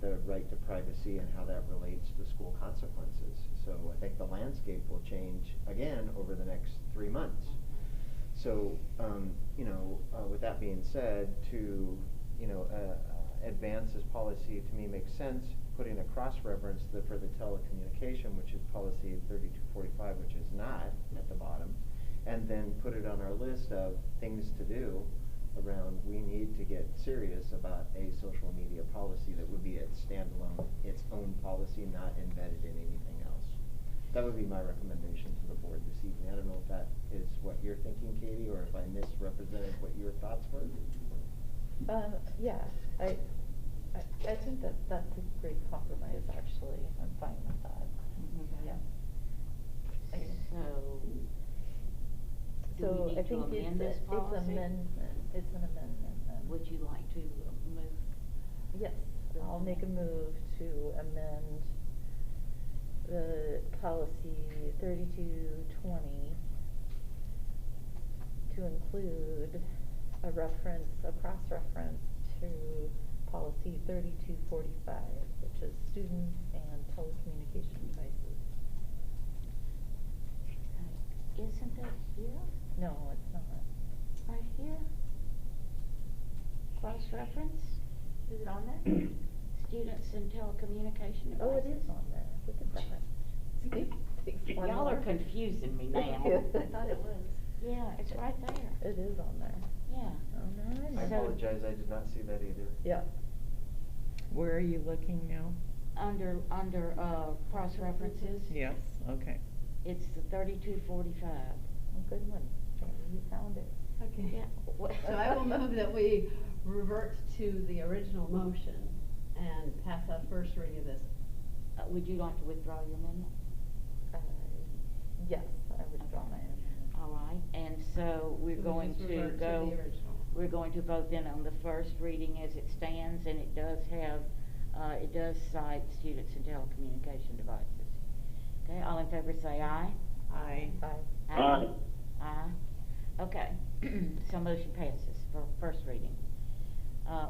the right to privacy and how that relates to school consequences. So I think the landscape will change again over the next 3 months. So, you know, with that being said, to, you know, advance this policy to me makes sense, putting a cross-reference for the telecommunication, which is policy 3245, which is not at the bottom, and then put it on our list of things to do around, we need to get serious about a social media policy that would be its standalone, its own policy, not embedded in anything else. That would be my recommendation to the board this evening. I don't know if that is what you're thinking, Katie, or if I misrepresented what your thoughts were. Yeah, I think that's a great compromise, actually. I'm fine with that. Mm-hmm. Yeah. Do we need I to think amend this policy? It's an amendment then. Would you like to move? Yes, I'll make a move to amend the policy 3220 to include a cross-reference to policy 3245, which is students and telecommunication devices. Isn't that here? No, it's not. Right here? Cross-reference? Is it on there? Students and telecommunication devices. Oh, it is on there. Look at that. See? Y'all are confusing me now. I thought it was. Yeah, it's right there. It is on there. Yeah. Oh, no, I apologize, I did not see that either. Yeah. Where are you looking now? Under cross-references. Yes, okay. It's the 3245. Good one. You found it. Okay. Yeah. So I will move that we revert to the original motion and pass out first reading of this. Would you like to withdraw your amendment? Yes, I withdraw my amendment. All right, and so we're So we going just to revert to go, the original. we're going to vote then on the first reading as it stands, and it does have, it does cite students and telecommunication devices. Okay, all in favor say aye. Aye. Aye. Aye. Aye. Okay, so motion passes for first reading.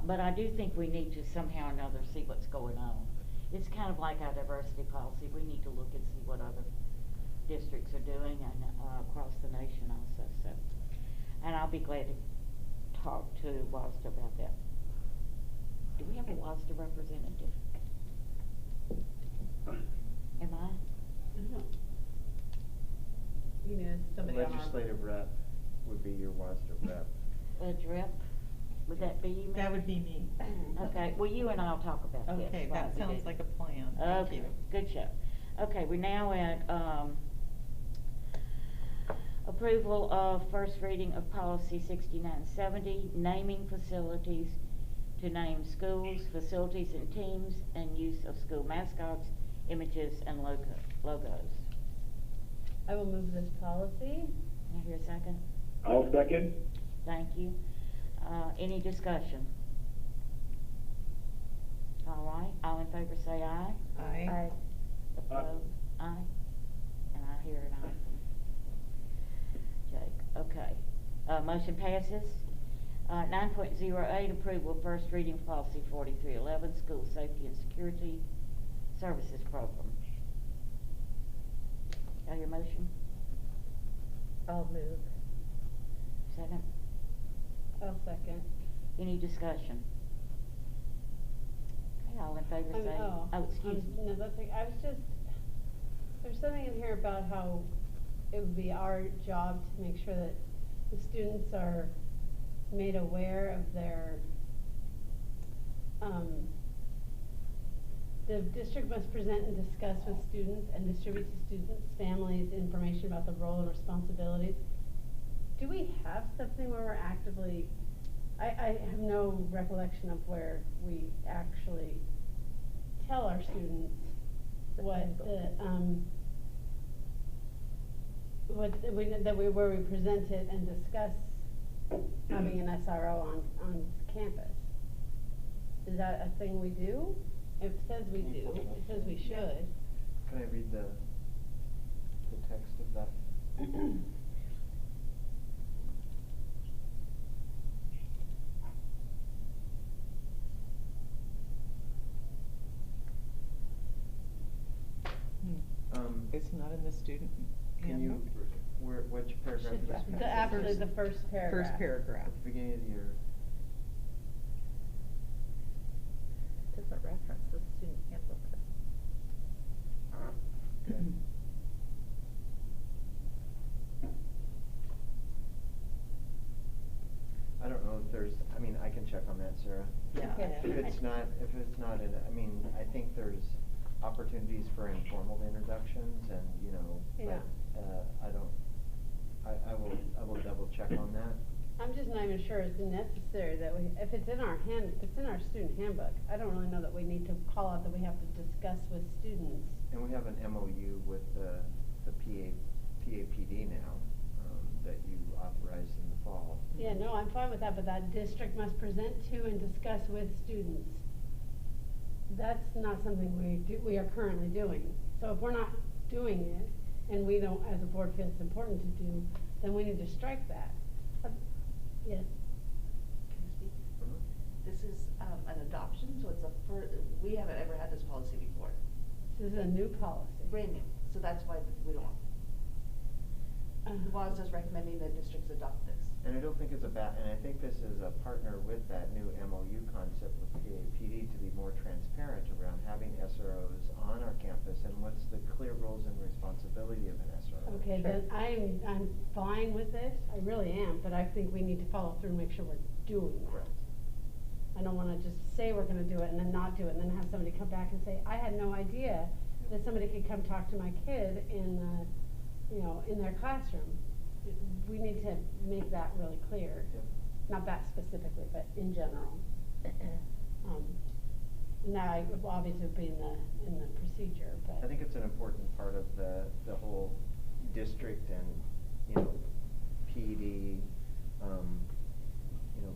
But I do think we need to somehow or another see what's going on. It's kind of like our diversity policy. We need to look and see what other districts are doing and across the nation also. So, and I'll be glad to talk to WASDA about that. Do we have a WASDA representative? Am I? No. You know, somebody on our. Legislative rep would be your WASDA rep. Rep? Would that be you, Mary? That would be me. Okay, well, you and I'll talk about this. Okay, while that we sounds do. like a plan. Thank Okay, you. good show. Okay, we're now at, approval of first reading of policy 6970, naming facilities to name schools, facilities, and teams, and use of school mascots, images, and logos. I will move this policy. Can I hear a second? I'll second. Thank you. Any discussion? All right, all in favor say aye. Aye. Aye. Opposed? Aye. And I hear an aye from Jake. Okay. Motion passes. 9.08, approval of first reading policy 4311, school safety and security services program. Got your motion? I'll move. Second? I'll second. Any discussion? Okay, all in favor say, excuse me. No, that's okay. I was just, there's something in here about how it would be our job to make sure that the students are made aware of their, the district must present and discuss with students and distribute to students' families information about the role and responsibilities. Do we have something where we're actively, I have no recollection of where we actually tell our students what the, where we present it and discuss having an SRO on campus. Is that a thing we do? It says we do, it says we should. Can I read the text of that? It's not in the student Can you, handbook. which paragraph is this? Actually, the first paragraph. First paragraph. At the beginning of the year. Doesn't reference the student handbook. Okay. I don't know if there's, I mean, I can check on that, Sarah. Yeah. Okay. If it's not in, I mean, I think there's opportunities for informal introductions and, you know, Yeah. but, I will double check on that. I'm just not even sure it's necessary that we, if it's in our student handbook, I don't really know that we need to call out that we have to discuss with students. And we have an MOU with the PAPD now, that you authorized in the fall. Yeah, no, I'm fine with that, but that district must present to and discuss with students. That's not something we are currently doing. So if we're not doing it, and we don't, as a board, feel it's important to do, then we need to strike that. Yes? Can I speak? This is an adoption, so it's we haven't ever had this policy before. This is a new policy. Brand new, so that's why we don't. WASDA is recommending that districts adopt this. And I don't think it's and I think this is a partner with that new MOU concept with PAPD to be more transparent around having SROs on our campus and what's the clear roles and responsibility of an SRO. Okay, then I'm fine with it, I really am, but I think we need to follow through and make sure we're doing that. Correct. I don't wanna just say we're gonna do it and then not do it, and then have somebody come back and say, I had no idea that somebody could come talk to my kid in their classroom. We need to make that really clear. Yep. Not that specifically, but in general. Now, obviously, it'd be in the procedure, but. I think it's an important part of the whole district and, you know, PD,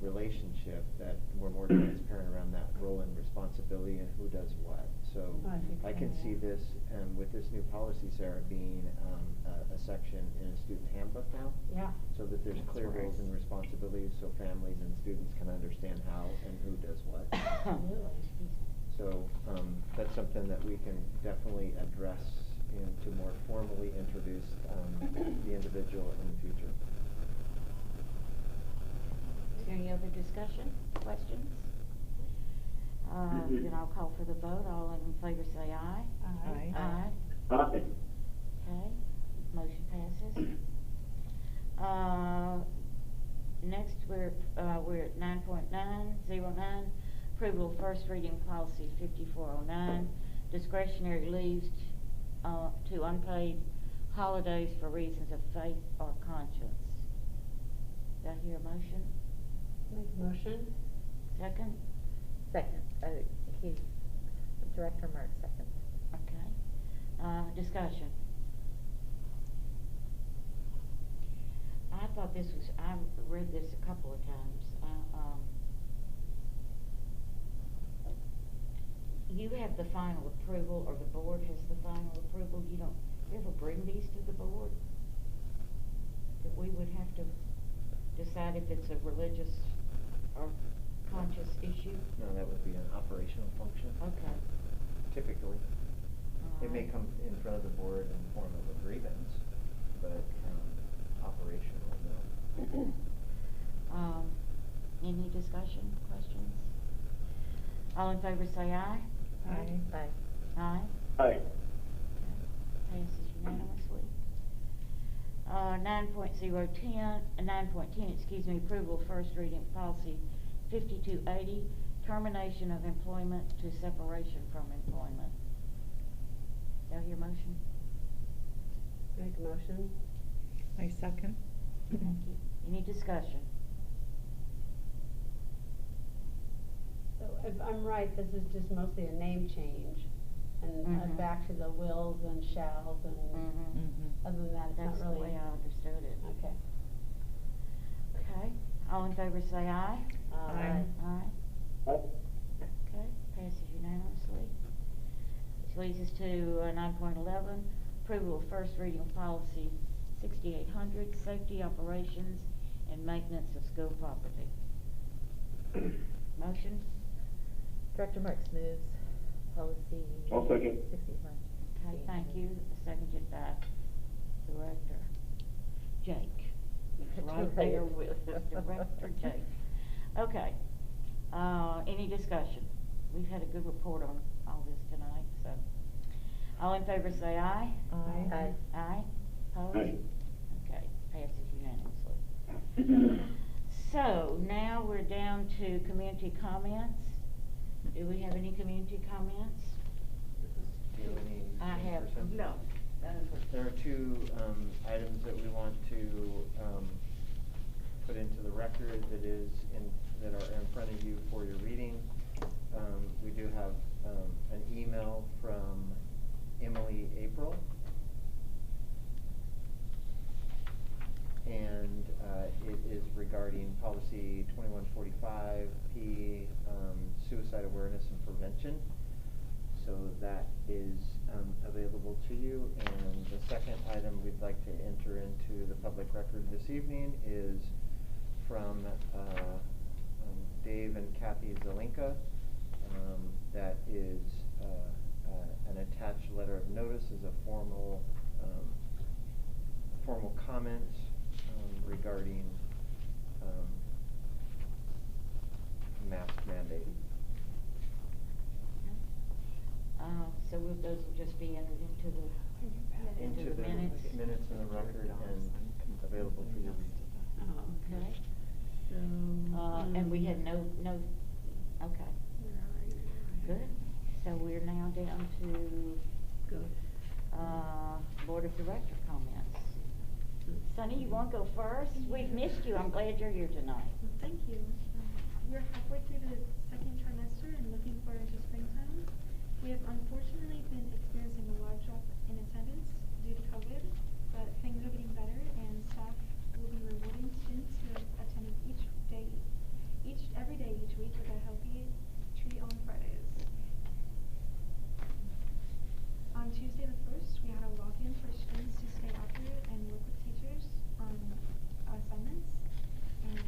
relationship, that we're more transparent around that role and responsibility and who does what. So I can see this, with this new policy, Sarah, being a section in a student handbook now. Yeah. So that there's clear roles and responsibilities, so families and students can understand how and who does what. So that's something that we can definitely address to more formally introduce the individual in the future. Is there any other discussion, questions? Then I'll call for the vote. All in favor say aye. Aye. Aye. Aye. Okay, motion passes. Next, we're at 9.909, approval of first reading policy 5409, discretionary leaves to unpaid holidays for reasons of faith or conscience. Did I hear a motion? Make a motion. Second? Second, Director Mark second. Okay. Discussion. I thought this was, I read this a couple of times. You have the final approval, or the board has the final approval. You ever bring these to the board? That we would have to decide if it's a religious or conscious issue? No, that would be an operational function. Okay. Typically. It may come in front of the board in the form of a grievance, but operational, no. Any discussion, questions? All in favor say aye. Aye. Aye. Aye. Aye. Passes unanimously. 9.10, excuse me, approval of first reading of policy 5280, termination of employment to separation from employment. Do I hear motion? Make a motion. I second. Thank you. Any discussion? So if I'm right, this is just mostly a name change, and back to the wills and shalls, and other than that, it's That's not really. the way I understood it. Okay. Okay. All in favor say aye. Aye. Aye. Okay. Passes unanimously. Which leads us to 9.11, approval of first reading of policy 6800, safety operations and maintenance of school property. Motion? Director Marks moves policy. I'll second. 61. Okay, thank you. Seconded by Director Jake. He's right there with us, Director Jake. Okay. Any discussion? We've had a good report on all this tonight, so. All in favor say aye. Aye. Aye. Aye. Opposed? Aye. Okay, passes unanimously. So now we're down to community comments. Do we have any community comments? Do you have any? I have, no. There are two items that we want to put into the record that are in front of you for your reading. We do have an email from Emily April. And it is regarding policy 2145P, suicide awareness and prevention. So that is available to you. And the second item we'd like to enter into the public record this evening is from Dave and Kathy Zelinka. That is an attached letter of notice as a formal comment regarding mask mandate. So those will just be entered into the minutes? Minutes in the record and available for your reading. Okay. So. And we had no, okay. Good. So we're now down to Board of Director comments. Sonny, you want to go first? We've missed you. I'm glad you're here tonight. Well, thank you. We're halfway through the second trimester and looking forward to springtime. We have unfortunately been experiencing a large drop in attendance due to COVID, but things are getting better and staff will be rewarding students who have attended every day each week with a healthy treat on Fridays. On Tuesday the 1st, we had a walk-in for students to stay after and work with teachers on assignments, and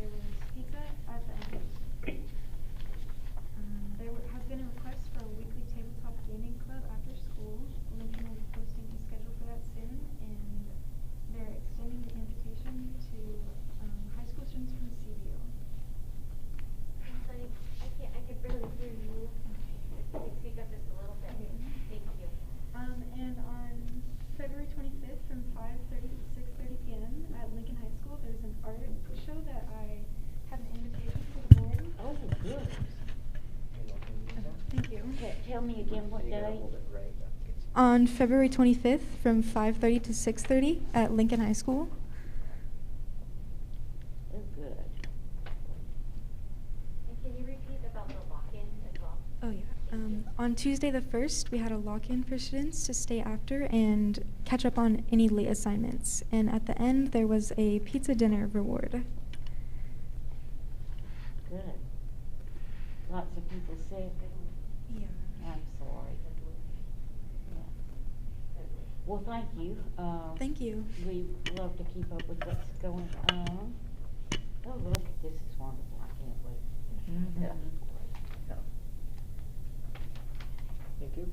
there was pizza at the end. There has been a request for a weekly tabletop gaming club after school. Lincoln will be posting a schedule for that soon, and they're extending the invitation to high school students from CBO. I'm sorry, I can barely hear you. Can you speak up just a little bit? Thank you. And on February 25th from 5:30 to 6:30 p.m. at Lincoln High School, there's an art show that I have an invitation for the board. Oh, good. Thank you. Tell me again what day? On February 25th from 5:30 to 6:30 at Lincoln High School. Oh, good. And can you repeat about the lock On Tuesday the 1st, we had a lock-in for students to stay after and catch up on any late assignments. And at the end, there was a pizza dinner reward. Good. Lots of people sick. Yeah. I'm sorry. Yeah. Well, thank you. Thank you. We love to keep up with what's going on. Oh, look, this is wonderful. I can't wait. Mhm. Yeah. Thank you.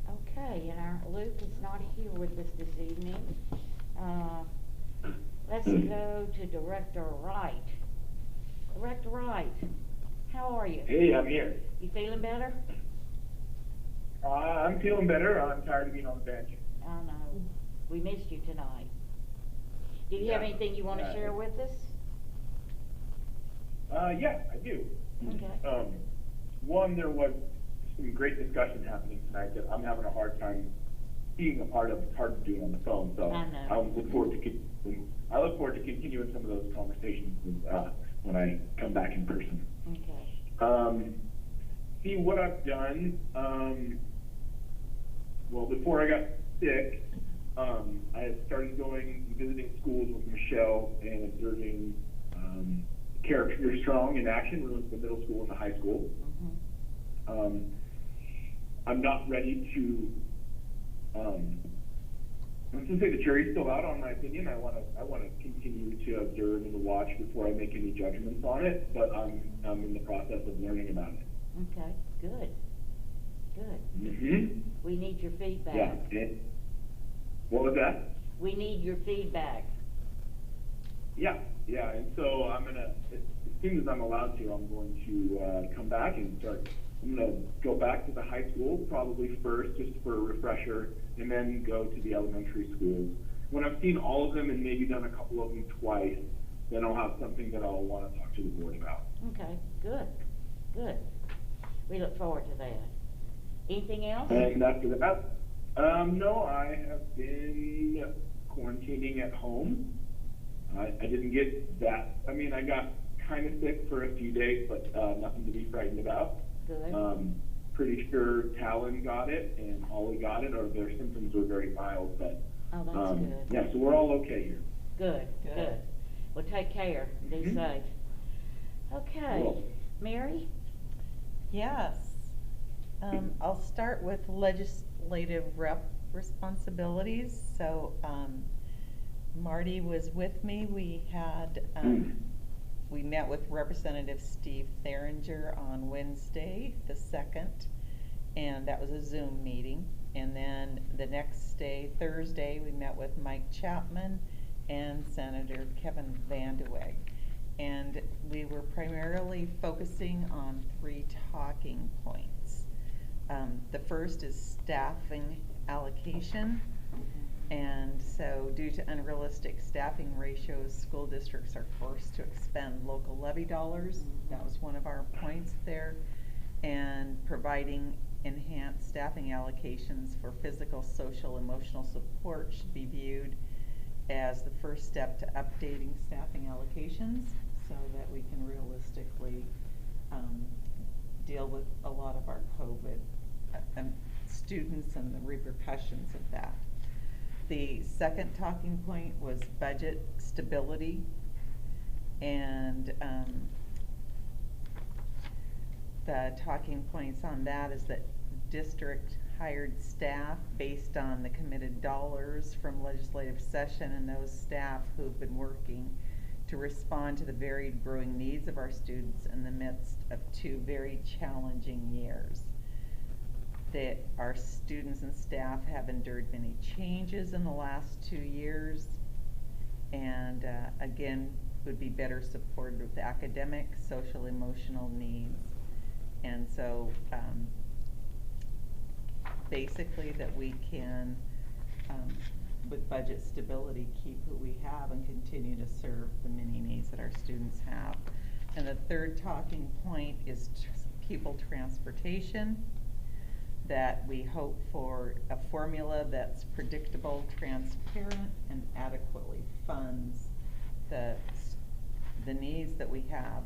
Okay, and our Luke is not here with us this evening. Let's go to Director Wright. Director Wright, how are you? Hey, I'm here. You feeling better? I'm feeling better. I'm tired of being on the bench. I know. We missed you tonight. Do you have Yeah. anything you want to share with us? Yeah, I do. Okay. One, there was some great discussion happening tonight that I'm having a hard time being a part of. It's hard to do it on the phone, so I know. I look forward to continuing some of those conversations when I come back in person. Okay. See what I've done. Well, before I got sick, I had started going and visiting schools with Michelle and observing Character Strong in action when it was the middle school and the high school. Mm-hmm. I'm not ready to. I was going to say the jury's still out on my opinion. I want to continue to observe and to watch before I make any judgments on it. But I'm in the process of learning about it. Okay, good. Good. Mm-hmm. We need your feedback. Yeah. What was that? We need your feedback. Yeah. And so I'm gonna, as soon as I'm allowed to, I'm going to come back and start. I'm gonna go back to the high school probably first, just for a refresher, and then go to the elementary schools. When I've seen all of them and maybe done a couple of them twice, then I'll have something that I'll want to talk to the board about. Okay, good. Good. We look forward to that. Anything else? And after that, no, I have been quarantining at home. I didn't get that. I mean, I got kind of sick for a few days, but nothing to be frightened about. Good. Pretty sure Talon got it and Holly got it, or their symptoms were very mild. But Oh, that's good. yeah, so we're all okay here. Good, good. Well, take care. Be Mhm. safe. Okay. Cool. Mary? Yes. I'll start with legislative rep responsibilities. So, Marty was with me. We had, we met with Representative Steve Theringer on Wednesday, the 2nd, and that was a Zoom meeting. And then the next day, Thursday, we met with Mike Chapman and Senator Kevin VandeWeghe. And we were primarily focusing on 3 talking points. The first is staffing allocation. And so due to unrealistic staffing ratios, school districts are forced to expend local levy dollars. That was one of our points there. And providing enhanced staffing allocations for physical, social, emotional support should be viewed as the first step to updating staffing allocations so that we can realistically deal with a lot of our COVID students and the repercussions of that. The second talking point was budget stability, and the talking points on that is that district hired staff based on the committed dollars from legislative session and those staff who've been working to respond to the varied growing needs of our students in the midst of 2 very challenging years. That our students and staff have endured many changes in the last 2 years, and again, would be better supported with academic, social, emotional needs. And so basically that we can, with budget stability, keep who we have and continue to serve the many needs that our students have. And the third talking point is pupil transportation, that we hope for a formula that's predictable, transparent, and adequately funds the needs that we have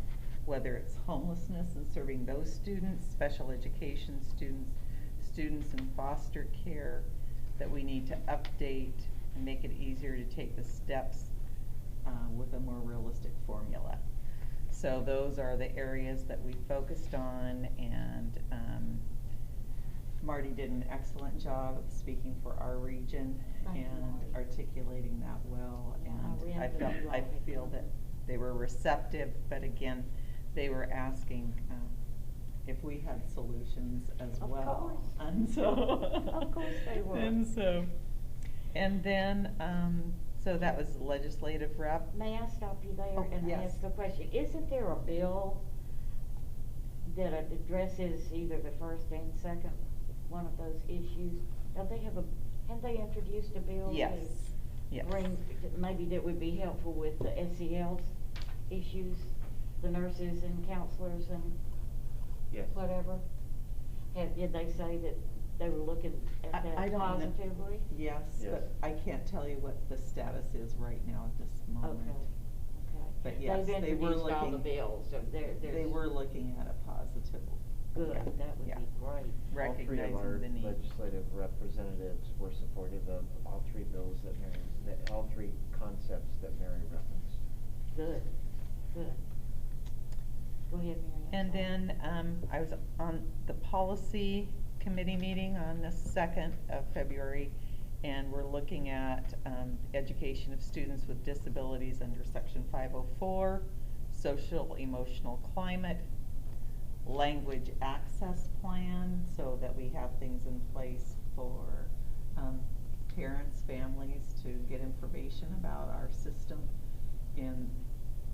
whether it's homelessness and serving those students, special education students, students in foster care, that we need to update and make it easier to take the steps with a more realistic formula. So those are the areas that we focused on, and Marty did an excellent job of speaking for our region Thank you, and Marty. articulating that well. Yeah, And we I feel that they were receptive, but again, they were asking if we had solutions as Of well. course. And so Of course they were. And then, so that was legislative rep. May I stop you there Oh, and yes. ask a question? Isn't there a bill that addresses either the first and second one of those issues? Don't they have haven't they introduced a bill? Yes, to yes. Bring, maybe that would be helpful with the SEL issues, the nurses and counselors and Yes. whatever? Did they say that they were looking at I that don't know. positively? Yes, Yes. but I can't tell you what the status is right now at this moment. Okay. But yes, They've they were introduced all the looking, bills, so they there's. were looking at a positive. Good, yeah, that would yeah. be great. All three of our Recognizing the need. legislative representatives were supportive of all three bills all three concepts that Mary referenced. Good, good. Go ahead, Mary Ann. And then, I was on the policy committee meeting on the 2nd of February, and we're looking at, education of students with disabilities under section 504, social emotional climate, language access plan, so that we have things in place for, parents, families to get information about our system in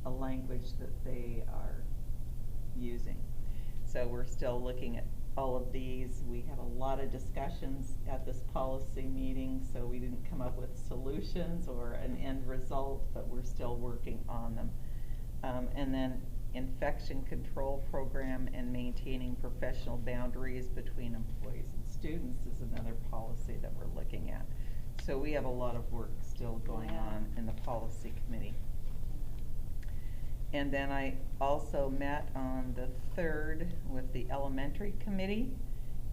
a language that they are using. So we're still looking at all of these. We had a lot of discussions at this policy meeting, so we didn't come up with solutions or an end result, but we're still working on them. And then infection control program and maintaining professional boundaries between employees and students is another policy that we're looking at. So we have a lot of work still going on in the policy committee. And then I also met on the 3rd with the elementary committee,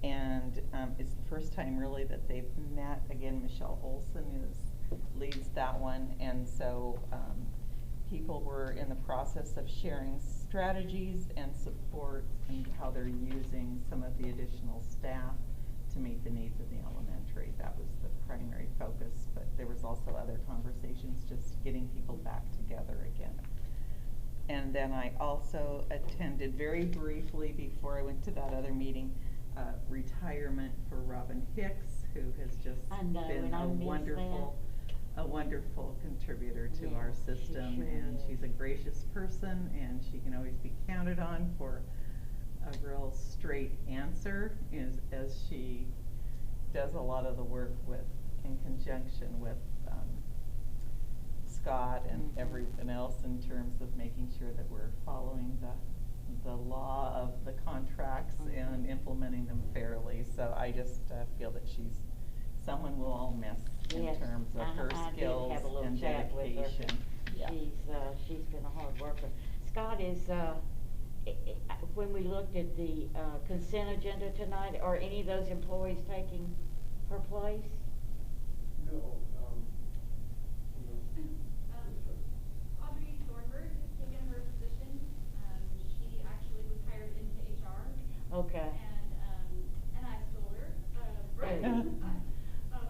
and it's the first time really that they've met. Again, Michelle Olson leads that one, and so people were in the process of sharing strategies and support and how they're using some of the additional staff to meet the needs of the elementary. That was the primary focus, but there was also other conversations, just getting people back together again. And then I also attended very briefly before I went to that other meeting, retirement for Robin Hicks, who has just been a wonderful contributor to our system, sure and is. she's a gracious person, and she can always be counted on for a real straight answer, as she does a lot of the work in conjunction with Scott and everyone else in terms of making sure that we're following the law of the contracts and implementing them fairly. So I just feel that she's someone we'll all miss in Yes, terms of her I did skills have a little and chat with her. dedication. Yeah. She's been a hard worker. Scott is, when we looked at the consent agenda tonight, are any of those employees taking her place? No, Audrey Thornburg has taken her position. She actually was hired into HR. Okay. And I told her, right.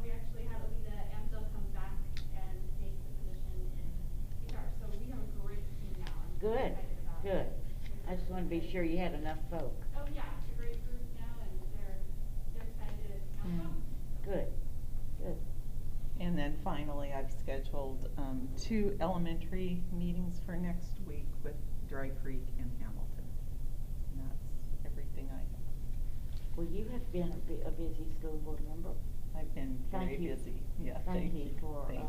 We actually had Alita Amsel come back and take the position in HR. So we have a great team now. I'm so Good, excited about it. good. I just want to be sure you had enough folk. Oh, yeah, it's a great group now, and they're excited to now come. Good, good. And then finally, I've scheduled 2 elementary meetings for next week with Dry Creek and Hamilton. And that's everything I have. Well, you have been a busy school board member. I've been very busy. Yeah, thank you. For, Thank you.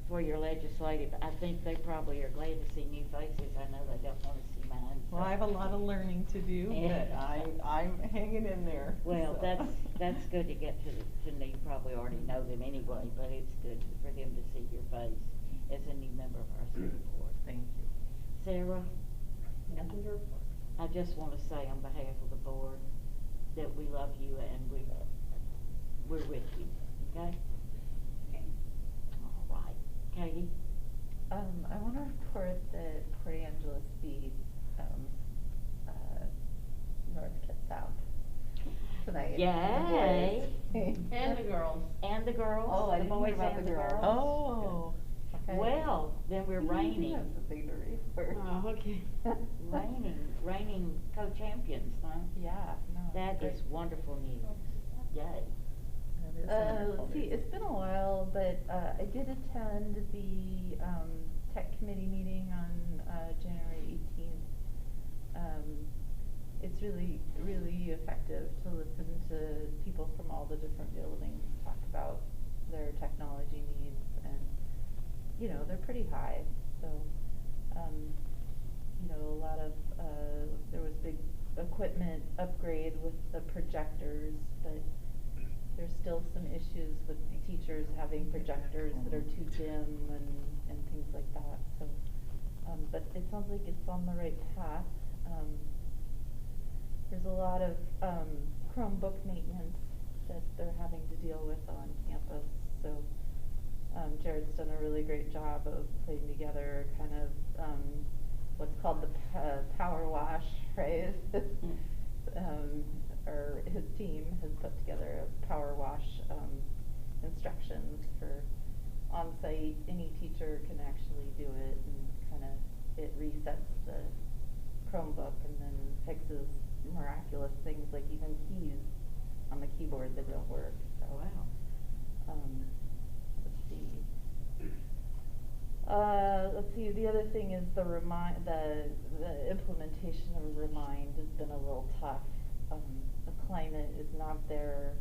for your legislative. I think they probably are glad to see new faces. I know they don't want to see mine. Well, I have a lot of learning to do, but I'm hanging in there. Well, so. that's good to get to know. You probably already know them anyway, but it's good for them to see your face as a new member of our school board. Thank you. Sarah? Nothing to report. I just want to say on behalf of the board that we love you and we're with you, okay? Okay. All right. Katie? I want to report that Port Angeles beat North Kit South tonight. Yay! And the girls. And the girls? Oh, I the didn't hear boys about and the girls. Oh. Okay. Well, then we're reigning. That's a victory for. Oh, okay. reigning co-champions, huh? Yeah, no. That great. is wonderful news. Yay. That is wonderful Let's see, news. it's been a while, but I did attend the tech committee meeting on January 18th. It's really, really effective to listen to people from all the different buildings talk about their technology needs, and you know, they're pretty high. So, you know, a lot of there was big equipment upgrade with the projectors, but there's still some issues with teachers having projectors that are too dim and things like that. So, but it sounds like it's on the right path. There's a lot of Chromebook maintenance that they're having to deal with on campus. So Jared's done a really great job of putting together kind of what's called the power wash, right? Or his team has put together a power wash instructions for on-site. Any teacher can actually do it, and kind of it resets the Chromebook and then fixes miraculous things like even keys on the keyboard that don't work. So wow. Let's see. Let's see. The other thing is the implementation of Remind has been a little tough. The climate is not there.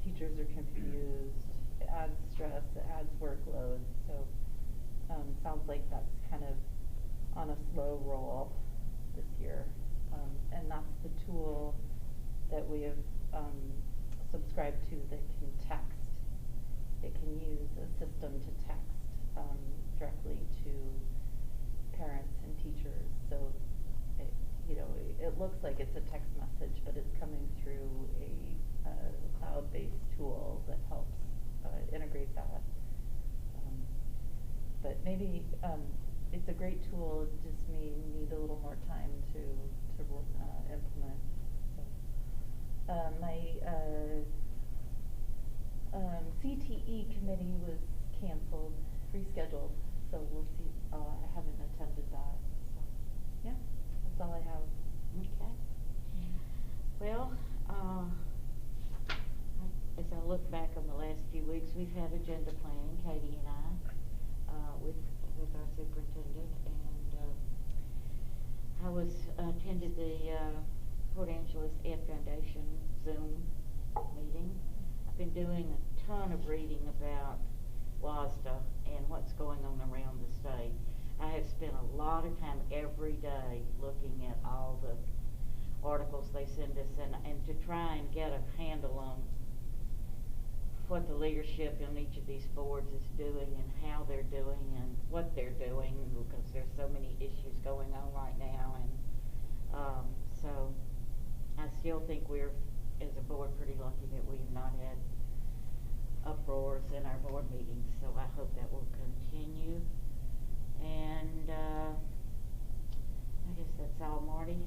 Teachers are confused. It adds stress. It adds workload. So sounds like that's kind of on a slow roll this year. And that's the tool that we have subscribed to that can text. It can use a system to text directly to parents and teachers. So, it looks like it's a text message, but it's coming through a cloud-based tool that helps integrate that. But maybe it's a great tool. It just may need a little more time to implement. So, my CTE committee was canceled, rescheduled. So we'll see. I haven't attended that. So yeah, that's all I have. Okay. Well, as I look back on the last few weeks, we've had agenda planning, Katie and I, with our superintendent, and I attended the Port Angeles Ed Foundation Zoom meeting. I've been doing a ton of reading about WASDA and what's going on around the state. I have spent a lot of time every day looking at all the articles they send us and to try and get a handle on what the leadership in each of these boards is doing and how they're doing and what they're doing, because there's so many issues going on right now. And so I still think we're, as a board, pretty lucky that we've not had uproars in our board meetings. So I hope that will continue. And I guess that's all, Marty.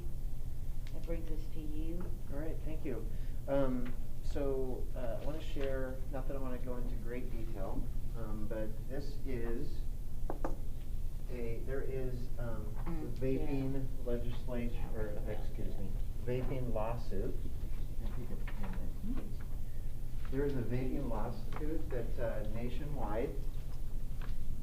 That brings us to you. All right, thank you. So I want to share, not that I want to go into great detail, but this is there is a vaping legislation, or excuse me, vaping lawsuit. There is a vaping lawsuit that's nationwide,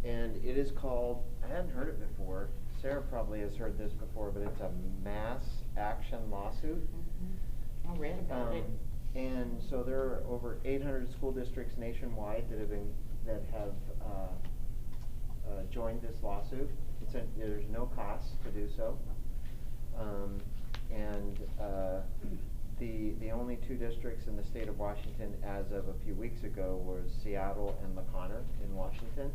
and it is called, I hadn't heard it before, Sarah probably has heard this before, but it's a mass action lawsuit. Mm-hmm. I read about it. And so there are over 800 school districts nationwide that have joined this lawsuit. There's no cost to do so. The only two districts in the state of Washington as of a few weeks ago was Seattle and LaConner in Washington.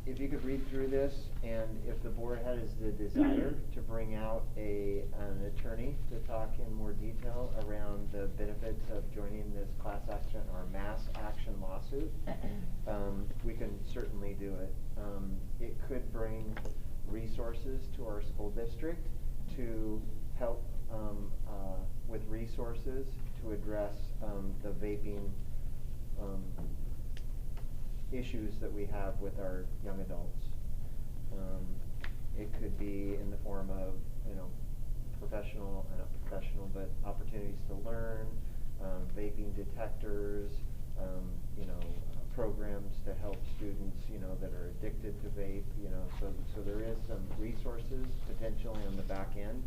if you could read through this, and if the board has the desire to bring out an attorney to talk in more detail around the benefits of joining this class action or mass action lawsuit, we can certainly do it. It could bring resources to our school district to help with resources to address the vaping issues that we have with our young adults. It could be in the form of, professional, not professional, but opportunities to learn, vaping detectors, programs to help students, that are addicted to vape, so there is some resources potentially on the back end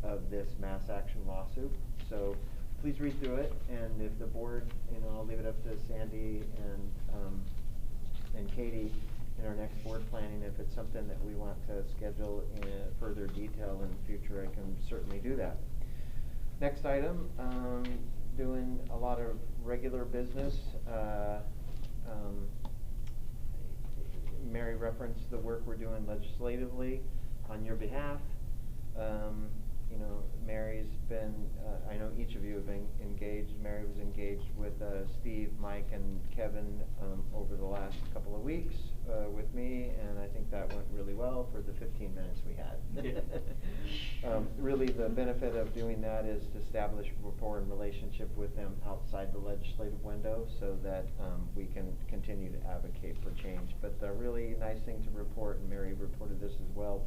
of this mass action lawsuit. So please read through it, and if the board, I'll leave it up to Sandy and Katie in our next board planning. If it's something that we want to schedule in further detail in the future, I can certainly do that. Next item, doing a lot of regular business. Mary referenced the work we're doing legislatively on your behalf. Mary's been, I know each of you have been engaged. Mary was engaged with Steve, Mike, and Kevin over the last couple of weeks with me, and I think that went really well for the 15 minutes we had. Really, the benefit of doing that is to establish rapport and relationship with them outside the legislative window so that we can continue to advocate for change. But the really nice thing to report, and Mary reported this as well,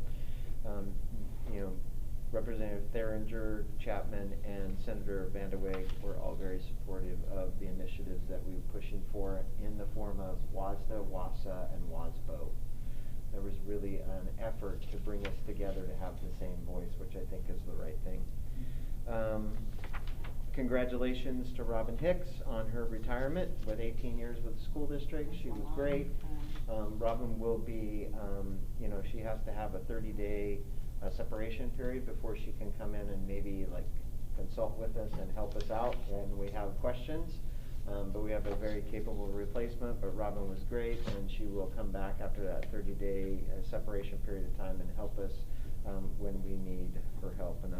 Representative Theringer, Chapman, and Senator VandeWeghe were all very supportive of the initiatives that we were pushing for in the form of WASDA, WASA, and WASBO. There was really an effort to bring us together to have the same voice, which I think is the right thing. Congratulations to Robin Hicks on her retirement with 18 years with the school district. She was great. Robin will be, she has to have a 30-day separation period before she can come in and maybe consult with us and help us out when we have questions. But we have a very capable replacement, but Robin was great, and she will come back after that 30-day separation period of time and help us when we need her help. And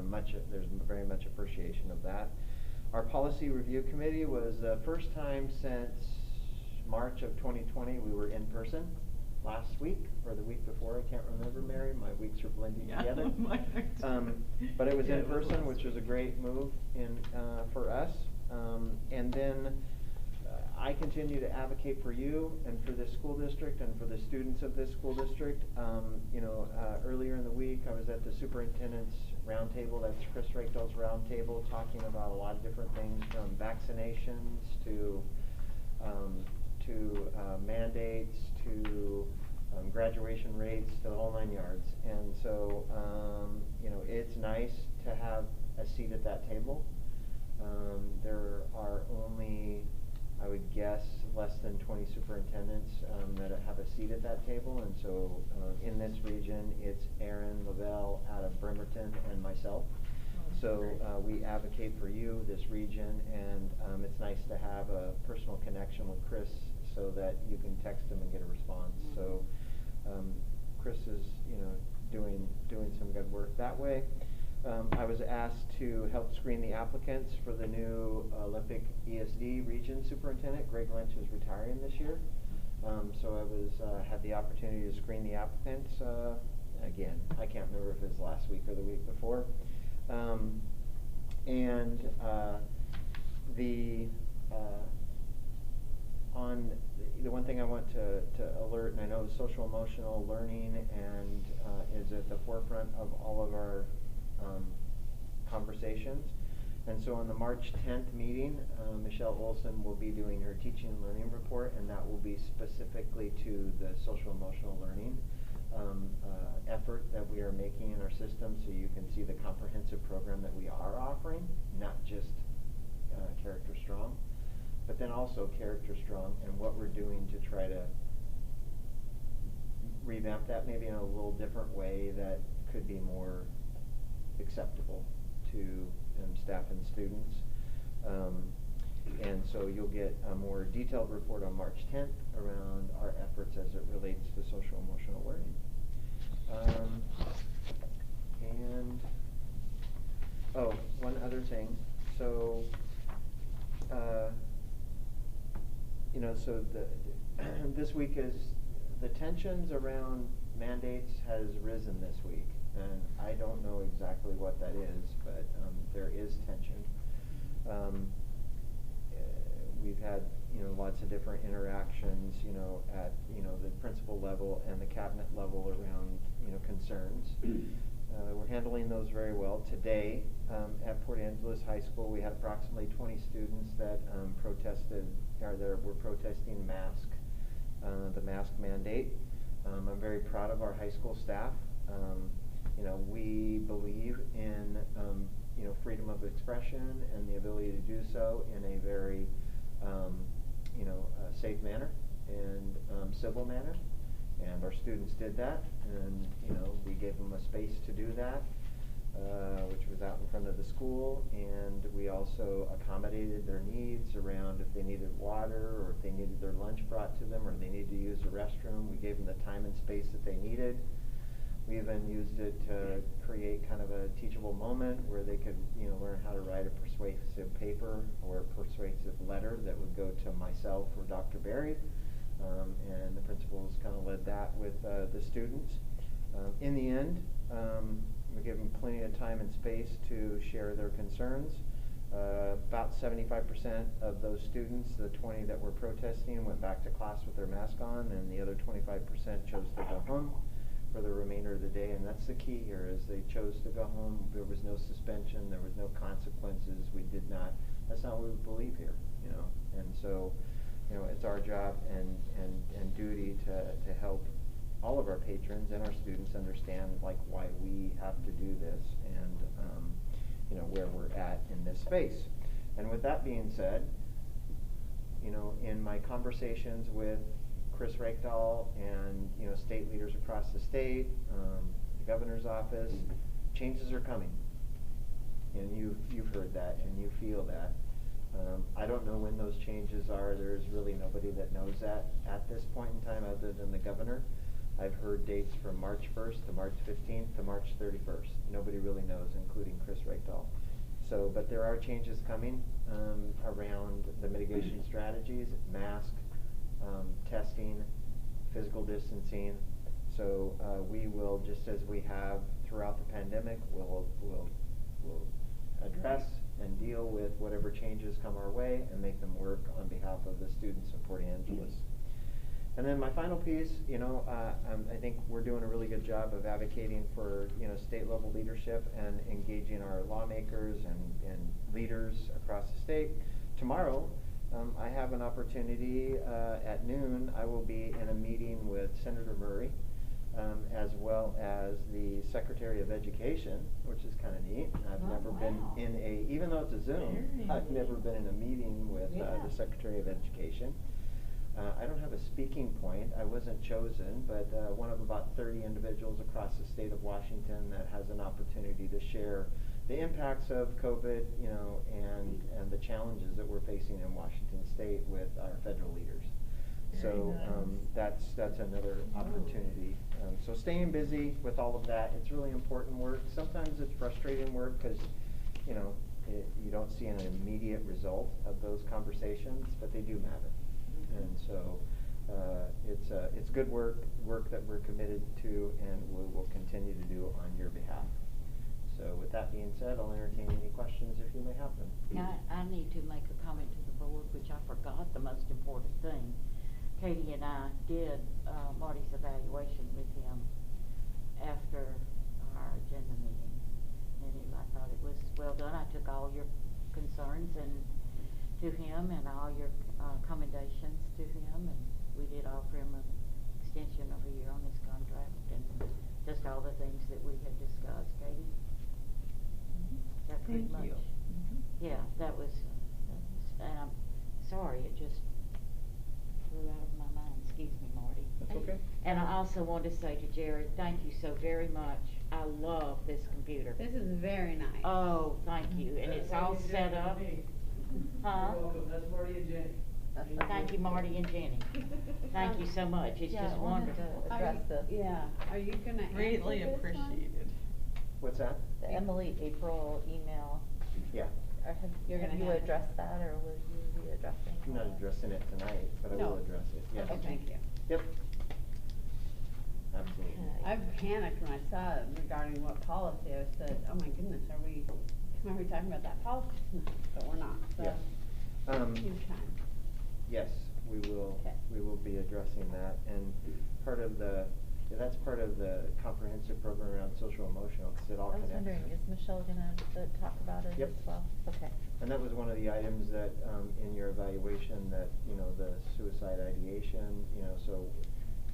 there's very much appreciation of that. Our policy review committee was the first time since March of 2020 we were in person. Last week or the week before, I can't remember, Mary. My weeks are blending together. But it was in person, which was a great move for us. And then I continue to advocate for you and for this school district and for the students of this school district. Earlier in the week, I was at the superintendent's roundtable. That's Chris Rachtel's roundtable, talking about a lot of different things, from vaccinations to mandates to graduation rates, to the whole 9 yards. And so, it's nice to have a seat at that table. There are only, I would guess, less than 20 superintendents that have a seat at that table. And so, in this region, it's Aaron Lavelle out of Bremerton and myself. So we advocate for you, this region, and it's nice to have a personal connection with Chris so that you can text him and get a response. So Chris is, doing some good work that way. I was asked to help screen the applicants for the new Olympic ESD region superintendent. Greg Lynch is retiring this year. So I had the opportunity to screen the applicants again. I can't remember if it was last week or the week before. The one thing I want to alert, and I know social emotional learning and is at the forefront of all of our conversations. And so on the March 10th meeting, Michelle Olson will be doing her teaching and learning report, and that will be specifically to the social emotional learning effort that we are making in our system, so you can see the comprehensive program that we are offering, not just Character Strong, but then also Character Strong and what we're doing to try to revamp that maybe in a little different way that could be more acceptable to staff and students. And so you'll get a more detailed report on March 10th around our efforts as it relates to social emotional learning. And, oh, one other thing. So, you know, so this week is, the tensions around mandates has risen this week. And I don't know exactly what that is, but there is tension. We've had, you know, lots of different interactions, you know, at, you know, the principal level and the cabinet level around, you know, concerns. We're handling those very well. Today, at Port Angeles High School, we had approximately 20 students that protested, or that were protesting the mask mandate. I'm very proud of our high school staff. You know, we believe in, you know, freedom of expression and the ability to do so in a very, you know, safe manner and civil manner. And our students did that, and, you know, we gave them a space to do that, which was out in front of the school, and we also accommodated their needs around if they needed water, or if they needed their lunch brought to them, or they needed to use a restroom. We gave them the time and space that they needed. We even used it to create kind of a teachable moment where they could, you know, learn how to write a persuasive paper or a persuasive letter that would go to myself or Dr. Berry. And the principals kind of led that with the students. In the end, we gave them plenty of time and space to share their concerns. About 75% of those students, the 20 that were protesting, went back to class with their mask on, and the other 25% chose to go home for the remainder of the day. And that's the key here, is they chose to go home. There was no suspension, there was no consequences. We did not, that's not what we believe here, you know. And so, you know, it's our job and duty to help all of our patrons and our students understand, like, why we have to do this, and you know, where we're at in this space. And with that being said, you know, in my conversations with Chris Reykdal and, you know, state leaders across the state, the governor's office, changes are coming. And you've heard that and you feel that. I don't know when those changes are. There's really nobody that knows that at this point in time other than the governor. I've heard dates from March 1st to March 15th to March 31st. Nobody really knows, including Chris Reykdal. So, but there are changes coming around the mitigation strategies, mask, testing, physical distancing. So we will, just as we have throughout the pandemic, we'll address and deal with whatever changes come our way and make them work on behalf of the students of Port Angeles. And then my final piece, you know, I think we're doing a really good job of advocating for, you know, state level leadership and engaging our lawmakers and leaders across the state. Tomorrow, I have an opportunity at noon. I will be in a meeting with Senator Murray, as well as the Secretary of Education, which is kind of neat. I've never been in a, even though it's a Zoom, I've never been in a meeting with the Secretary of Education. I don't have a speaking point. I wasn't chosen, but one of about 30 individuals across the state of Washington that has an opportunity to share the impacts of COVID, you know, and the challenges that we're facing in Washington State with our federal leaders. So that's another opportunity. So staying busy with all of that, it's really important work. Sometimes it's frustrating work because, you know, you don't see an immediate result of those conversations, but they do matter. And so it's good work that we're committed to and we will continue to do on your behalf. So with that being said, I'll entertain any questions if you may have them. I need to make a comment to the board, which I forgot the most important thing. Katie and I did Marty's evaluation with him after our agenda meeting, and I thought it was well done. I took all your concerns to him and all your commendations to him, and we did offer him an extension of a year on his contract and just all the things that we had discussed. Katie? That pretty much. Thank you. Yeah, that was, and I'm sorry, it just flew out of my mind. Excuse me, Marty. That's okay. And I also want to say to Jared, thank you so very much. I love this computer. This is very nice. Oh, thank you. And it's all set up. Huh? You're welcome, that's Marty and Jenny. Thank you, Marty and Jenny. Thank you so much, it's Yeah, just I wanted wonderful. to address this. Yeah, are you gonna answer Greatly this one? appreciated. What's that? The Emily April email, Yeah. or You're have gonna you handle it. addressed that, or will you be addressing? I'm not that? addressing it tonight, but I No. will address it, yes. Okay, thank you. Yep. Absolutely. I panicked when I saw it regarding what policy. I said, oh my goodness, are we talking about that policy? No, but we're not, so. Yes. Huge time. Yes, we will, Okay. we will be addressing that, and part of the, yeah, that's part of the comprehensive program around social emotional, because it all I was connects. wondering, is Michelle gonna talk about it Yep. as well? Okay. And that was one of the items that, in your evaluation, that, you know, the suicide ideation, you know, so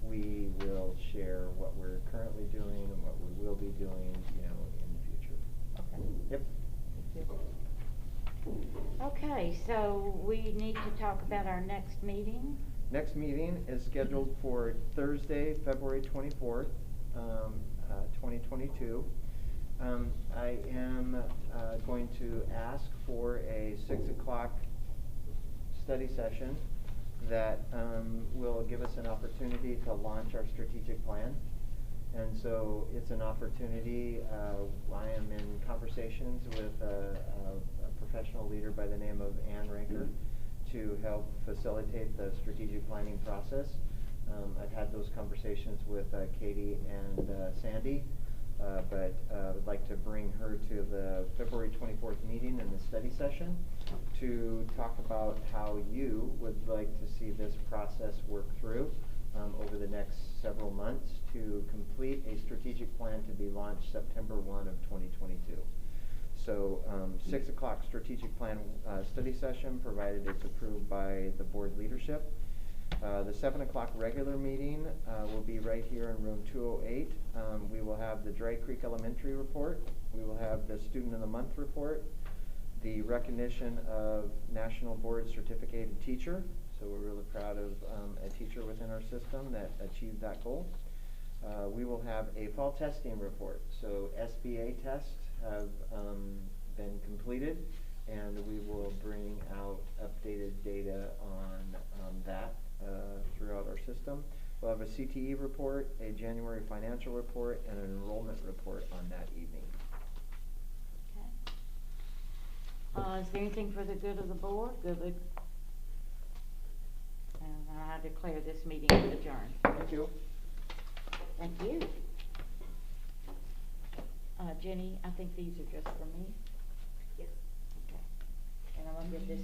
we will share what we're currently doing and what we will be doing, you know, in the future. Okay. Yep. Thank you. Okay, so we need to talk about our next meeting. Next meeting is scheduled for Thursday, February 24th, 2022. I am going to ask for a 6 o'clock study session that will give us an opportunity to launch our strategic plan. And so it's an opportunity. I am in conversations with a professional leader by the name of Ann Ranker to help facilitate the strategic planning process. I've had those conversations with Katie and Sandy, but I would like to bring her to the February 24th meeting and the study session to talk about how you would like to see this process work through over the next several months to complete a strategic plan to be launched September 1 of 2022. So 6 o'clock strategic plan study session, provided it's approved by the board leadership. The 7 o'clock regular meeting will be right here in room 208. We will have the Dry Creek Elementary report. We will have the Student of the Month report, the recognition of National Board Certificated Teacher. So we're really proud of a teacher within our system that achieved that goal. We will have a fall testing report. So SBA tests have been completed, and we will bring out updated data on that throughout our system. We'll have a CTE report, a January financial report, and an enrollment report on that evening. Okay. Is there anything for the good of the board? Good. And I declare this meeting adjourned. Thank you. Thank you. Jenny, I think these are just for me. Yes. Okay. And I'm gonna give this.